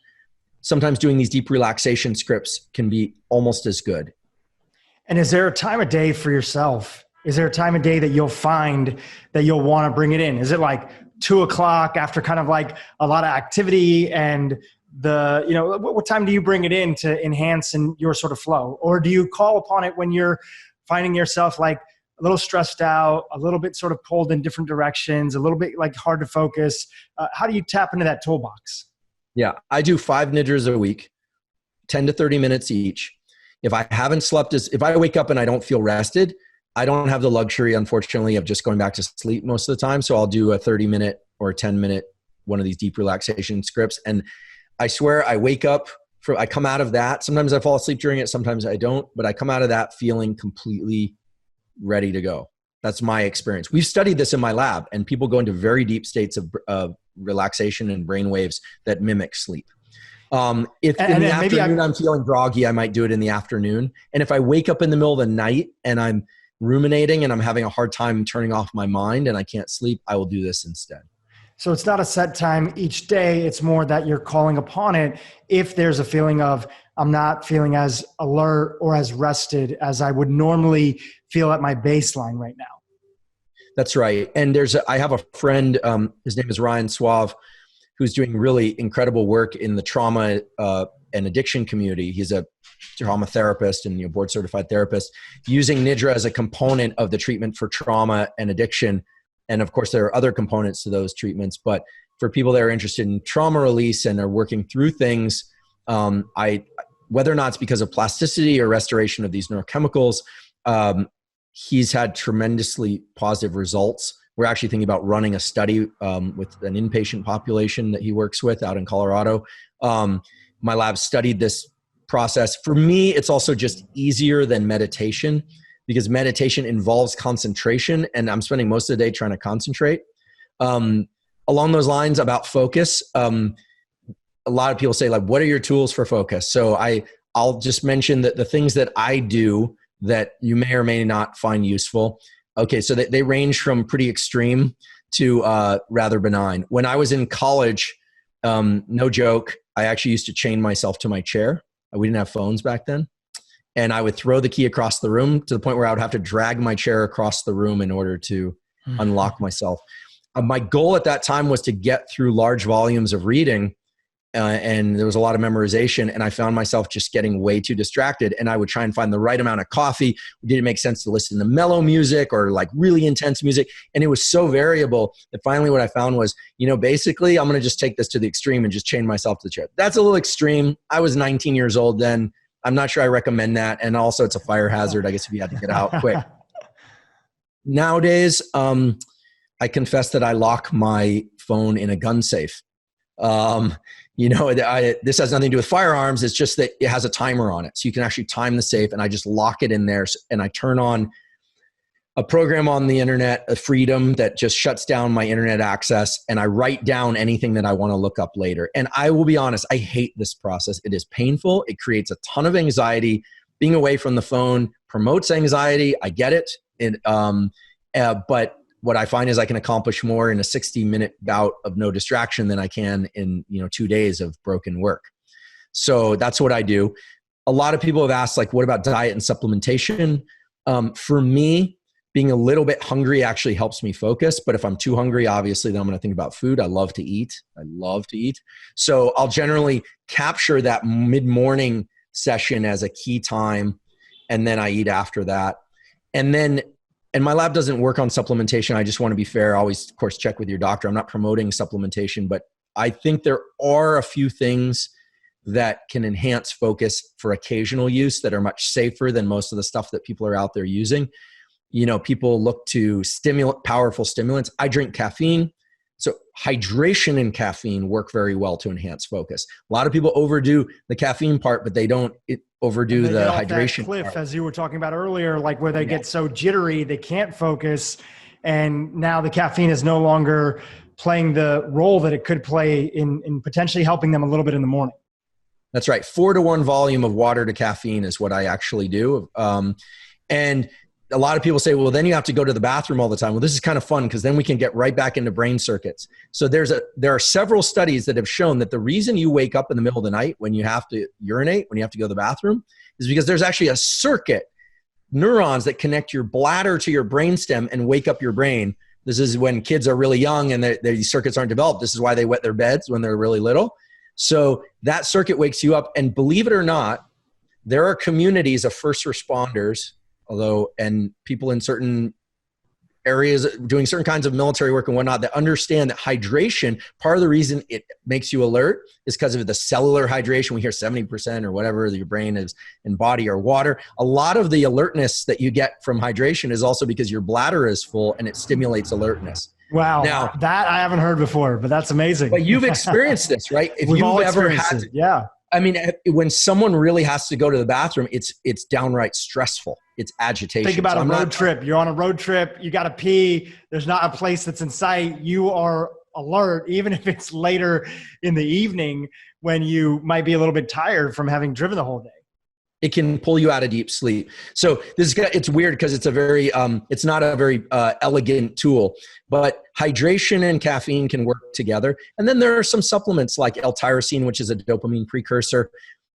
sometimes doing these deep relaxation scripts can be almost as good. And is there a time of day for yourself? Is there a time of day that you'll find that you'll want to bring it in? Is it like 2:00 after kind of like a lot of activity and what time do you bring it in to enhance in your sort of flow? Or do you call upon it when you're finding yourself like a little stressed out, a little bit sort of pulled in different directions, a little bit like hard to focus. How do you tap into that toolbox? Yeah, I do 5 nidras a week, 10 to 30 minutes each. If I haven't slept, if I wake up and I don't feel rested, I don't have the luxury, unfortunately, of just going back to sleep most of the time. So I'll do a 30-minute or a 10-minute, one of these deep relaxation scripts. And I swear I wake up, I come out of that. Sometimes I fall asleep during it. Sometimes I don't, but I come out of that feeling completely ready to go. That's my experience. We've studied this in my lab, and people go into very deep states of relaxation and brain waves that mimic sleep. If in the afternoon I'm feeling groggy, I might do it in the afternoon. And if I wake up in the middle of the night and I'm ruminating and I'm having a hard time turning off my mind and I can't sleep, I will do this instead. So it's not a set time each day. It's more that you're calling upon it if there's a feeling of, I'm not feeling as alert or as rested as I would normally feel at my baseline right now. That's right. And I have a friend, his name is Ryan Suave, who's doing really incredible work in the trauma and addiction community. He's a trauma therapist and board certified therapist, using Nidra as a component of the treatment for trauma and addiction. And of course, there are other components to those treatments. But for people that are interested in trauma release and are working through things, whether or not it's because of plasticity or restoration of these neurochemicals, he's had tremendously positive results. We're actually thinking about running a study with an inpatient population that he works with out in Colorado. My lab studied this process. For me, it's also just easier than meditation, because meditation involves concentration, and I'm spending most of the day trying to concentrate. Along those lines about focus, a lot of people say, like, what are your tools for focus? So I'll just mention that the things that I do that you may or may not find useful. Okay, so they range from pretty extreme to rather benign. When I was in college, no joke, I actually used to chain myself to my chair. We didn't have phones back then. And I would throw the key across the room to the point where I would have to drag my chair across the room in order to unlock myself. My goal at that time was to get through large volumes of reading, and there was a lot of memorization, and I found myself just getting way too distracted, and I would try and find the right amount of coffee. Did it make sense to listen to mellow music or like really intense music? And it was so variable that finally what I found was, basically I'm going to just take this to the extreme and just chain myself to the chair. That's a little extreme. I was 19 years old then. I'm not sure I recommend that. And also it's a fire hazard, I guess, if you had to get out quick. Nowadays, I confess that I lock my phone in a gun safe. This has nothing to do with firearms. It's just that it has a timer on it. So you can actually time the safe, and I just lock it in there. And I turn on a program on the internet, a Freedom, that just shuts down my internet access. And I write down anything that I want to look up later. And I will be honest, I hate this process. It is painful. It creates a ton of anxiety. Being away from the phone promotes anxiety. I get it. But what I find is I can accomplish more in a 60-minute bout of no distraction than I can in 2 days of broken work. So that's what I do. A lot of people have asked, like, what about diet and supplementation? For me, being a little bit hungry actually helps me focus. But if I'm too hungry, obviously, then I'm going to think about food. I love to eat. So I'll generally capture that mid-morning session as a key time, and then I eat after that. And my lab doesn't work on supplementation. I just want to be fair. Always, of course, check with your doctor. I'm not promoting supplementation, but I think there are a few things that can enhance focus for occasional use that are much safer than most of the stuff that people are out there using. People look to powerful stimulants. I drink caffeine. So hydration and caffeine work very well to enhance focus. A lot of people overdo the caffeine part, but they don't overdo the hydration part. As you were talking about earlier, like where they get so jittery, they can't focus. And now the caffeine is no longer playing the role that it could play in potentially helping them a little bit in the morning. That's right. 4-to-1 volume of water to caffeine is what I actually do. And a lot of people say, well, then you have to go to the bathroom all the time. Well, this is kind of fun because then we can get right back into brain circuits. So there are several studies that have shown that the reason you wake up in the middle of the night when you have to urinate, when you have to go to the bathroom, is because there's actually a circuit, neurons that connect your bladder to your brainstem and wake up your brain. This is when kids are really young and these circuits aren't developed. This is why they wet their beds when they're really little. So that circuit wakes you up. And believe it or not, there are communities of first responders and people in certain areas doing certain kinds of military work and whatnot that understand that hydration, part of the reason it makes you alert is because of the cellular hydration. We hear 70% or whatever your brain is and body are water. A lot of the alertness that you get from hydration is also because your bladder is full and it stimulates alertness. Wow. Now, that I haven't heard before, but that's amazing. But you've experienced this, right? If We've all you've ever experienced had it. Yeah. I mean, when someone really has to go to the bathroom, it's downright stressful. It's agitation. Think about a road trip. You're on a road trip. You got to pee. There's not a place that's in sight. You are alert, even if it's later in the evening when you might be a little bit tired from having driven the whole day. It can pull you out of deep sleep. So it's weird because it's a very, it's not a very elegant tool, but hydration and caffeine can work together. And then there are some supplements like L-tyrosine, which is a dopamine precursor.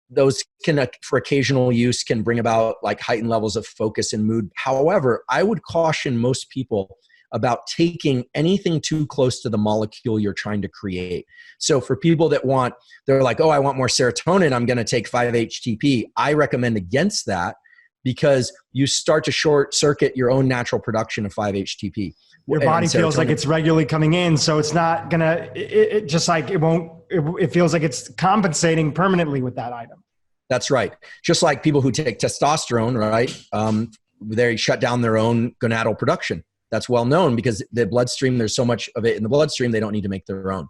Those can, for occasional use, can bring about like heightened levels of focus and mood. However, I would caution most people about taking anything too close to the molecule you're trying to create. So for people that they're like, oh, I want more serotonin, I'm going to take 5-HTP. I recommend against that because you start to short circuit your own natural production of 5-HTP. Your body feels like it's regularly coming in. So it's not going to, it feels like it's compensating permanently with that item. That's right. Just like people who take testosterone, right? They shut down their own gonadal production. That's well known because the bloodstream, there's so much of it in the bloodstream, they don't need to make their own.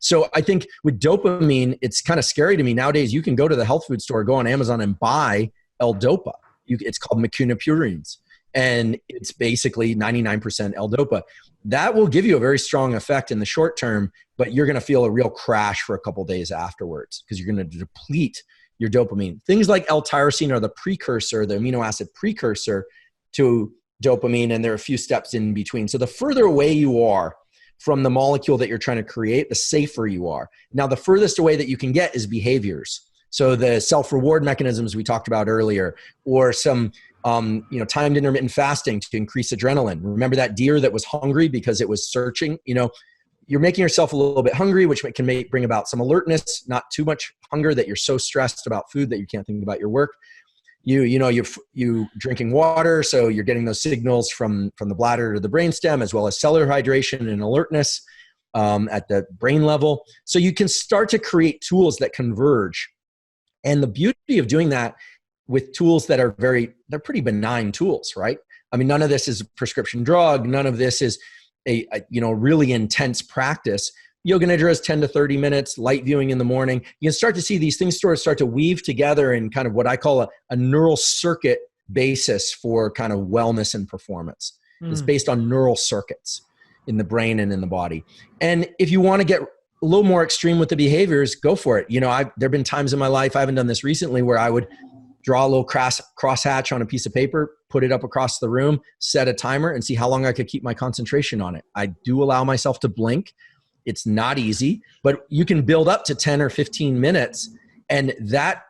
So I think with dopamine, it's kind of scary to me. Nowadays, you can go to the health food store, go on Amazon and buy L-Dopa. It's called mecunopurines. And it's basically 99% L-Dopa. That will give you a very strong effect in the short term, but you're going to feel a real crash for a couple of days afterwards because you're going to deplete your dopamine. Things like L-tyrosine are the precursor, the amino acid precursor to dopamine, and there are a few steps in between. So the further away you are from the molecule that you're trying to create, the safer you are. Now, the furthest away that you can get is behaviors. So the self-reward mechanisms we talked about earlier, or some timed intermittent fasting to increase adrenaline. Remember that deer that was hungry because it was searching? You're making yourself a little bit hungry, which can bring about some alertness, not too much hunger that you're so stressed about food that you can't think about your work. You drinking water, so you're getting those signals from the bladder to the brainstem, as well as cellular hydration and alertness at the brain level. So you can start to create tools that converge. And the beauty of doing that with tools that are they're pretty benign tools, right? I mean, none of this is a prescription drug. None of this is a really intense practice. Yoga Nidra is 10 to 30 minutes, light viewing in the morning. You can start to see these things start to weave together in kind of what I call a neural circuit basis for kind of wellness and performance. It's based on neural circuits in the brain and in the body. And if you want to get a little more extreme with the behaviors, go for it. There have been times in my life, I haven't done this recently, where I would draw a little crosshatch on a piece of paper, put it up across the room, set a timer, and see how long I could keep my concentration on it. I do allow myself to blink. It's not easy, but you can build up to 10 or 15 minutes, and that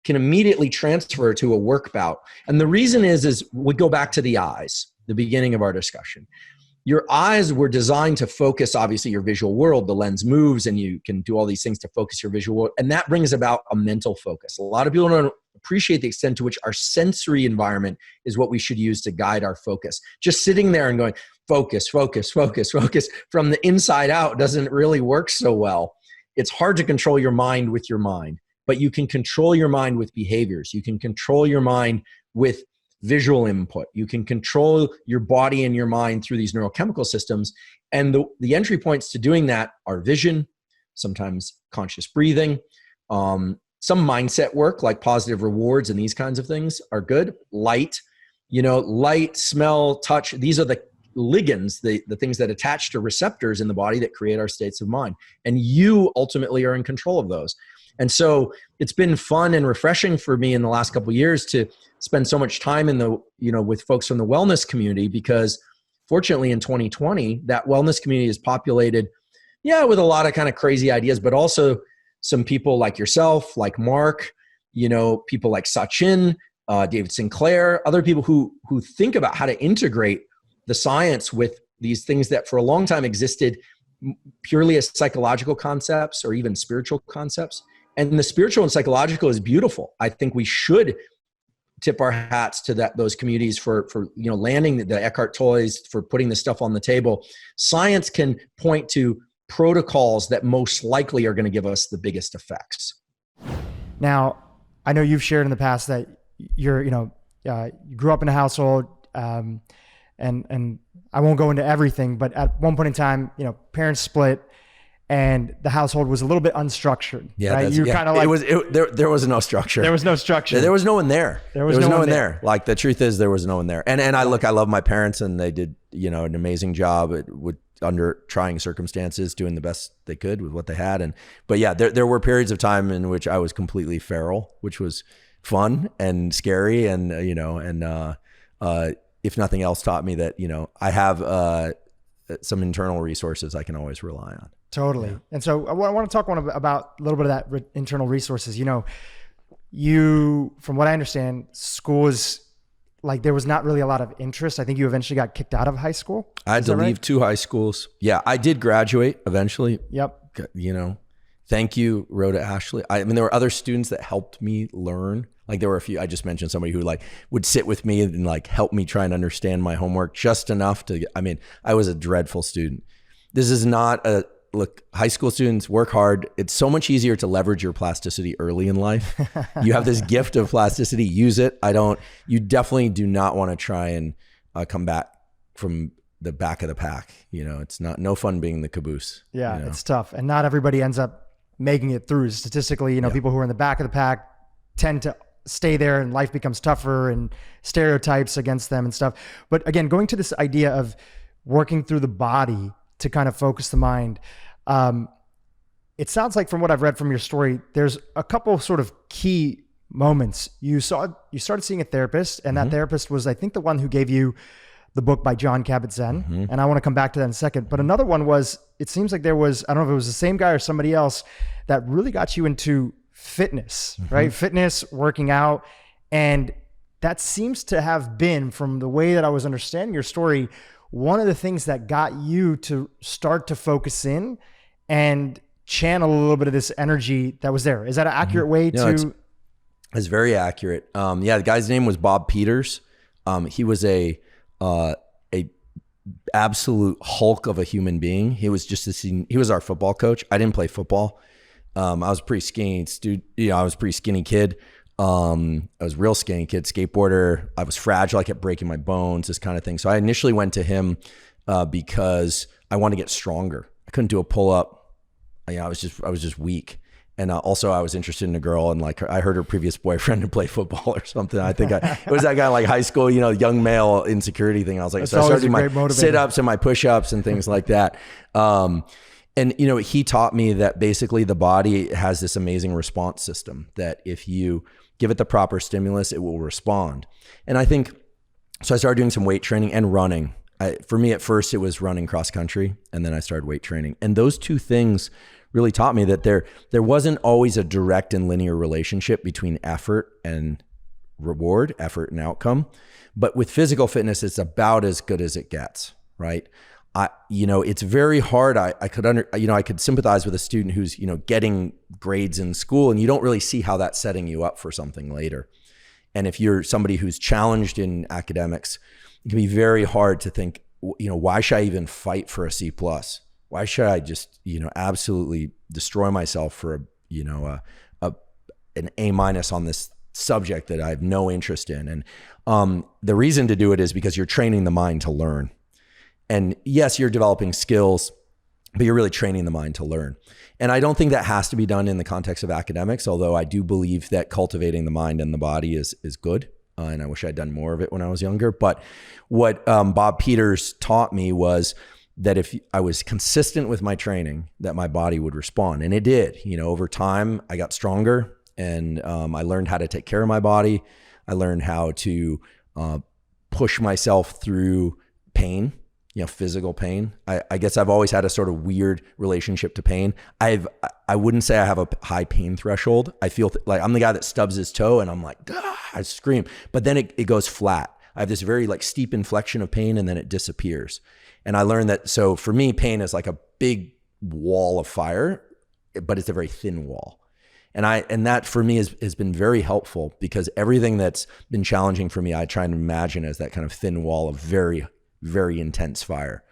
can immediately transfer to a work bout. And the reason is we go back to the eyes, the beginning of our discussion. Your eyes were designed to focus, obviously, your visual world. The lens moves and you can do all these things to focus your visual world. And that brings about a mental focus. A lot of people don't appreciate the extent to which our sensory environment is what we should use to guide our focus. Just sitting there and going, focus, focus, focus, focus from the inside out doesn't really work so well. It's hard to control your mind with your mind, but you can control your mind with behaviors. You can control your mind with visual input. You can control your body and your mind through these neurochemical systems. And the entry points to doing that are vision, sometimes conscious breathing, some mindset work like positive rewards and these kinds of things are good. Light, light, smell, touch. These are the ligands, the things that attach to receptors in the body that create our states of mind. And you ultimately are in control of those. And so it's been fun and refreshing for me in the last couple of years to spend so much time with folks from the wellness community, because fortunately in 2020, that wellness community is populated, with a lot of kind of crazy ideas, but also some people like yourself, like Mark, people like Sachin, David Sinclair, other people who think about how to integrate the science with these things that for a long time existed purely as psychological concepts or even spiritual concepts. And the spiritual and psychological is beautiful. I think we should tip our hats to those communities for landing the Eckhart toys, for putting this stuff on the table. Science can point to protocols that most likely are going to give us the biggest effects. Now, I know you've shared in the past that you grew up in a household, and I won't go into everything, but at one point in time, parents split, and the household was a little bit unstructured. Yeah, right? You kind of like there was no structure. There was no structure. There was no one there. There was no one there. Like, the truth is, there was no one there. And I love my parents, and they did an amazing job under trying circumstances, doing the best they could with what they had. But yeah, there were periods of time in which I was completely feral, which was fun and scary, and if nothing else, taught me that I have some internal resources I can always rely on. Totally. Yeah. And so I want to talk about a little bit of that internal resources. From what I understand, school is like, there was not really a lot of interest. I think you eventually got kicked out of high school. I had to leave 2 high schools. Yeah, I did graduate eventually. Yep. Thank you, Rhoda Ashley. There were other students that helped me learn. Like, there were a few, I just mentioned somebody who would sit with me and help me try and understand my homework just enough to, I was a dreadful student. This is not look, high school students work hard. It's so much easier to leverage your plasticity early in life. You have this gift of plasticity, use it. You definitely do not want to try and come back from the back of the pack. It's no fun being the caboose. Yeah, it's tough. And not everybody ends up making it through. Statistically, people who are in the back of the pack tend to stay there, and life becomes tougher, and stereotypes against them and stuff. But again, going to this idea of working through the body to kind of focus the mind. It sounds like, from what I've read from your story, there's a couple sort of key moments. You started seeing a therapist, and that therapist was, I think, the one who gave you the book by Jon Kabat-Zinn. And I want to come back to that in a second. But another one was, it seems like there was, I don't know if it was the same guy or somebody else, that really got you into fitness, right? Fitness, working out. And that seems to have been, from the way that I was understanding your story, one of the things that got you to start to focus in and channel a little bit of this energy that was there. Is that an accurate way to? It's very accurate. The guy's name was Bob Peters. He was a absolute hulk of a human being. He was he was our football coach. I didn't play football. I was a pretty skinny I was a pretty skinny kid. I was a real skinny kid, skateboarder. I was fragile. I kept breaking my bones, this kind of thing. So I initially went to him because I wanted to get stronger. I couldn't do a pull-up. I was just weak. And also, I was interested in a girl, and I heard her previous boyfriend to play football or something. I think it was that guy, high school, young male insecurity thing. I was like, so I started doing my sit-ups and my push-ups and things like that. And he taught me that basically the body has this amazing response system, that if you give it the proper stimulus, it will respond. And I think, so I started doing some weight training and running. For me, at first, it was running cross country, and then I started weight training. And those two things really taught me that there wasn't always a direct and linear relationship between effort and reward, effort and outcome. But with physical fitness, it's about as good as it gets, right? It's very hard. I could sympathize with a student who's, getting grades in school, and you don't really see how that's setting you up for something later. And if you're somebody who's challenged in academics, it can be very hard to think, why should I even fight for a C+? Why should I just, absolutely destroy myself for an A- on this subject that I have no interest in? And the reason to do it is because you're training the mind to learn. And yes, you're developing skills, but you're really training the mind to learn. And I don't think that has to be done in the context of academics, although I do believe that cultivating the mind and the body is good. And I wish I'd done more of it when I was younger. But what Bob Peters taught me was that if I was consistent with my training, that my body would respond. And it did. Over time, I got stronger, and I learned how to take care of my body. I learned how to push myself through pain. Physical pain. I guess I've always had a sort of weird relationship to pain. I wouldn't say I have a high pain threshold. I feel like I'm the guy that stubs his toe and I'm like, I scream, but then it goes flat. I have this very steep inflection of pain, and then it disappears. And I learned that, so for me, pain is like a big wall of fire, but it's a very thin wall. And that for me has been very helpful, because everything that's been challenging for me, I try and imagine as that kind of thin wall of very, very intense fire.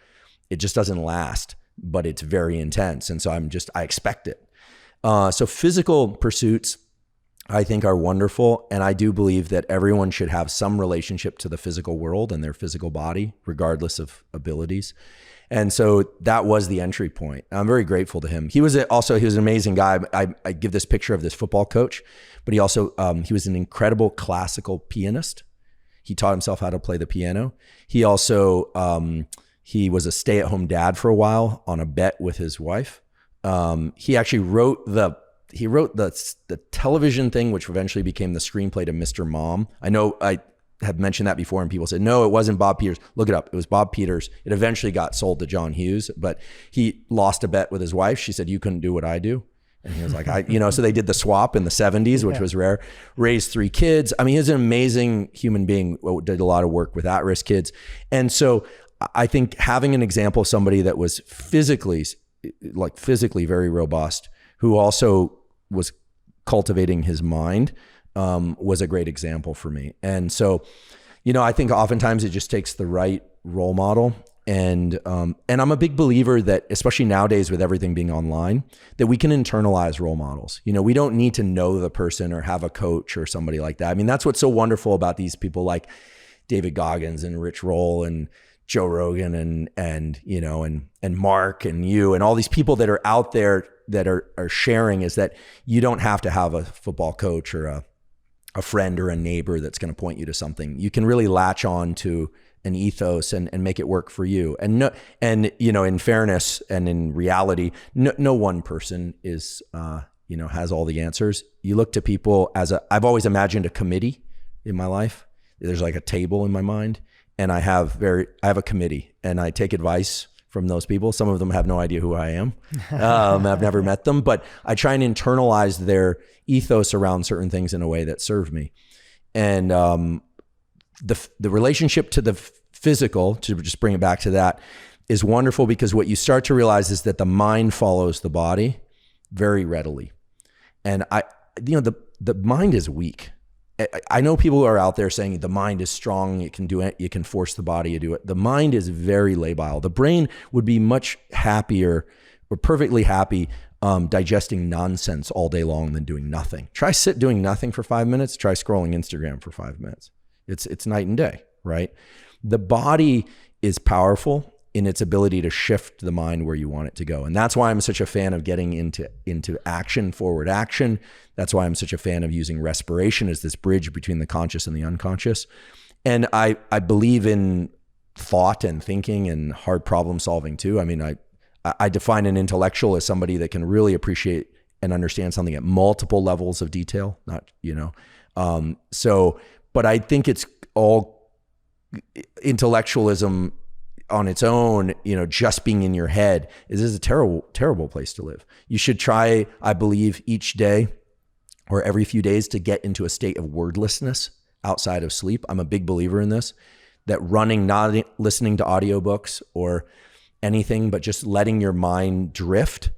It just doesn't last, but it's very intense. And so I expect it. So physical pursuits, I think, are wonderful. And I do believe that everyone should have some relationship to the physical world and their physical body, regardless of abilities. And so that was the entry point. I'm very grateful to him. He was an amazing guy. I give this picture of this football coach, but he also, he was an incredible classical pianist. He taught himself how to play the piano. He also, he was a stay-at-home dad for a while on a bet with his wife. He actually wrote the television thing, which eventually became the screenplay to Mr. Mom. I know I have mentioned that before, and people said, no, it wasn't Bob Peters. Look it up. It was Bob Peters. It eventually got sold to John Hughes, but he lost a bet with his wife. She said, you couldn't do what I do. And he was like, so they did the swap in the 70s, which was rare. Raised 3 kids. I mean, he's an amazing human being, did a lot of work with at-risk kids. And so I think having an example of somebody that was physically very robust, who also was cultivating his mind, was a great example for me. And so, I think oftentimes it just takes the right role model. And I'm a big believer that, especially nowadays with everything being online, that we can internalize role models. We don't need to know the person or have a coach or somebody like that. I mean, that's what's so wonderful about these people like David Goggins and Rich Roll and Joe Rogan and Mark and you and all these people that are out there that are sharing, is that you don't have to have a football coach or a friend or a neighbor that's going to point you to something. You can really latch on to an ethos and make it work for you. And in fairness and in reality, no one person is has all the answers. You look to people I've always imagined a committee in my life. There's like a table in my mind, and I have a committee, and I take advice from those people. Some of them have no idea who I am. I've never met them, but I try and internalize their ethos around certain things in a way that serve me. And the relationship to the physical, to just bring it back to that, is wonderful, because what you start to realize is that the mind follows the body very readily. And the mind is weak. I know people are out there saying the mind is strong, it can do it, you can force the body to do it. The mind is very labile. The brain would be much happier, or perfectly happy, digesting nonsense all day long than doing nothing. Try doing nothing for 5 minutes, try scrolling Instagram for 5 minutes. It's night and day, right? The body is powerful in its ability to shift the mind where you want it to go. And that's why I'm such a fan of getting into action, forward action. That's why I'm such a fan of using respiration as this bridge between the conscious and the unconscious. And I believe in thought and thinking and hard problem solving too. I mean, I define an intellectual as somebody that can really appreciate and understand something at multiple levels of detail, but I think it's all intellectualism on its own, just being in your head is a terrible, terrible place to live. You should try, I believe, each day or every few days to get into a state of wordlessness outside of sleep. I'm a big believer in this, that running, not listening to audiobooks or anything, but just letting your mind drift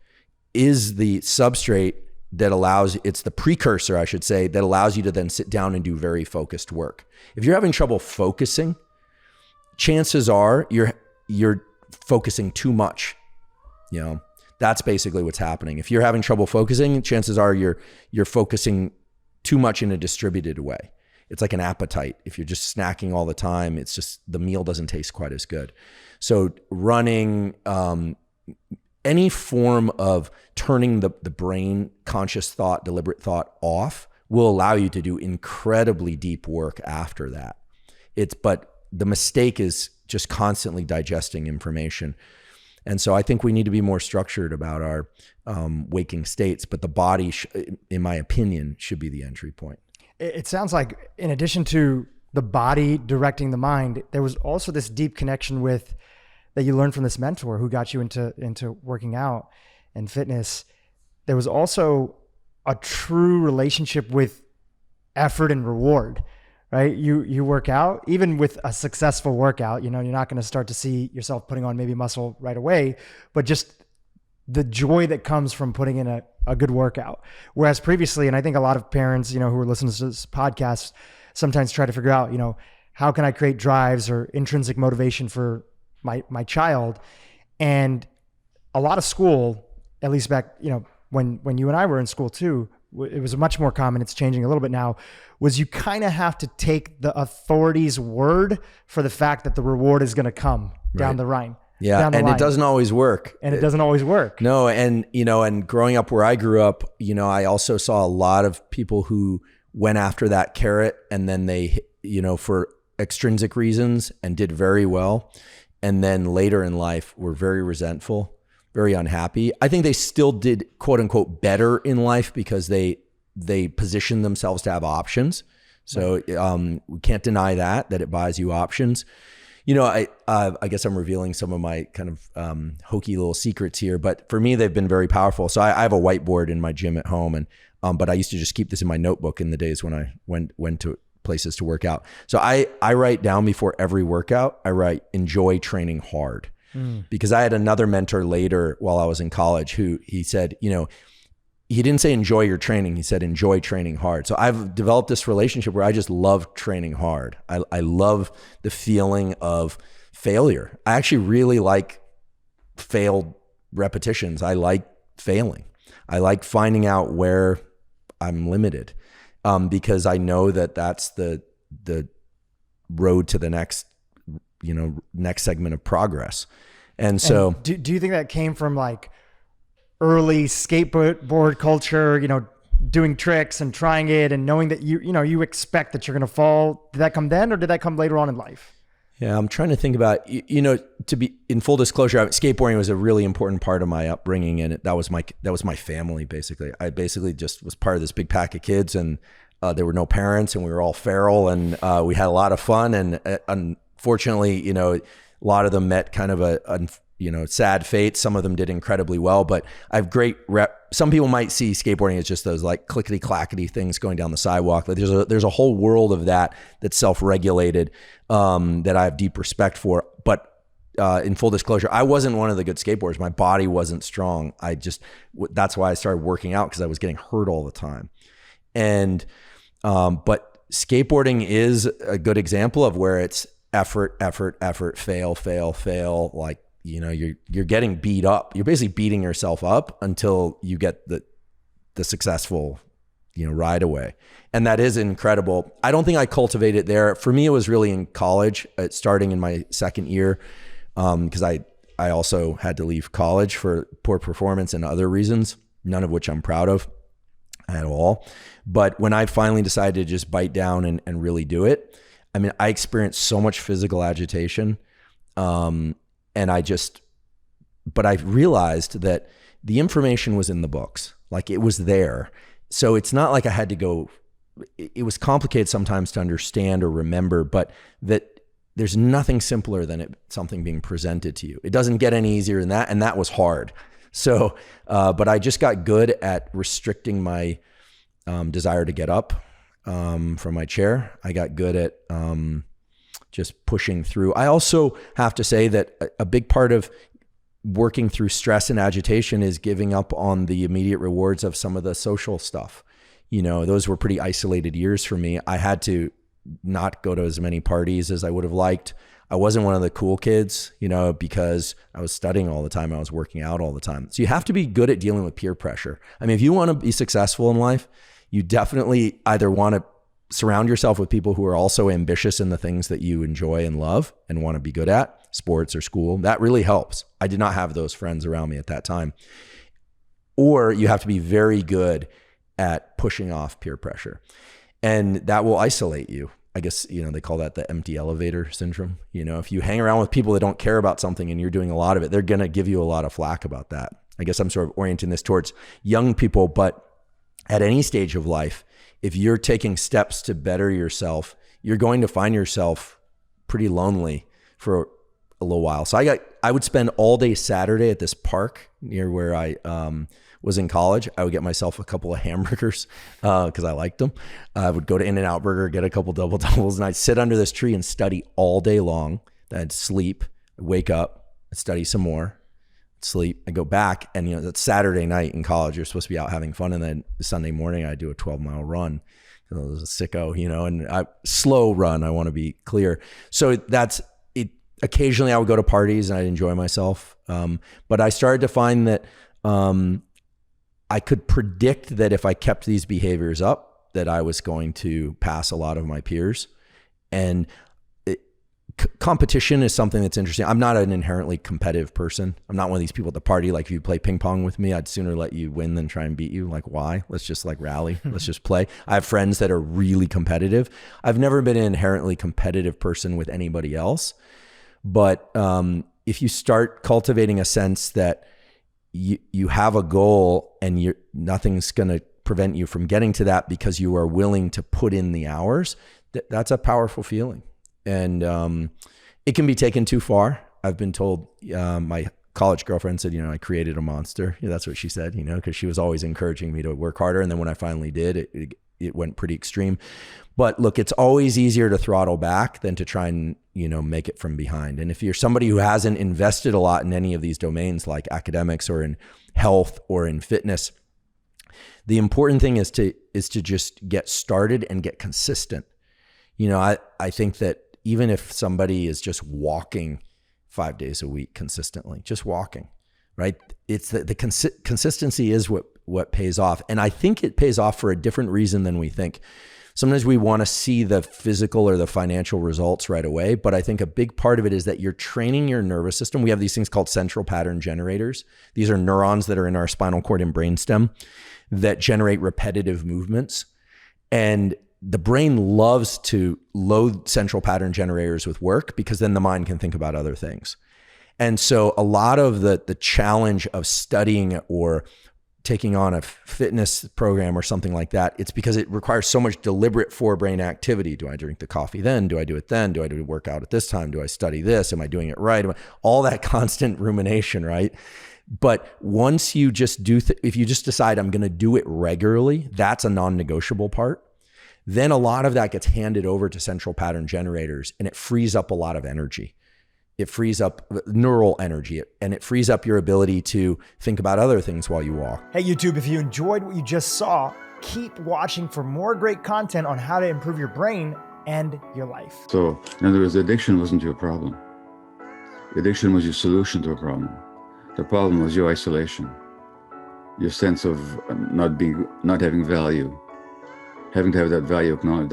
is the substrate that it's the precursor, I should say, that allows you to then sit down and do very focused work. If you're having trouble focusing, chances are you're focusing too much. That's basically what's happening. If you're having trouble focusing, chances are you're focusing too much in a distributed way. It's like an appetite. If you're just snacking all the time, it's just the meal doesn't taste quite as good. So running, any form of turning the brain, conscious thought, deliberate thought off will allow you to do incredibly deep work after that. But the mistake is just constantly digesting information. And so I think we need to be more structured about our waking states, but the body, in my opinion, should be the entry point. It sounds like in addition to the body directing the mind, there was also this deep connection that you learned from this mentor who got you into working out and fitness. There was also a true relationship with effort and reward, right? You work out, even with a successful workout, you're not going to start to see yourself putting on maybe muscle right away, but just the joy that comes from putting in a good workout. Whereas previously, and I think a lot of parents, who are listening to this podcast sometimes try to figure out, how can I create drives or intrinsic motivation for my child? And a lot of school, at least back, when you and I were in school too, it was much more common. It's changing a little bit now, was you kind of have to take the authority's word for the fact that the reward is going to come down the line. Yeah. And it doesn't always work. And it doesn't always work. No. And, and growing up where I grew up, I also saw a lot of people who went after that carrot and then they, for extrinsic reasons and did very well. And then later in life were very resentful, very unhappy. I think they still did quote unquote better in life because they positioned themselves to have options. So we can't deny that it buys you options. I guess I'm revealing some of my kind of hokey little secrets here, but for me, they've been very powerful. So I have a whiteboard in my gym at home, and but I used to just keep this in my notebook in the days when I went to places to work out. So I write down before every workout, I write enjoy training hard. Because I had another mentor later while I was in college who he said, he didn't say enjoy your training. He said enjoy training hard. So I've developed this relationship where I just love training hard. I love the feeling of failure. I actually really like failed repetitions. I like failing. I like finding out where I'm limited because I know that that's the road to the next segment of progress. And so do you think that came from like early skateboard culture, doing tricks and trying it and knowing that you expect that you're going to fall? Did that come then or did that come later on in life? Yeah, I'm trying to think about, to be in full disclosure, skateboarding was a really important part of my upbringing, and that was my family basically. I basically just was part of this big pack of kids, and there were no parents, and we were all feral, and we had a lot of fun, and unfortunately, a lot of them met kind of a sad fate. Some of them did incredibly well, but I have great some people might see skateboarding as just those like clickety clackety things going down the sidewalk. But there's a whole world of that's self-regulated, that I have deep respect for. But in full disclosure, I wasn't one of the good skateboarders. My body wasn't strong. That's why I started working out, because I was getting hurt all the time. And, but skateboarding is a good example of where it's effort, fail. Like, you're getting beat up. You're basically beating yourself up until you get the successful, ride away. And that is incredible. I don't think I cultivated it there. For me, it was really in college, starting in my second year, because I also had to leave college for poor performance and other reasons, none of which I'm proud of at all. But when I finally decided to just bite down and really do it, I mean, I experienced so much physical agitation. But I realized that the information was in the books, like it was there. So it's not like I had to go, it was complicated sometimes to understand or remember, but that there's nothing simpler than something being presented to you. It doesn't get any easier than that. And that was hard. So, but I just got good at restricting my desire to get up from my chair. I got good at just pushing through. I also have to say that a big part of working through stress and agitation is giving up on the immediate rewards of some of the social stuff. Those were pretty isolated years for me. I had to not go to as many parties as I would have liked. I wasn't one of the cool kids, because I was studying all the time. I was working out all the time. So you have to be good at dealing with peer pressure. I mean, if you want to be successful in life, you definitely either want to surround yourself with people who are also ambitious in the things that you enjoy and love and want to be good at, sports or school. That really helps. I did not have those friends around me at that time. Or you have to be very good at pushing off peer pressure. And that will isolate you. I guess, they call that the empty elevator syndrome. If you hang around with people that don't care about something and you're doing a lot of it, they're going to give you a lot of flack about that. I guess I'm sort of orienting this towards young people, but at any stage of life, if you're taking steps to better yourself, you're going to find yourself pretty lonely for a little while. So I would spend all day Saturday at this park near where I was in college. I would get myself a couple of hamburgers because I liked them. I would go to In-N-Out Burger, get a couple double doubles, and I'd sit under this tree and study all day long. Then I'd sleep, wake up, I'd study some more, sleep. I go back, and it's Saturday night in college. You're supposed to be out having fun, and then Sunday morning I do a 12-mile run. I was a sicko, and slow run. I want to be clear. So that's it. Occasionally I would go to parties and I'd enjoy myself. But I started to find that I could predict that if I kept these behaviors up, that I was going to pass a lot of my peers. And competition is something that's interesting. I'm not an inherently competitive person. I'm not one of these people at the party. Like if you play ping pong with me, I'd sooner let you win than try and beat you. Like why? Let's just rally. Let's just play. I have friends that are really competitive. I've never been an inherently competitive person with anybody else. But if you start cultivating a sense that you have a goal and nothing's going to prevent you from getting to that because you are willing to put in the hours, that's a powerful feeling. And it can be taken too far. I've been told, my college girlfriend said, I created a monster. That's what she said, because she was always encouraging me to work harder. And then when I finally did, it went pretty extreme. But look, it's always easier to throttle back than to try and, make it from behind. And if you're somebody who hasn't invested a lot in any of these domains like academics or in health or in fitness, the important thing is to just get started and get consistent. I think that even if somebody is just walking 5 days a week consistently, just walking, right? It's the consistency is what pays off. And I think it pays off for a different reason than we think. Sometimes we want to see the physical or the financial results right away, but I think a big part of it is that you're training your nervous system. We have these things called central pattern generators. These are neurons that are in our spinal cord and brainstem that generate repetitive movements. And the brain loves to load central pattern generators with work because then the mind can think about other things. And so a lot of the challenge of studying or taking on a fitness program or something like that, it's because it requires so much deliberate forebrain activity. Do I drink the coffee then? Do I do it then? Do I do the workout at this time? Do I study this? Am I doing it right? All that constant rumination, right? But once you just if you just decide I'm going to do it regularly, that's a non-negotiable part. Then a lot of that gets handed over to central pattern generators and it frees up a lot of energy. It frees up neural energy and it frees up your ability to think about other things while you walk. Hey YouTube, if you enjoyed what you just saw, keep watching for more great content on how to improve your brain and your life. So in other words, addiction wasn't your problem. Addiction was your solution to a problem. The problem was your isolation, your sense of not having value, having to have that value acknowledged.